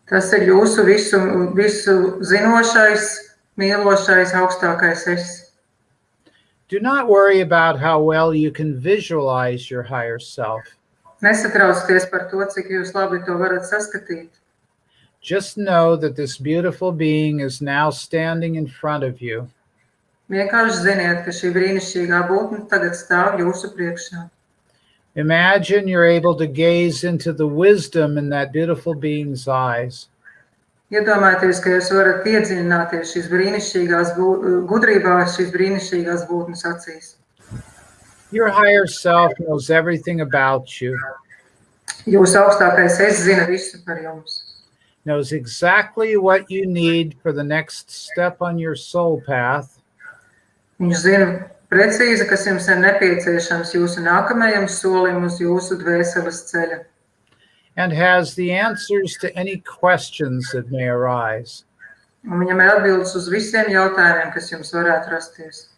Tas ir jūsu visu zinošais, mīlošais, augstākais es. Do not worry about how well you can visualize your higher self. Nesatraucieties par to, cik jūs labi to varat saskatīt. Just know that this beautiful being is now standing in front of you. Vienkārši ziniet, ka šī brīnišķīgā būtne tagad stāv jūsu priekšā. Imagine you're able to gaze into the wisdom in that beautiful being's eyes. Iedomājieties, ka jūs varat iedziļināties šīs brīnišķīgās gudrībā, šīs brīnišķīgās būtnes acīs. Your higher self knows everything about you. Jūsu augstākais es zina visu par jums. Knows exactly what you need for the next step on your soul path. Viņš zina precīzi, kas jums ir nepieciešams jūsu nākamajam solim uz jūsu dvēseles ceļa. And has the answers to any questions that may arise. Un viņam ir atbildes uz visiem jautājumiem, kas jums varētu rasties.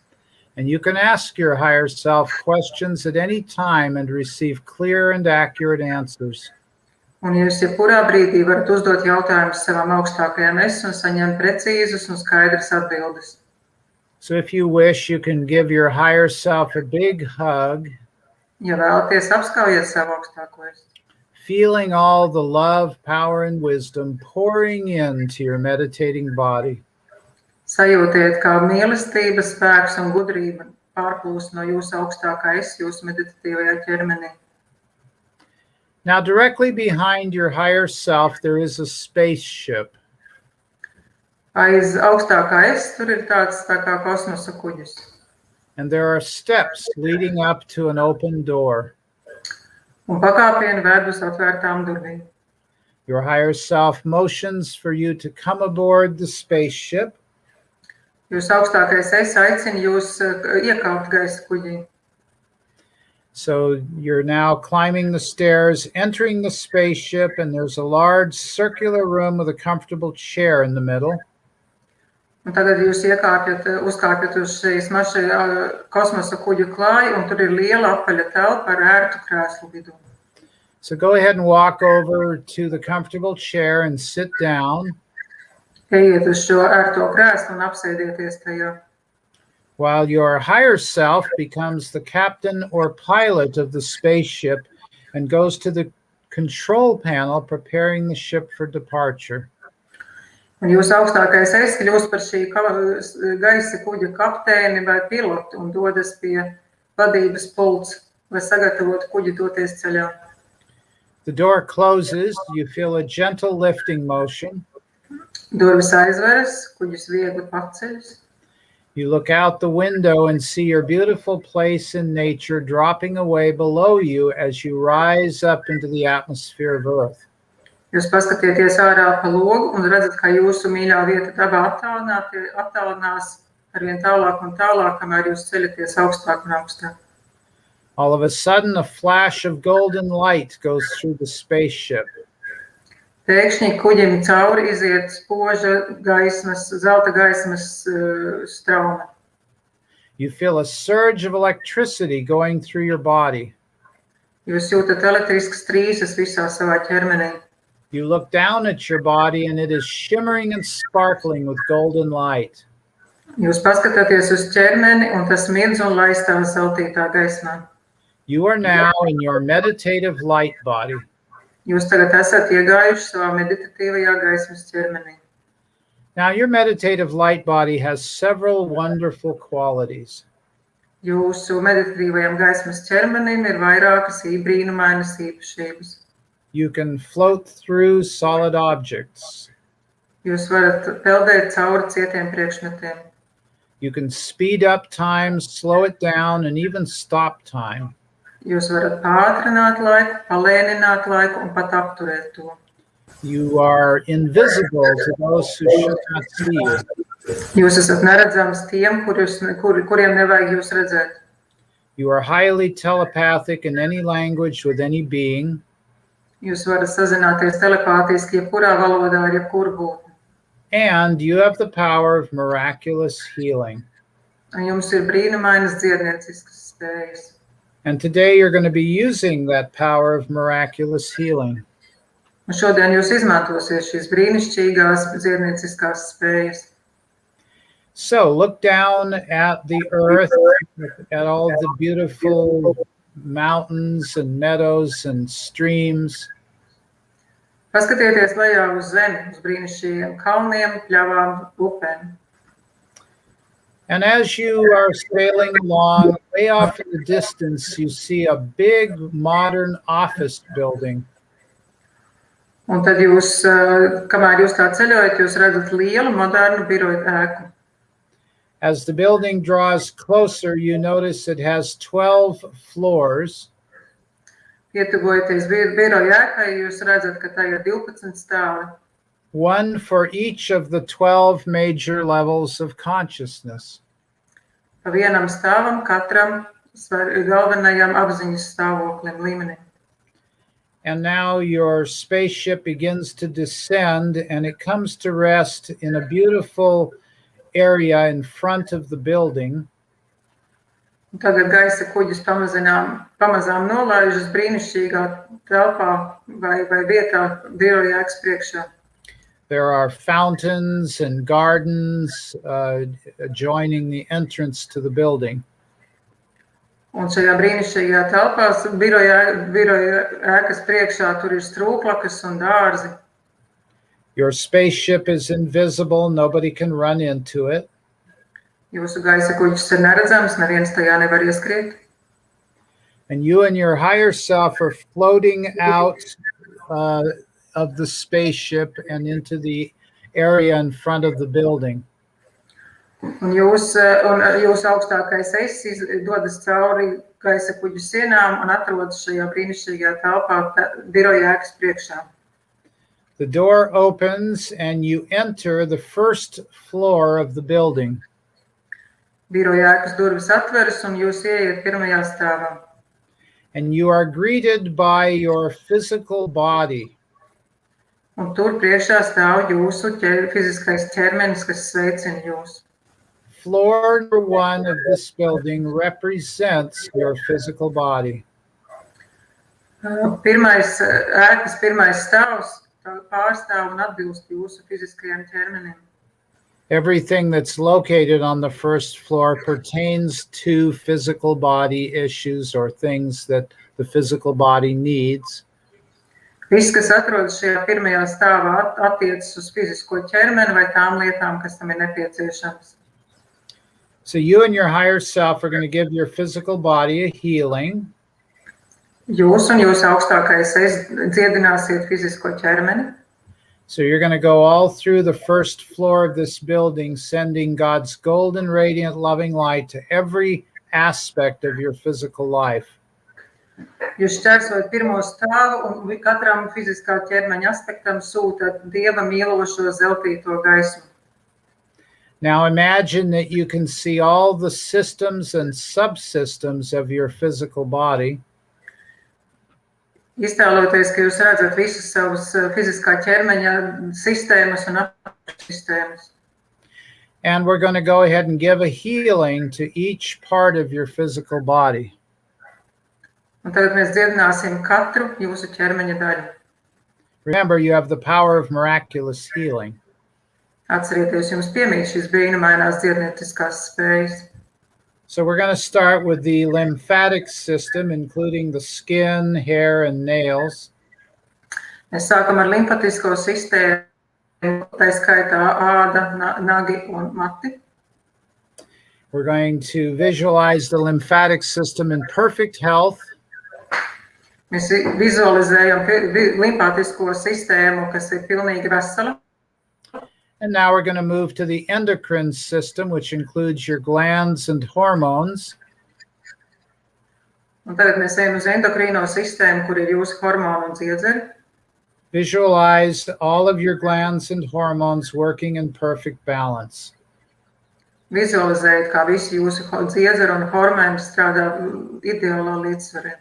And you can ask your higher self questions at any time and receive clear and accurate answers. Un jūs jebkurā brīdī varat uzdot jautājumus savam augstākajam es un saņemt precīzus un skaidras atbildes. So if you wish, you can give your higher self a big hug. Ja vēlaties, apskaujiet savu augstāko es. Feeling all the love, power, and wisdom pouring into your meditating body. Sajūtiet, kā mīlestība, spēks un gudrība pārplūst no jūsu augstākā es, jūsu meditatīvajā ķermenī. Now, directly behind your higher self, there is a spaceship. Aiz augstākā es tur ir tāds tā kā kosmosa kuģis. And there are steps leading up to an open door. Un pakāpieni ved uz atvērtām durvīm. Your higher self motions for you to come aboard the spaceship. Jūs augstākais es aicina jūs iekāpt gaisa kuģī. So you're now climbing the stairs, entering the spaceship, and there's a large circular room with a comfortable chair in the middle. Un tagad jūs uzkāpjat uz šīs kosmosa kuģu klāju, un tur ir liela apaļa telpa ar ērtu krēslu vidū. So go ahead and walk over to the comfortable chair and sit down. Ejiet uz šo ērto krēslu un apsēdieties tajā. While your higher self becomes the captain or pilot of the spaceship and goes to the control panel preparing the ship for departure. Un jūsu augstākais es kļūst par šī gaisa kuģa kapteini vai pilotu un dodas pie vadības pults, lai sagatavotu kuģi doties ceļā. The door closes, you feel a gentle lifting motion. Durvis aizveras, kuģis viegli paceļas. You look out the window and see your beautiful place in nature dropping away below you as you rise up into the atmosphere of Earth. Jūs paskatieties ārā pa logu un redzat, ka jūsu mīļā vieta dabā attālinās arvien tālāk un tālāk, kamēr jūs ceļaties augstāk un augstāk. All of a sudden, a flash of golden light goes through the spaceship. Pēkšņi kuģim cauri iziet spoža gaismas, zelta gaismas strauma. You feel a surge of electricity going through your body. Jūs jūtat elektriskas trīsas visā savā ķermenī. You look down at your body and it is shimmering and sparkling with golden light. Jūs paskatāties uz ķermeni un tas mirdz un laistās zeltītā gaismā. You are now in your meditative light body. Jūs tagad esat iegājuši savā meditatīvajā gaismas ķermenī. Now, your meditative light body has several wonderful qualities. Jūsu meditatīvajam gaismas ķermenim ir vairākas brīnumainas īpašības. You can float through solid objects. Jūs varat peldēt cauri cietiem priekšmetiem. You can speed up time, slow it down, and even stop time. Jūs varat pātrināt laiku, palēnināt laiku un pat apturēt to. You are invisible to those who should not see you. Jūs esat neredzams tiem, kuriem nevajag jūs redzēt. You are highly telepathic in any language with any being. Jūs varat sazināties telepātiski jebkurā valodā ar jebkuru būtni. And you have the power of miraculous healing. Un jums ir brīnumainas dziednieciskas spējas. And today you're going to be using that power of miraculous healing. Un šodien jūs izmantosiet šīs brīnišķīgās dziednieciskās spējas. So look down at the earth, at all the beautiful mountains and meadows and streams. Paskatieties lejā uz zemi, uz brīnišķīgiem kalniem, pļavām, upēm. And as you are sailing along, way off in the distance, you see a big modern office building. Un tad jūs, kamēr jūs tā ceļojat, jūs redzat lielu, modernu biroju ēku. As the building draws closer, you notice it has 12 floors. Ietuvojoties biroju ēkai, jūs redzat, ka tā ir 12 stāvi. One for each of the 12 major levels of consciousness. Pa vienam stāvam katram galvenajam apziņas stāvoklim līmenim. And now your spaceship begins to descend and it comes to rest in a beautiful area in front of the building. Tagad gaisa kuģis pamazām nolaižas brīnišķīgā telpā vai vietā biroja ēkas priekšā. There are fountains and gardens adjoining the entrance to the building. Un šajā brīnišķīgajā telpā biroja ēkas priekšā tur ir strūklakas un dārzi. Your spaceship is invisible, nobody can run into it. Jūsu gaisa kuģis ir neredzams, neviens tajā nevar ieskriet. And you and your higher self are floating out of the spaceship and into the area in front of the building. Un jūs augstākais es dodas cauri gaisa kuģu sienām un atrodas šajā brīnišķīgajā telpā biroja ēkas priekšā. The door opens and you enter the first floor of the building. Biroja ēkas durvis atveras un jūs ieiet pirmajā stāvā. and you are greeted by your physical body. Un tur priekšā stāv jūsu fiziskais ķermenis, kas sveicina jūs. Floor number 1 of this building represents your physical body. Ēkas pirmais stāvs pārstāv un atbilst jūsu fiziskajam ķermenim. Everything that's located on the first floor pertains to physical body issues or things that the physical body needs. Viss, kas atrodas šajā pirmajā stāvā, attiecas uz fizisko ķermeni vai tām lietām, kas tam ir nepieciešamas. So you and your higher self are going to give your physical body a healing. Jūs un jūsu augstākais es dziedināsiet fizisko ķermeni. So you're going to go all through the first floor of this building, sending God's golden, radiant, loving light to every aspect of your physical life. Jūs šķērsojat pirmo stāvu un katram fiziskā ķermeņa aspektam sūtat Dieva mīlošo zeltīto gaismu. Now imagine that you can see all the systems and subsystems of your physical body. Iztēloties, ka jūs redzat visus savus fiziskā ķermeņa sistēmas un apsistēmas. And we're going to go ahead and give a healing to each part of your physical body. Un tagad mēs dziedināsim katru jūsu ķermeņa daļu. Remember, you have the power of miraculous healing. Atcerieties, jums piemīt šīs brīnumainās dziednieciskās spējas. So we're going to start with the lymphatic system, including the skin, hair, and nails. Mēs sākam ar limfatisko sistēmu, tā skaitā āda, nagi un mati. We're going to visualize the lymphatic system in perfect health. Mēs vizualizējam limfatisko sistēmu, kas ir pilnīgi vesela. And now we're going to move to the endocrine system, which includes your glands and hormones. Un tagad mēs ejam uz endokrīno sistēmu, kur ir jūsu hormoni un dziedzeri. Visualize all of your glands and hormones working in perfect balance. Vizualizējiet, kā visi jūsu dziedzeri un hormoni strādā ideālā līdzsvarā.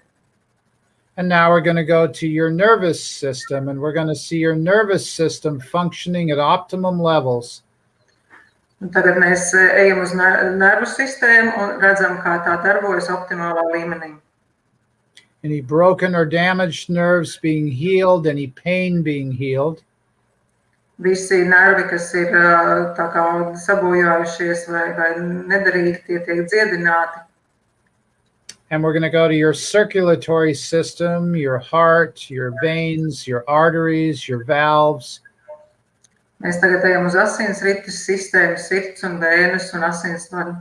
And now we're going to go to your nervous system, and we're going to see your nervous system functioning at optimum levels. Un tagad mēs ejam uz nervu sistēmu un redzam, kā tā darbojas optimālā līmenī. Any broken or damaged nerves being healed, any pain being healed. Visi nervi, kas ir tā kā sabojājušies vai nederīgi, tie tiek dziedināti. And we're going to go to your circulatory system, your heart, your veins, your arteries, your valves. Mēs tagad ejam uz asinsrites sistēmu, sirds un vēnes un asinsvadu.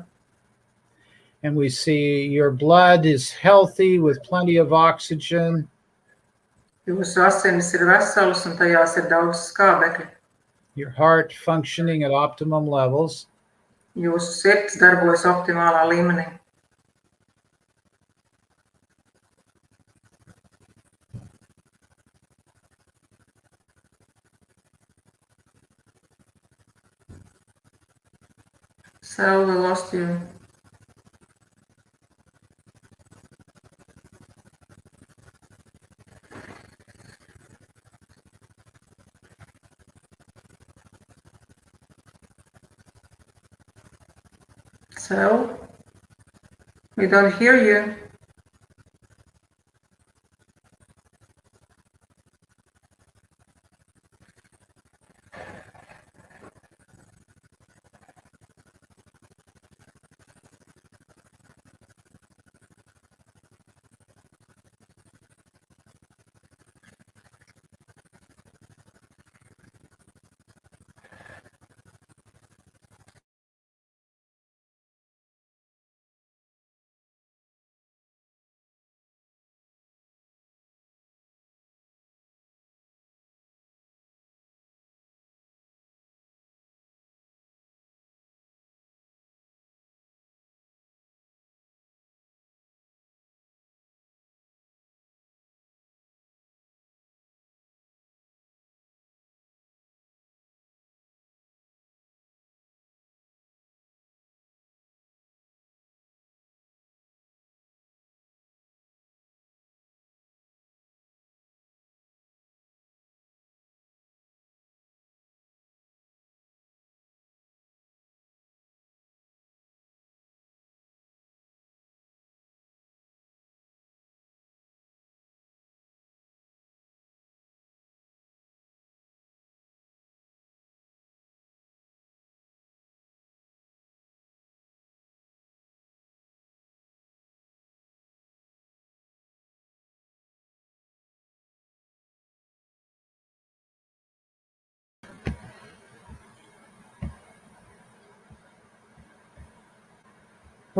And we see your blood is healthy with plenty of oxygen. Jūsu asinis ir veselas un tajās ir daudz skābekļa. Your heart functioning at optimum levels. Jūsu sirds darbojas optimālā līmenī. So we lost you. So we don't hear you.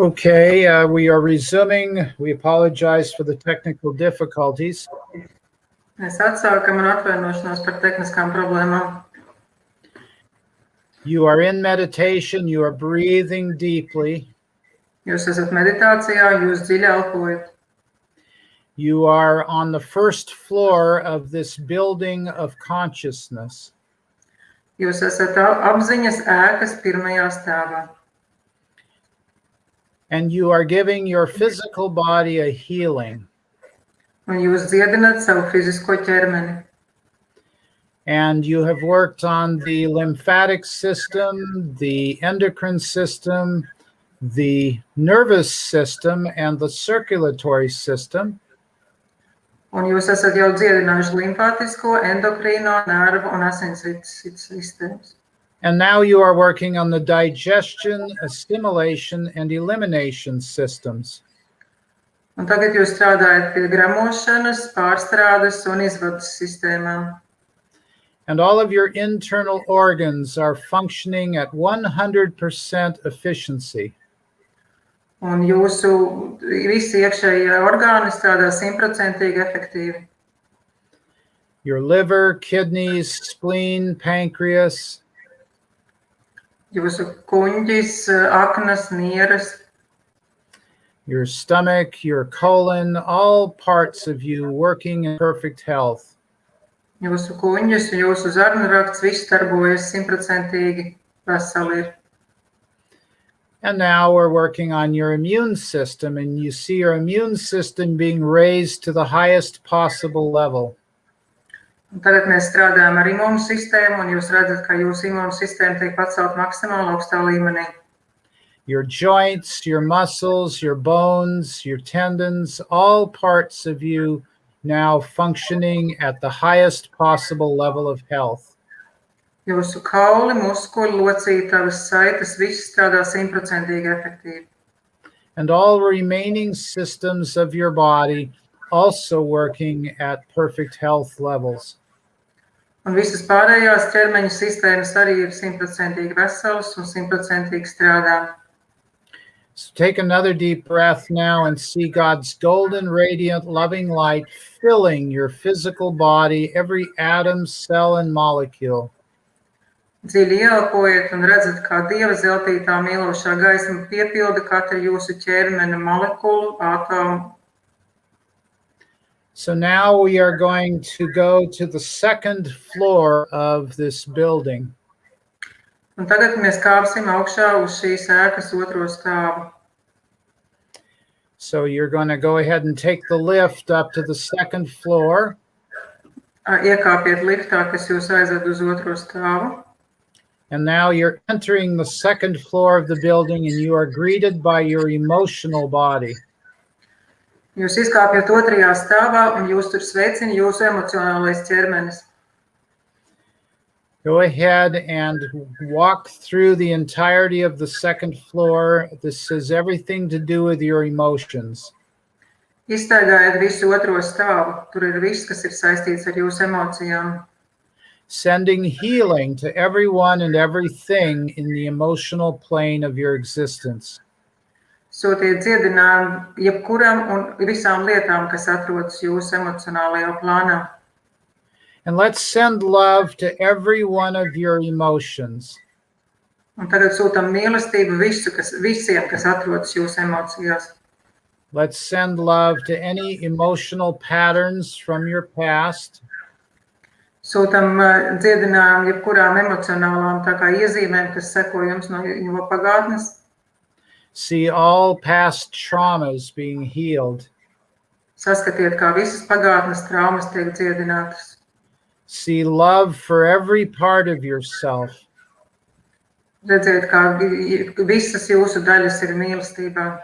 Okay, we are resuming. We apologize for the technical difficulties. Mēs atsākam un atvainošanos par tehniskām problēmām. You are in meditation, you are breathing deeply. Jūs esat meditācijā, jūs dziļi elpojat. You are on the first floor of this building of consciousness. Jūs esat apziņas ēkas pirmajā stāvā. And you are giving your physical body a healing. Un jūs dziedināt savu fizisko ķermeni. And you have worked on the lymphatic system, the endocrine system, the nervous system, and the circulatory system. Un jūs esat jau dziedinājuši limfātisko, endokrīno, nervu un asinsrites sistēmas. And now you are working on the digestion, assimilation, and elimination systems. Un tagad jūs strādājat pie gremošanas, pārstrādes un izvadas sistēmām. And all of your internal organs are functioning at 100% efficiency. Un jūsu visi iekšējie orgāni strādā 100% efektīvi. Your liver, kidneys, spleen, pancreas. Jūsu kuņģis, aknas, nieres. Your stomach, your colon, all parts of you working in perfect health. Jūsu kuņģis, jūsu zarnrakts, viss darbojas 100% veseli. And now we're working on your immune system, and you see your immune system being raised to the highest possible level. Un tagad mēs strādājam ar imūnu sistēmu, un jūs redzat, ka jūsu imūnu sistēma tiek pacelt maksimāli augstā līmenī. Your joints, your muscles, your bones, your tendons, all parts of you now functioning at the highest possible level of health. Jūsu kauli, muskuļi, locītavas, saites, viss strādā 100% efektīvi. And all remaining systems of your body also working at perfect health levels. Un visas pārējās ķermeņa sistēmas arī ir 100% veselas un 100% strādā. So take another deep breath now and see God's golden, radiant, loving light filling your physical body, every atom, cell, and molecule. Dziļi ieelpojiet un redzat, kā Dieva zeltītā mīlošā gaisma piepilda katru jūsu ķermeni molekulu, atomu. So now we are going to go to the second floor of this building. Un tagad mēs kāpsim augšā uz šīs ēkas otro stāvu. So you're going to go ahead and take the lift up to the second floor. Iekāpiet liftā, kas jūs aizved uz otro stāvu. And now you're entering the second floor of the building, and you are greeted by your emotional body. Jūs izkāpjat otrajā stāvā, un jūs tur sveicina jūsu emocionālais ķermenis. Go ahead and walk through the entirety of the second floor. This has everything to do with your emotions. Izstaigājiet visu otro stāvu. Tur ir viss, kas ir saistīts ar jūsu emocijām. Sending healing to everyone and everything in the emotional plane of your existence. Sūtiet dziedinājumu jebkuram un visām lietām, kas atrodas jūsu emocionālajā plānā. And let's send love to every one of your emotions. Un tagad sūtam mīlestību visiem, kas atrodas jūsu emocijās. Let's send love to any emotional patterns from your past. Sūtam dziedinājumu jebkurām emocionālām tā kā iezīmēm, kas seko jums no pagātnes. See all past traumas being healed. Saskatiet, kā visas pagātnes traumas tiek dziedinātas. See love for every part of yourself. Redziet, kā visas jūsu daļas ir mīlestībā.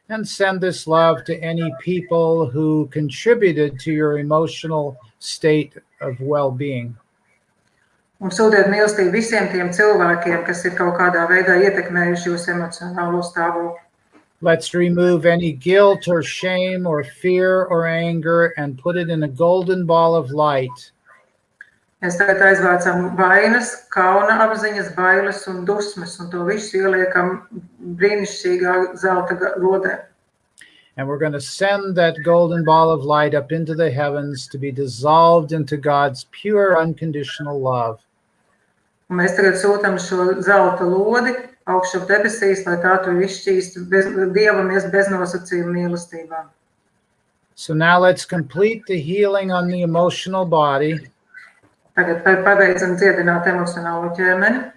And send this love to any people who contributed to your emotional state of well-being. Un sūtiet mīlestību visiem tiem cilvēkiem, kas ir kaut kādā veidā ietekmējuši jūsu emocionālo stāvokli. Let's remove any guilt or shame or fear or anger and put it in a golden ball of light. Mēs tagad aizvācam vainas, kauna apziņas, bailes un dusmas, un to visu ieliekam brīnišķīgā zelta lodē. And we're going to send that golden ball of light up into the heavens to be dissolved into God's pure, unconditional love. Un mēs tagad sūtam šo zelta lodi augšup debesīs, lai tā tur izšķīst Dievamies beznosacījuma mīlestībā. So now let's complete the healing on the emotional body. Tagad pabeidzam dziedināt emocionālo ķermeni.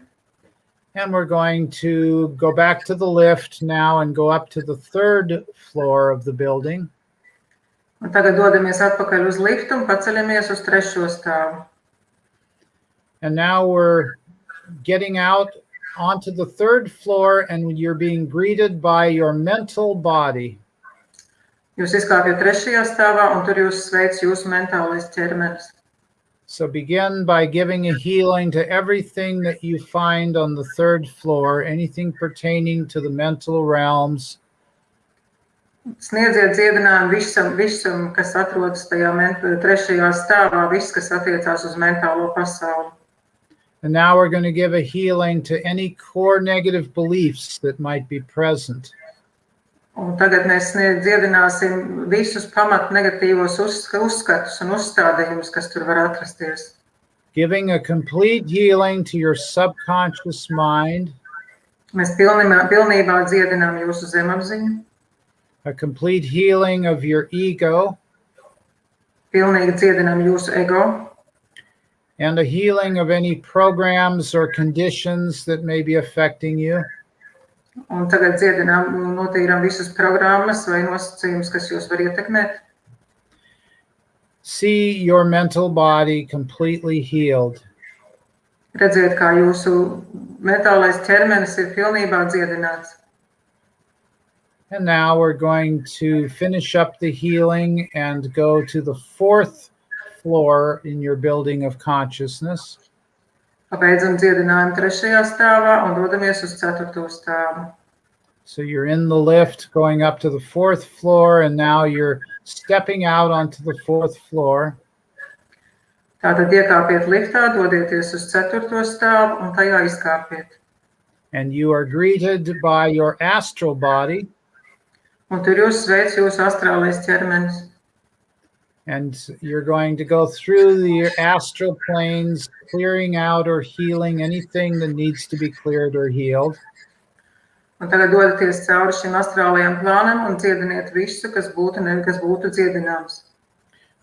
And we're going to go back to the lift now and go up to the 3rd floor of the building. Un tagad dodamies atpakaļ uz liftu un paceļamies uz 3. stāvu. And now we're getting out onto the 3rd floor and you're being greeted by your mental body. Jūs izkāpjat 3. stāvā un tur jūs sveic jūsu mentālais ķermenis. So begin by giving a healing to everything that you find on the 3rd floor, anything pertaining to the mental realms. Sniedziet dziedinājumu visam, kas atrodas tajā 3. stāvā, viss, kas attiecās uz mentālo pasauli. And now we're going to give a healing to any core negative beliefs that might be present. Un tagad mēs dziedināsim visus pamat negatīvos uzskatus un uzstādījumus, kas tur var atrasties. Giving a complete healing to your subconscious mind. Mēs pilnībā dziedinām jūsu zemapziņu. A complete healing of your ego. Pilnīgi dziedinām jūsu ego. And a healing of any programs or conditions that may be affecting you. Un tagad dziedinām un notīrām visas programmas vai nosacījumus, kas jūs var ietekmēt. See your mental body completely healed. Redziet, kā jūsu mentālais ķermenis ir pilnībā dziedināts. And now we're going to finish up the healing and go to the 4th floor in your building of consciousness. Pabeidzam dziedinājumu 3. stāvā un dodamies uz 4. stāvu. So you're in the lift going up to the 4th floor and now you're stepping out onto the 4th floor. Tātad iekāpiet liftā, dodieties uz 4. stāvu un tajā izkāpiet. And you are greeted by your astral body. Un tur jūs sveic jūsu astrālais ķermenis. And you're going to go through the astral planes, clearing out or healing anything that needs to be cleared or healed. Un tagad dodaties cauri šim astrālajam plānam un dziediniet visu, kas būtu dziedināms.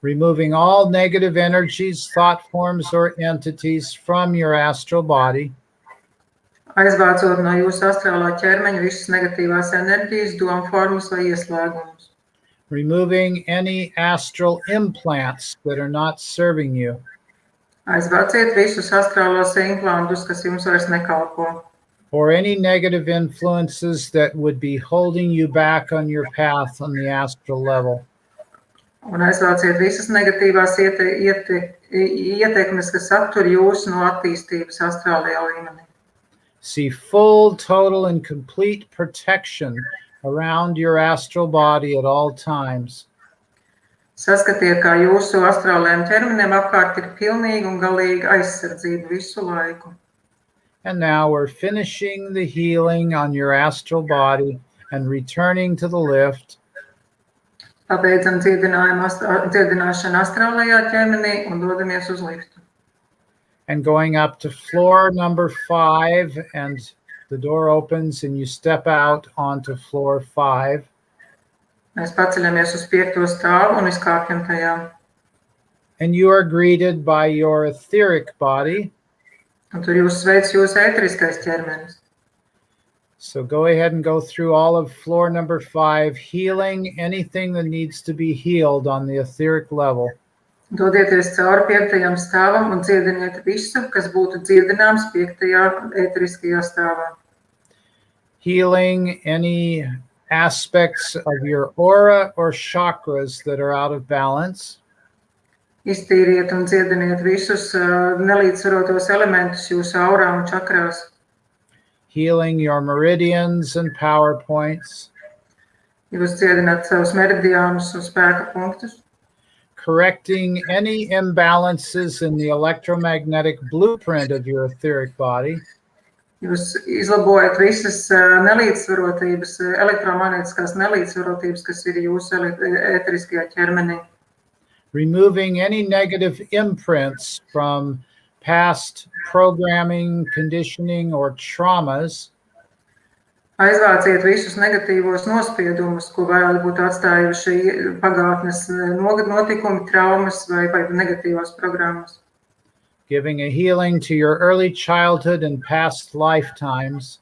Removing all negative energies, thought forms, or entities from your astral body. Aizvācot no jūsu astrālā ķermeņa visas negatīvās enerģijas, domu formas vai ieslēgumus. Removing any astral implants that are not serving you. Aizvāciet visus astrālos implantus, kas jums vairs nekalpo. Or any negative influences that would be holding you back on your path on the astral level. Un aizvāciet visas negatīvās ietekmes, kas aptur jūs no attīstības astrālajā līmenī. See full, total, and complete protection around your astral body at all times. Saskatiet, kā jūsu astrālajiem ķermenim apkārt ir pilnīga un galīga aizsardzība visu laiku. And now we're finishing the healing on your astral body and returning to the lift. Pabeidzam dziedināšanu astrālajā ķermenī un dodamies uz liftu. And going up to floor number 5, and the door opens and you step out onto floor 5. Mēs paceļamies uz 5. stāvu un izkāpjam tajā. And you are greeted by your etheric body. Un tur jūs sveic jūsu ēteriskais ķermenis. So go ahead and go through all of floor number 5, healing anything that needs to be healed on the etheric level. Dodieties cauri 5. stāvam un dziediniet visu, kas būtu dziedināms 5. ēteriskajā stāvā. Healing any aspects of your aura or chakras that are out of balance. Iztīriet un dziediniet visus nelīdzsvarotos elementus jūsu aurā un čakrās. Healing your meridians and power points. Jūs dziedināt savus meridiānus un spēka punktus. correcting any imbalances in the electromagnetic blueprint of your etheric body. Jūs izlabojat visas nelīdzsvarotības, elektromagnētiskās nelīdzsvarotības, kas ir jūsu ēteriskajā ķermenī. Removing any negative imprints from past programming, conditioning, or traumas. Aizvāciet visus negatīvos nospiedumus, ko varētu būt atstājuši pagātnes notikumi, traumas vai negatīvās programmas. Giving a healing to your early childhood and past lifetimes.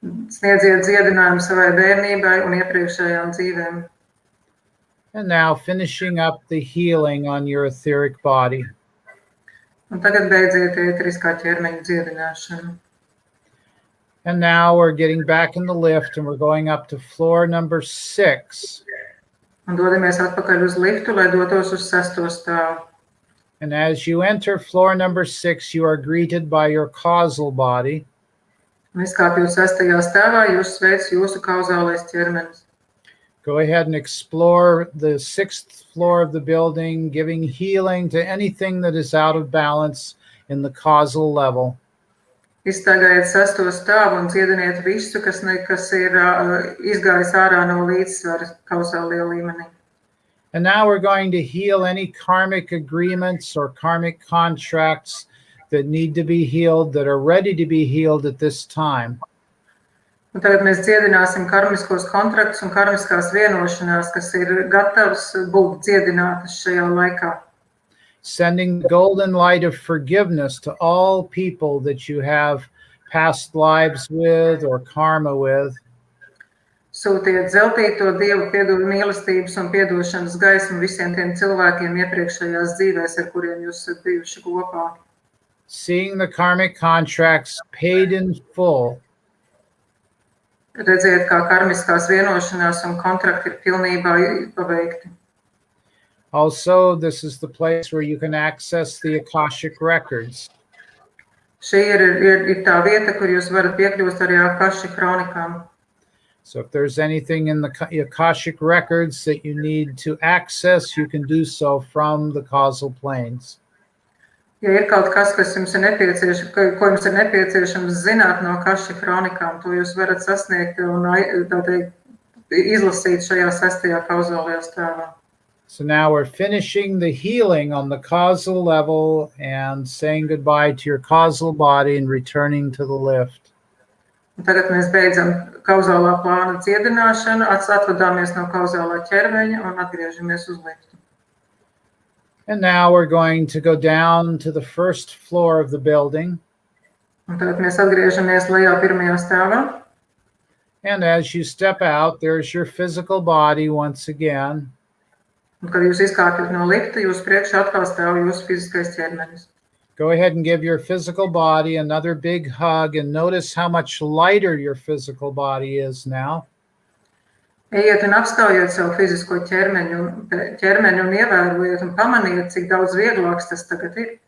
Sniedziet dziedinājumu savai bērnībai un iepriekšējām dzīvēm. And now finishing up the healing on your etheric body. Un tagad beidziet ēteriskā ķermeņa dziedināšanu. And now we're getting back in the lift and we're going up to floor number 6. Un dodamies atpakaļ uz liftu, lai dotos uz 6. stāvu. And as you enter floor number 6, you are greeted by your causal body. Un izkāpjot 6. stāvā, jūs sveic jūsu kauzālais ķermenis. Go ahead and explore the 6th floor of the building, giving healing to anything that is out of balance in the causal level. Iztaigājiet 6. stāvu un dziediniet visu, kas ir izgājis ārā no līdzsvara kauzālajā līmenī. And now we're going to heal any karmic agreements or karmic contracts that need to be healed, that are ready to be healed at this time. Un tagad mēs dziedināsim karmiskos kontraktus un karmiskās vienošanās, kas ir gatavas būt dziedinātas šajā laikā. Sending the golden light of forgiveness to all people that you have past lives with or karma with. Sūtiet zeltīto Dievu mīlestības un piedošanas gaismu visiem tiem cilvēkiem iepriekšējās dzīvēs, ar kuriem jūs esat bijuši kopā. Seeing the karmic contracts paid in full. Redziet, kā karmiskās vienošanās un kontrakti ir pilnībā paveikti. Also, this is the place where you can access the Akashic records. Šī ir tā vieta, kur jūs varat piekļūst arī Akashi kronikām. So if there's anything in the Akashic records that you need to access, you can do so from the causal planes. Ja ir kaut kas jums ir nepieciešams, ko jums ir nepieciešams zināt no Akashi kronikām, to jūs varat sasniegt un izlasīt šajā 6. kauzālajā stāvā. So now we're finishing the healing on the causal level and saying goodbye to your causal body and returning to the lift. Un tagad mēs beidzam kauzālā plāna dziedināšanu, atvadāmies no kauzālā ķermeņa un atgriežamies uz liftu. And now we're going to go down to the 1st floor of the building. Un tagad mēs atgriežamies lejā 1. stāvā. And as you step out, there's your physical body once again. Un kad jūs izkāpjat no lifta, jūs priekšā atkal stāv jūsu fiziskais ķermenis. Go ahead and give your physical body another big hug and notice how much lighter your physical body is now. Ejiet un apskaujiet savu fizisko ķermeni un ievērojiet un pamaniet, cik daudz vieglāks tas tagad ir.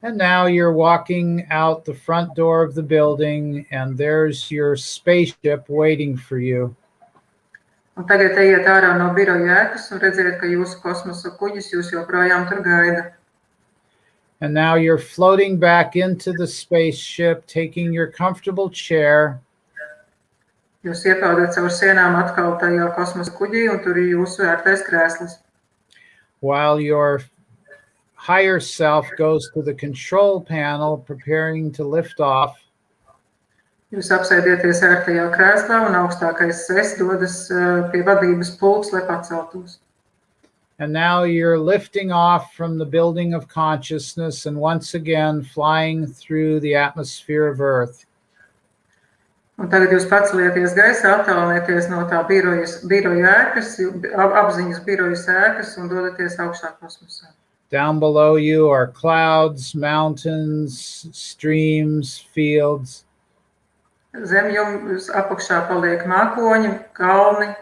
And now you're walking out the front door of the building and there's your spaceship waiting for you. Un tagad ejiet ārā no biroja ēkas un redziet, ka jūsu kosmosa kuģis jūs joprojām tur gaida. And now you're floating back into the spaceship, taking your comfortable chair. Jūs iepeldat caur sienām atkal tajā kosmosa kuģī un tur ir jūsu ērtais krēsls. While your higher self goes to the control panel, preparing to lift off. Jūs apsēdieties ērtajā krēslā un augstākais es dodas pie vadības pults, lai paceltos. And now you're lifting off from the building of consciousness and once again flying through the atmosphere of Earth. Un tagad jūs pacelieties gaisā, attālināties no tā biroja ēkas, apziņas birojas ēkas un dodaties augšā kosmosā. Down below you are clouds, mountains, streams, fields. Zem jums apakšā paliek mākoņi, kalni,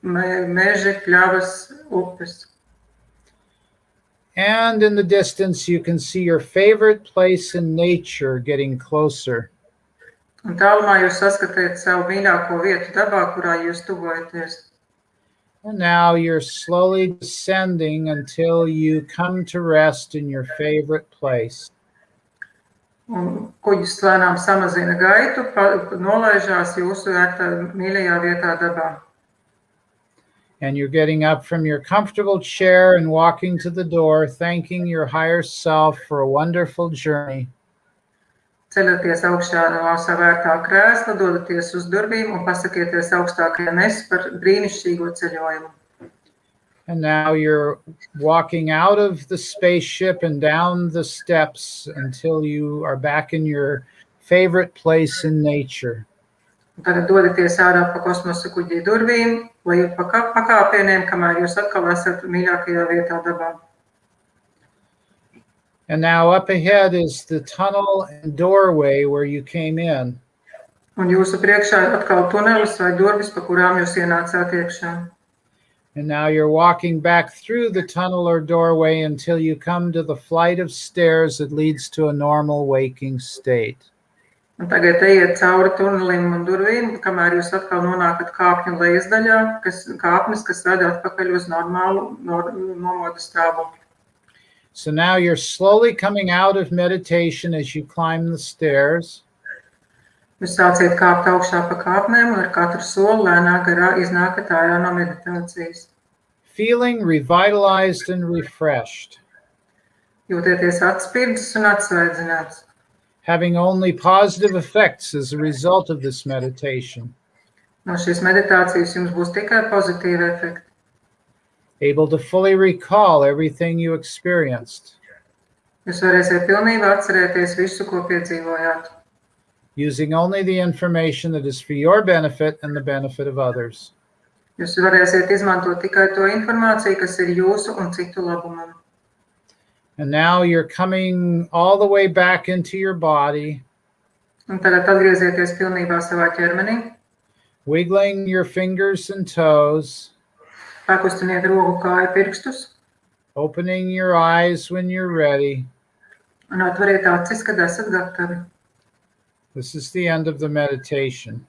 meži, pļavas, upes. And in the distance, you can see your favorite place in nature getting closer. Un tālumā jūs saskatiet savu mīļāko vietu dabā, kurā jūs tuvojaties. And now you're slowly descending until you come to rest in your favorite place. Un kuģis lēnām samazina gaitu, nolaižās jūsu mīļajā vietā dabā. And you're getting up from your comfortable chair and walking to the door, thanking your higher self for a wonderful journey. Ceļaties augšā no sava vērtā krēsla, dodaties uz durvīm un pasakieties augstākajam es par brīnišķīgo ceļojumu. And now you're walking out of the spaceship and down the steps until you are back in your favorite place in nature. Tagad dodaties ārā pa kosmosa kuģī durvīm, lai pa pakāpieniem, kamēr jūs atkal esat mīļākajā vietā dabā. And now up ahead is the tunnel and doorway where you came in. Un jūsu priekšā ir atkal tunelis vai durvis, pa kurām jūs ienācāt iekšā. And now you're walking back through the tunnel or doorway until you come to the flight of stairs that leads to a normal waking state. Un tagad ejiet cauri tunelim un durvīm, kamēr jūs atkal nonākat kāpņu lejas daļā, kāpnes, kas ved atpakaļ uz normālu nomodu stāvokli. So now you're slowly coming out of meditation as you climb the stairs. Jūs sāciet kāpt augšā pa kāpnēm un ar katru soli lēnā garā iznākat ārā no meditācijas. Feeling revitalized and refreshed. Jūtieties atspirdzis un atsvaidzināts. Having only positive effects as a result of this meditation. No šīs meditācijas jums būs tikai pozitīvi efekti. Able to fully recall everything you experienced. Jūs varēsiet pilnībā atcerēties visu, ko piedzīvojāt. Using only the information that is for your benefit and the benefit of others. Jūs varēsiet izmantot tikai to informāciju, kas ir jūsu un citu labumam. And now you're coming all the way back into your body. Un tagad atgriezieties pilnībā savā ķermenī. Wiggling your fingers and toes. Pakustiniet roku kāju pirkstus. Opening your eyes when you're ready. Un atveriet acis, kad esat gatavi. This is the end of the meditation.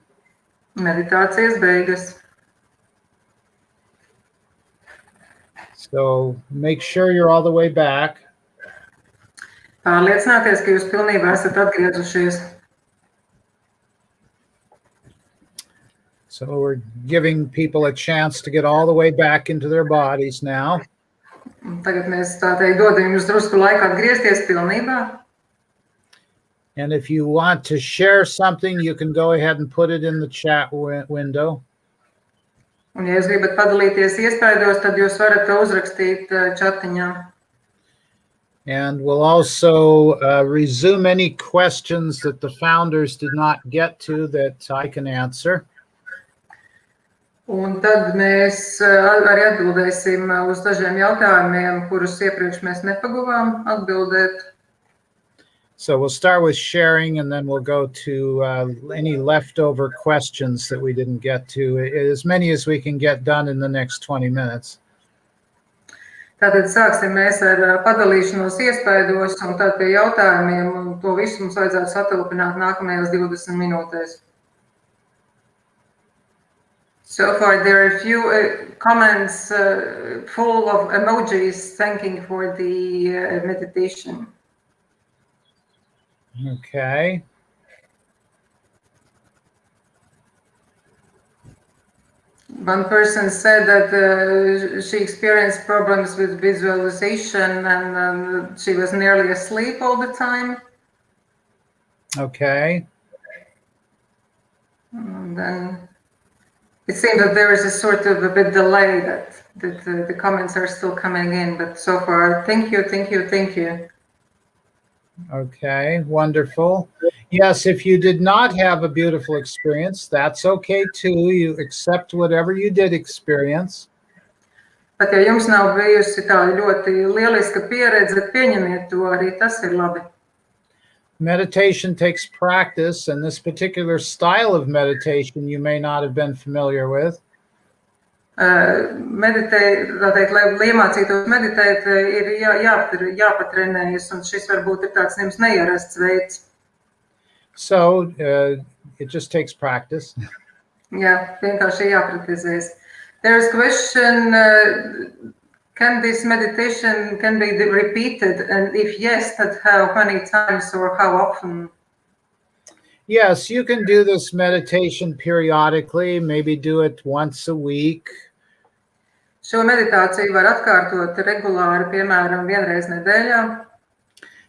Meditācijas beigas. So make sure you're all the way back. Pārliecināties, ka jūs pilnībā esat atgriezušies. So we're giving people a chance to get all the way back into their bodies now. Tagad mēs tā teikt dodam jums drusku laiku atgriezties pilnībā. And if you want to share something, you can go ahead and put it in the chat window. Un ja jūs gribat padalīties iespaidos, tad jūs varat to uzrakstīt čatiņā. And we'll also resume any questions that the founders did not get to that I can answer. Un tad mēs arī atbildēsim uz dažiem jautājumiem, kurus iepriekš mēs nepaguvām atbildēt. So we'll start with sharing, and then we'll go to any leftover questions that we didn't get to, as many as we can get done in the next 20 minutes. Tātad sāksim mēs ar padalīšanos iespaidos, un tad pie jautājumiem, un to visu mums vajadzētu satilpināt nākamajās 20 minūtēs. So far, there are a few comments full of emojis thanking for the meditation. Okay. One person said that she experienced problems with visualization and she was nearly asleep all the time. Okay. And then it seems that there is a sort of a bit delay that the comments are still coming in, but so far, thank you. Okay, wonderful. Yes, if you did not have a beautiful experience, that's okay too. You accept whatever you did experience. Pat ja jums nav bijusi tāda ļoti lieliska pieredze, pieņemiet to, arī tas ir labi. Meditation takes practice, and this particular style of meditation you may not have been familiar with. Meditēt, tā teikt, lai iemācītos meditēt, ir jāpatrenējas, un šis varbūt ir tāds jums neierasts veids. So it just takes practice. Jā, vienkārši jāpraktizēs. There's a question, can this meditation can be repeated? And if yes, that how many times or how often? Yes, you can do this meditation periodically, maybe do it once a week. Šo meditāciju var atkārtot regulāri, piemēram, vienreiz nedēļā.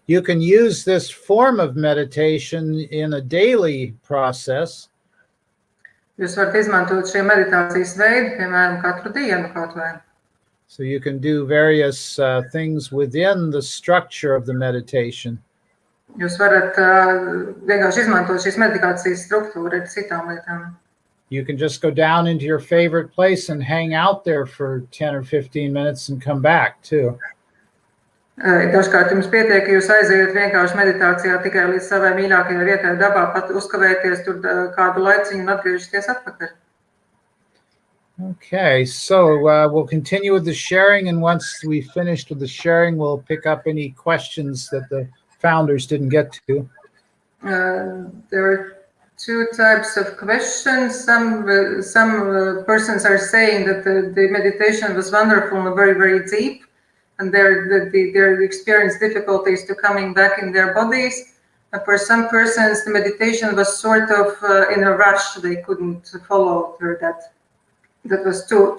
You can use this form of meditation in a daily process. Jūs varat izmantot šo meditācijas veidu, piemēram, katru dienu kaut vai. So you can do various things within the structure of the meditation. Jūs varat vienkārši izmantot šīs meditācijas struktūru ar citām lietām. You can just go down into your favorite place and hang out there for 10 or 15 minutes and come back too. Dažkārt jums pietiek, ka jūs aizejat vienkārši meditācijā tikai līdz savai mīļākajai vietai dabā, pat uzkavēties tur kādu laiciņu un atgriežaties atpakaļ. Okay, so we'll continue with the sharing, and once we finished with the sharing, we'll pick up any questions that the founders didn't get to. There are two types of questions. Some persons are saying that the meditation was wonderful and very, very deep, and they experience difficulties to coming back in their bodies. And for some persons, the meditation was sort of in a rush. They couldn't follow through that. That was too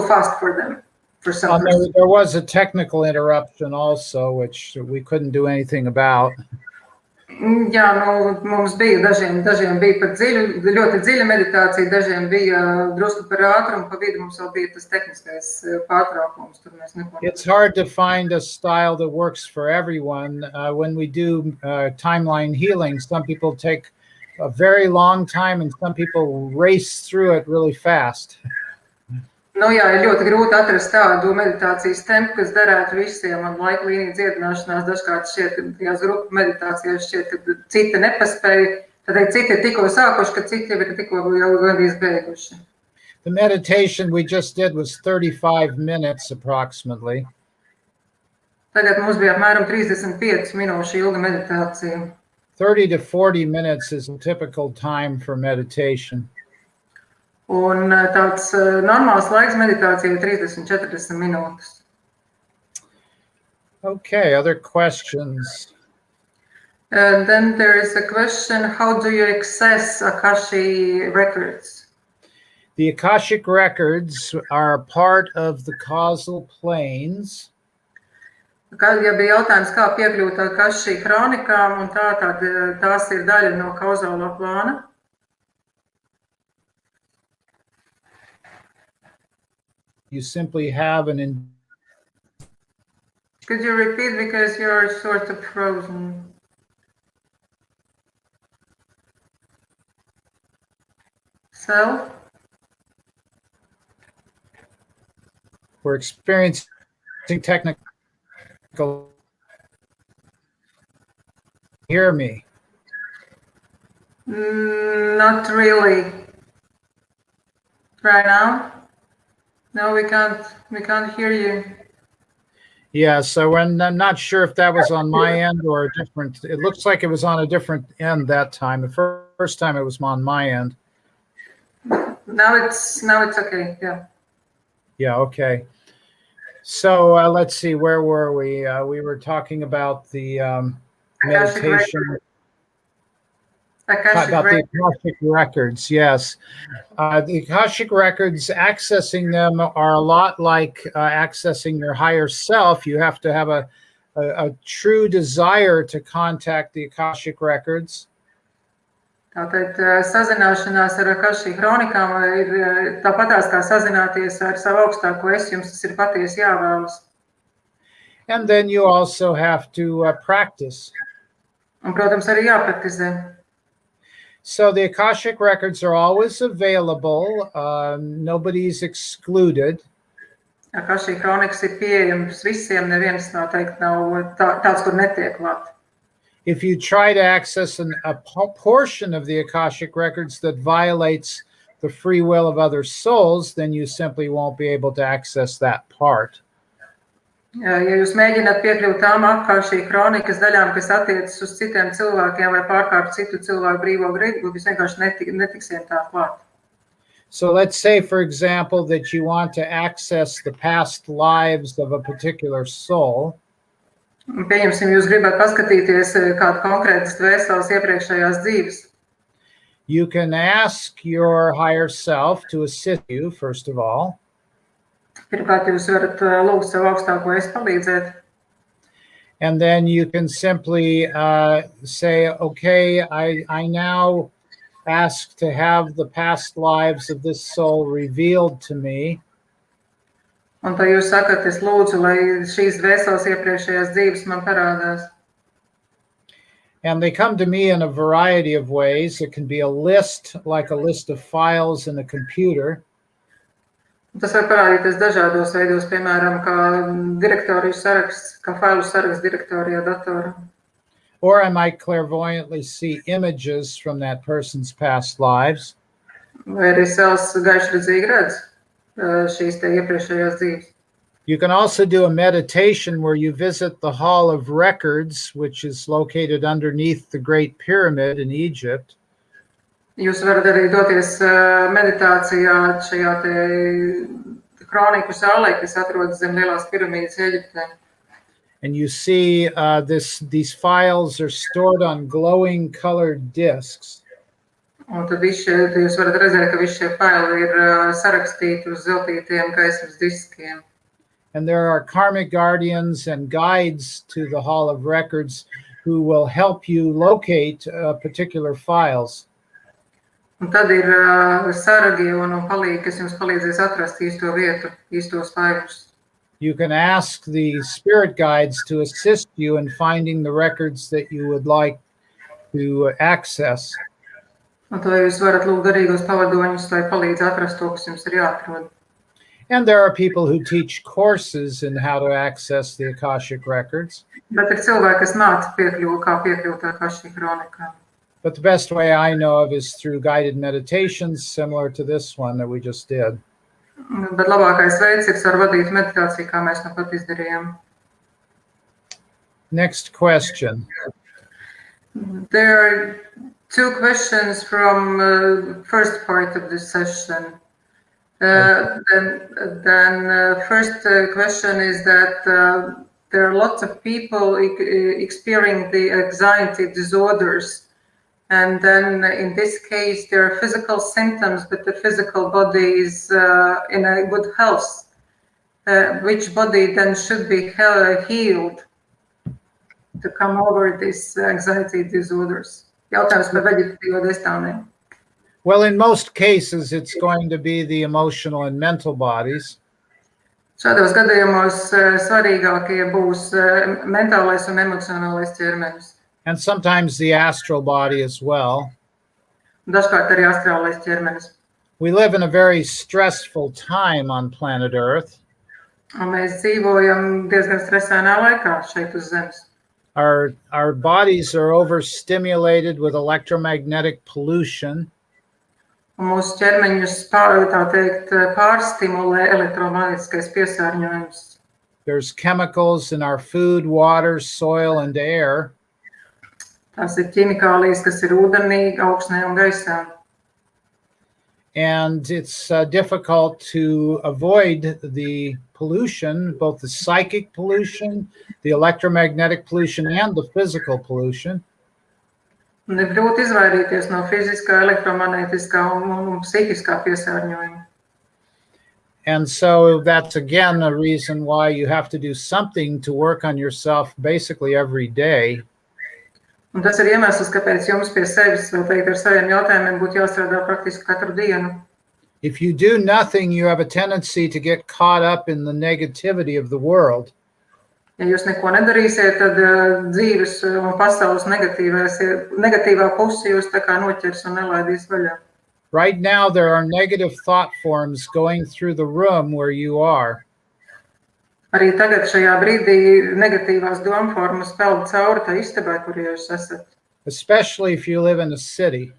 fast for them. For some persons. There was a technical interruption also, which we couldn't do anything about. Jā, mums bija dažiem bija par dziļu, ļoti dziļa meditācija, dažiem bija drusku par ātru, un pa vidu mums vēl bija tas tehniskais pārtraukums. Tur mēs neko. It's hard to find a style that works for everyone. When we do timeline healing, some people take a very long time, and some people race through it really fast. Nu jā, ir ļoti grūti atrast tādu meditācijas tempu, kas derētu visiem, un laika līnija dziedināšanās dažkārt šķiet, ka tajās grupu meditācijās šķiet, ka citi nepaspēja, tad citi ir tikko sākuši, ka citi ir tikko jau gandrīz beiguši. The meditation we just did was 35 minutes approximately. Tagad mums bija apmēram 35 minūšu ilga meditācija. 30 to 40 minutes is a typical time for meditation. Un tāds normāls laiks meditācijai 30-40 minūtes. Okay, other questions? Then there is a question, how do you access Akashic records? The Akashic records are part of the causal planes. Ja bija jautājums, kā piekļūt Akashic kronikām, un tās ir daļa no kauzālā plāna. You simply have an... Could you repeat, because you're sort of frozen? So? We're experiencing technical... Hear me? Not really. Right now? No, we can't hear you. Yeah, so I'm not sure if that was on my end or a different. It looks like it was on a different end that time. The first time it was on my end. Now it's okay. Yeah. Yeah. Okay. So let's see. Where were we? We were talking about the meditation. About the Akashic records, yes. The Akashic records, accessing them are a lot like accessing your higher self. You have to have a true desire to contact the Akashic records. Tātad sazināšanās ar Akashic kronikām ir tāpatās kā sazināties ar savu augstāko es, jums tas ir patiesi jāvēlas. And then you also have to practice. Un, protams, arī jāpraktizē. So the Akashic records are always available. Nobody's excluded. Akashic kronikas ir pieejams visiem, neviens noteikti nav tāds, kur netiek klāt. If you try to access a portion of the Akashic records that violates the free will of other souls, then you simply won't be able to access that part. Ja jūs mēģināt piekļūt tām Akashic kronikas daļām, kas attiecas uz citiem cilvēkiem vai pārkāpt citu cilvēku brīvo gribu, jūs vienkārši netiksiet tā klāt. So let's say, for example, that you want to access the past lives of a particular soul. Pieņemsim, jūs gribat paskatīties kādu konkrētas dvēseles iepriekšējās dzīves. You can ask your higher self to assist you, first of all. Pirmkārt, jūs varat lūgt savu augstāko es palīdzēt. And then you can simply say, okay, I now ask to have the past lives of this soul revealed to me. Un tad jūs sakat, es lūdzu, lai šīs dvēseles iepriekšējās dzīves man parādās. And they come to me in a variety of ways. It can be a list, like a list of files in a computer. Tas var parādīties dažādos veidos, piemēram, kā direktoriju saraksts, kā failu saraksts direktorijā datorā. Or I might clairvoyantly see images from that person's past lives. Vai arī savs gaišredzīgi redz šīs te iepriekšējās dzīves. You can also do a meditation where you visit the Hall of Records, which is located underneath the Great Pyramid in Egypt. Jūs varat arī doties meditācijā šajā te kroniku zālē, kas atrodas zem lielās piramīdas Eģiptē. And you see these files are stored on glowing colored discs. Un tad jūs varat redzēt, ka visi šie faili ir sarakstīti uz zeltītiem gaismas diskiem. And there are karmic guardians and guides to the Hall of Records who will help you locate particular files. Un tad ir saragi un palīgi, kas jums palīdzēs atrast īsto vietu, īstos failus. You can ask the spirit guides to assist you in finding the records that you would like to access. Un to jūs varat lūgt garīgos pavadoņus, lai palīdz atrast to, kas jums ir jāatrod. And there are people who teach courses in how to access the Akashic records. Bet ir cilvēki, kas māca kā piekļūt Akashic kronikām. But the best way I know of is through guided meditations similar to this one that we just did. Bet labākais veids ir ar vadītu meditāciju, kā mēs nu pat izdarījām. Next question. There are two questions from first part of this session. First question is that there are lots of people experiencing the anxiety disorders. And then in this case, there are physical symptoms, but the physical body is in a good health. Which body then should be healed to come over these anxiety disorders? Jautājums par veģetatīvo destāvniem. Well, in most cases, it's going to be the emotional and mental bodies. Šādos gadījumos svarīgākie būs mentālais un emocionālais ķermenis. And sometimes the astral body as well. Dažkārt arī astrālais ķermenis. We live in a very stressful time on planet Earth. Un mēs dzīvojam diezgan stresainā laikā šeit uz Zemes. Our bodies are overstimulated with electromagnetic pollution. Un mūsu ķermeņus pārstimulē elektromagnētiskais piesārņojums. There's chemicals in our food, water, soil, and air. Tās ir ķimikālijas, kas ir ūdenī, augsnē un gaisā. And it's difficult to avoid the pollution, both the psychic pollution, the electromagnetic pollution, and the physical pollution. Un ir grūti izvairīties no fiziskā, elektromagnētiskā un psihiskā piesārņojuma. And so that's again a reason why you have to do something to work on yourself basically every day. Un tas ir iemesls, kāpēc jums pie sevis, vēl teikt, ar saviem jautājumiem būtu jāstrādā praktiski katru dienu. If you do nothing, you have a tendency to get caught up in the negativity of the world. Ja jūs neko nedarīsiet, tad dzīves un pasaules negatīvā puse jūs tā kā noķers un nelaidīs vaļā. Right now, there are negative thought forms going through the room where you are. Arī tagad šajā brīdī negatīvās domformas peld cauri tā istabai, kur jūs esat. Especially if you live in a city.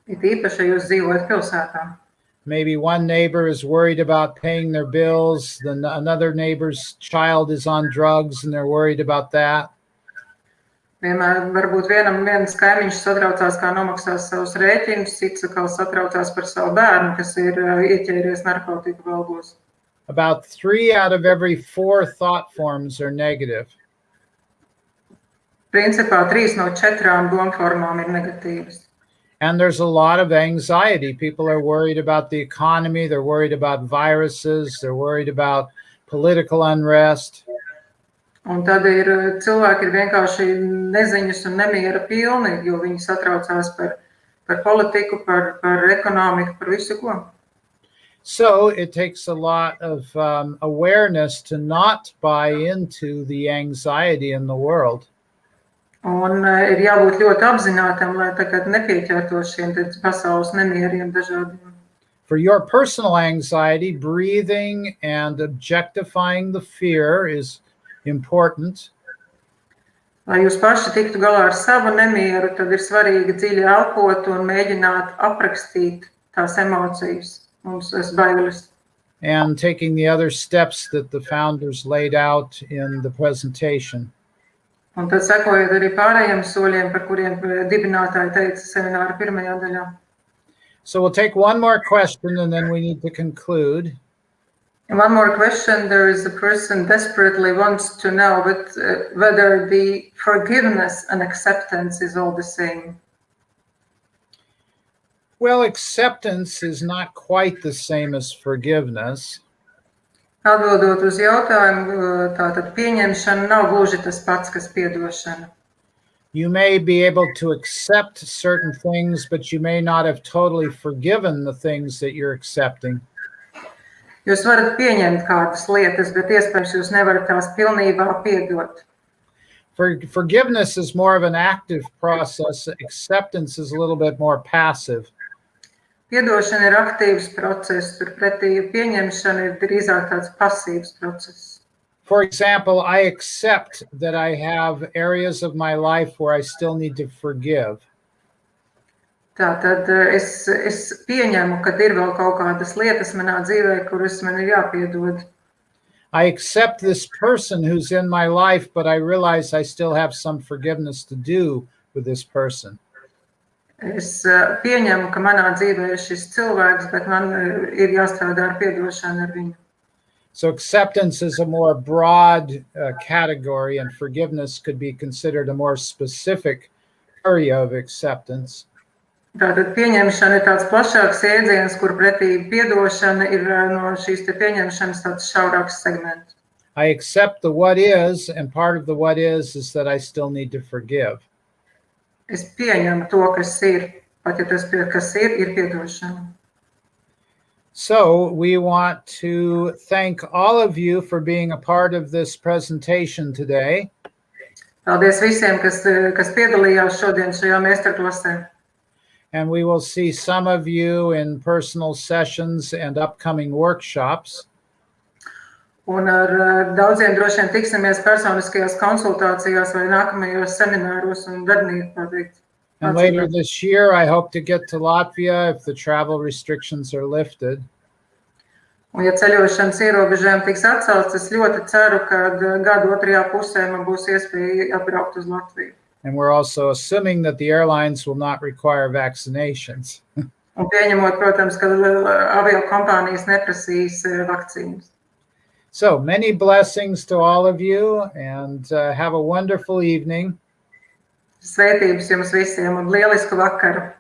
It īpaši, ja jūs dzīvojat pilsētā. Maybe one neighbor is worried about paying their bills, then another neighbor's child is on drugs and they're worried about that. Varbūt viens kaimiņš satraucās, kā nomaksās savus rēķinus, cits atkal satraucās par savu bērnu, kas ir ieķēries narkotiku valgos. About 3 out of every 4 thought forms are negative. Principā 3 no 4 domformām ir negatīvas. And there's a lot of anxiety. People are worried about the economy. They're worried about viruses. They're worried about political unrest. Un tad ir cilvēki vienkārši neziņas un nemiera pilni, jo viņi satraucās par politiku, par ekonomiku, par visu ko. So it takes a lot of awareness to not buy into the anxiety in the world. Un ir jābūt ļoti apzinātam, lai tagad nepieķertos šiem pasaules nemieriem dažādiem. For your personal anxiety, breathing and objectifying the fear is important. Lai jūs paši tiktu galā ar savu nemieru, tad ir svarīgi dziļi elpot un mēģināt aprakstīt tās emocijas, mums bailes. And taking the other steps that the founders laid out in the presentation. Un tad sekojot arī pārējiem soļiem, par kuriem dibinātāji teica semināra pirmajā daļā. So we'll take one more question and then we need to conclude. One more question. There is a person desperately wants to know whether the forgiveness and acceptance is all the same. Well, acceptance is not quite the same as forgiveness. Atbildot uz jautājumu, tātad pieņemšana nav gluži tas pats, kas piedošana. You may be able to accept certain things, but you may not have totally forgiven the things that you're accepting. Jūs varat pieņemt kādas lietas, bet iespējams jūs nevarat tās pilnībā piedot. Forgiveness is more of an active process. Acceptance is a little bit more passive. Piedošana ir aktīvs process, turpretī pieņemšana ir drīzāk tāds pasīvs process. For example, I accept that I have areas of my life where I still need to forgive. Tātad es pieņemu, ka ir vēl kaut kādas lietas manā dzīvē, kuras man ir jāpiedod. I accept this person who's in my life, but I realize I still have some forgiveness to do with this person. Es pieņemu, ka manā dzīvē ir šis cilvēks, bet man ir jāstrādā ar piedošanu ar viņu. So acceptance is a more broad category, and forgiveness could be considered a more specific area of acceptance. Tātad pieņemšana ir tāds plašāks jēdziens, kur pretī piedošana ir no šīs te pieņemšanas tāds šaurāks segments. I accept the what is, and part of the what is that I still need to forgive. Es pieņemu to, kas ir, pat ja tas, kas ir piedošana. So we want to thank all of you for being a part of this presentation today. Paldies visiem, kas piedalījās šodien šajā meistarklasē. And we will see some of you in personal sessions and upcoming workshops. Un ar daudziem droši vien tiksimies personiskajās konsultācijās vai nākamajos semināros un darbnieku pabeigt. And later this year, I hope to get to Latvia if the travel restrictions are lifted. Un ja ceļošanas ierobežojumi tiks atcelts, es ļoti ceru, ka gada otrajā pusē man būs iespēja atbraukt uz Latviju. And we're also assuming that the airlines will not require vaccinations. Un pieņemot, protams, ka aviokompānijas neprasīs vakcīnas. So many blessings to all of you and have a wonderful evening. Svētības jums visiem un lielisku vakaru.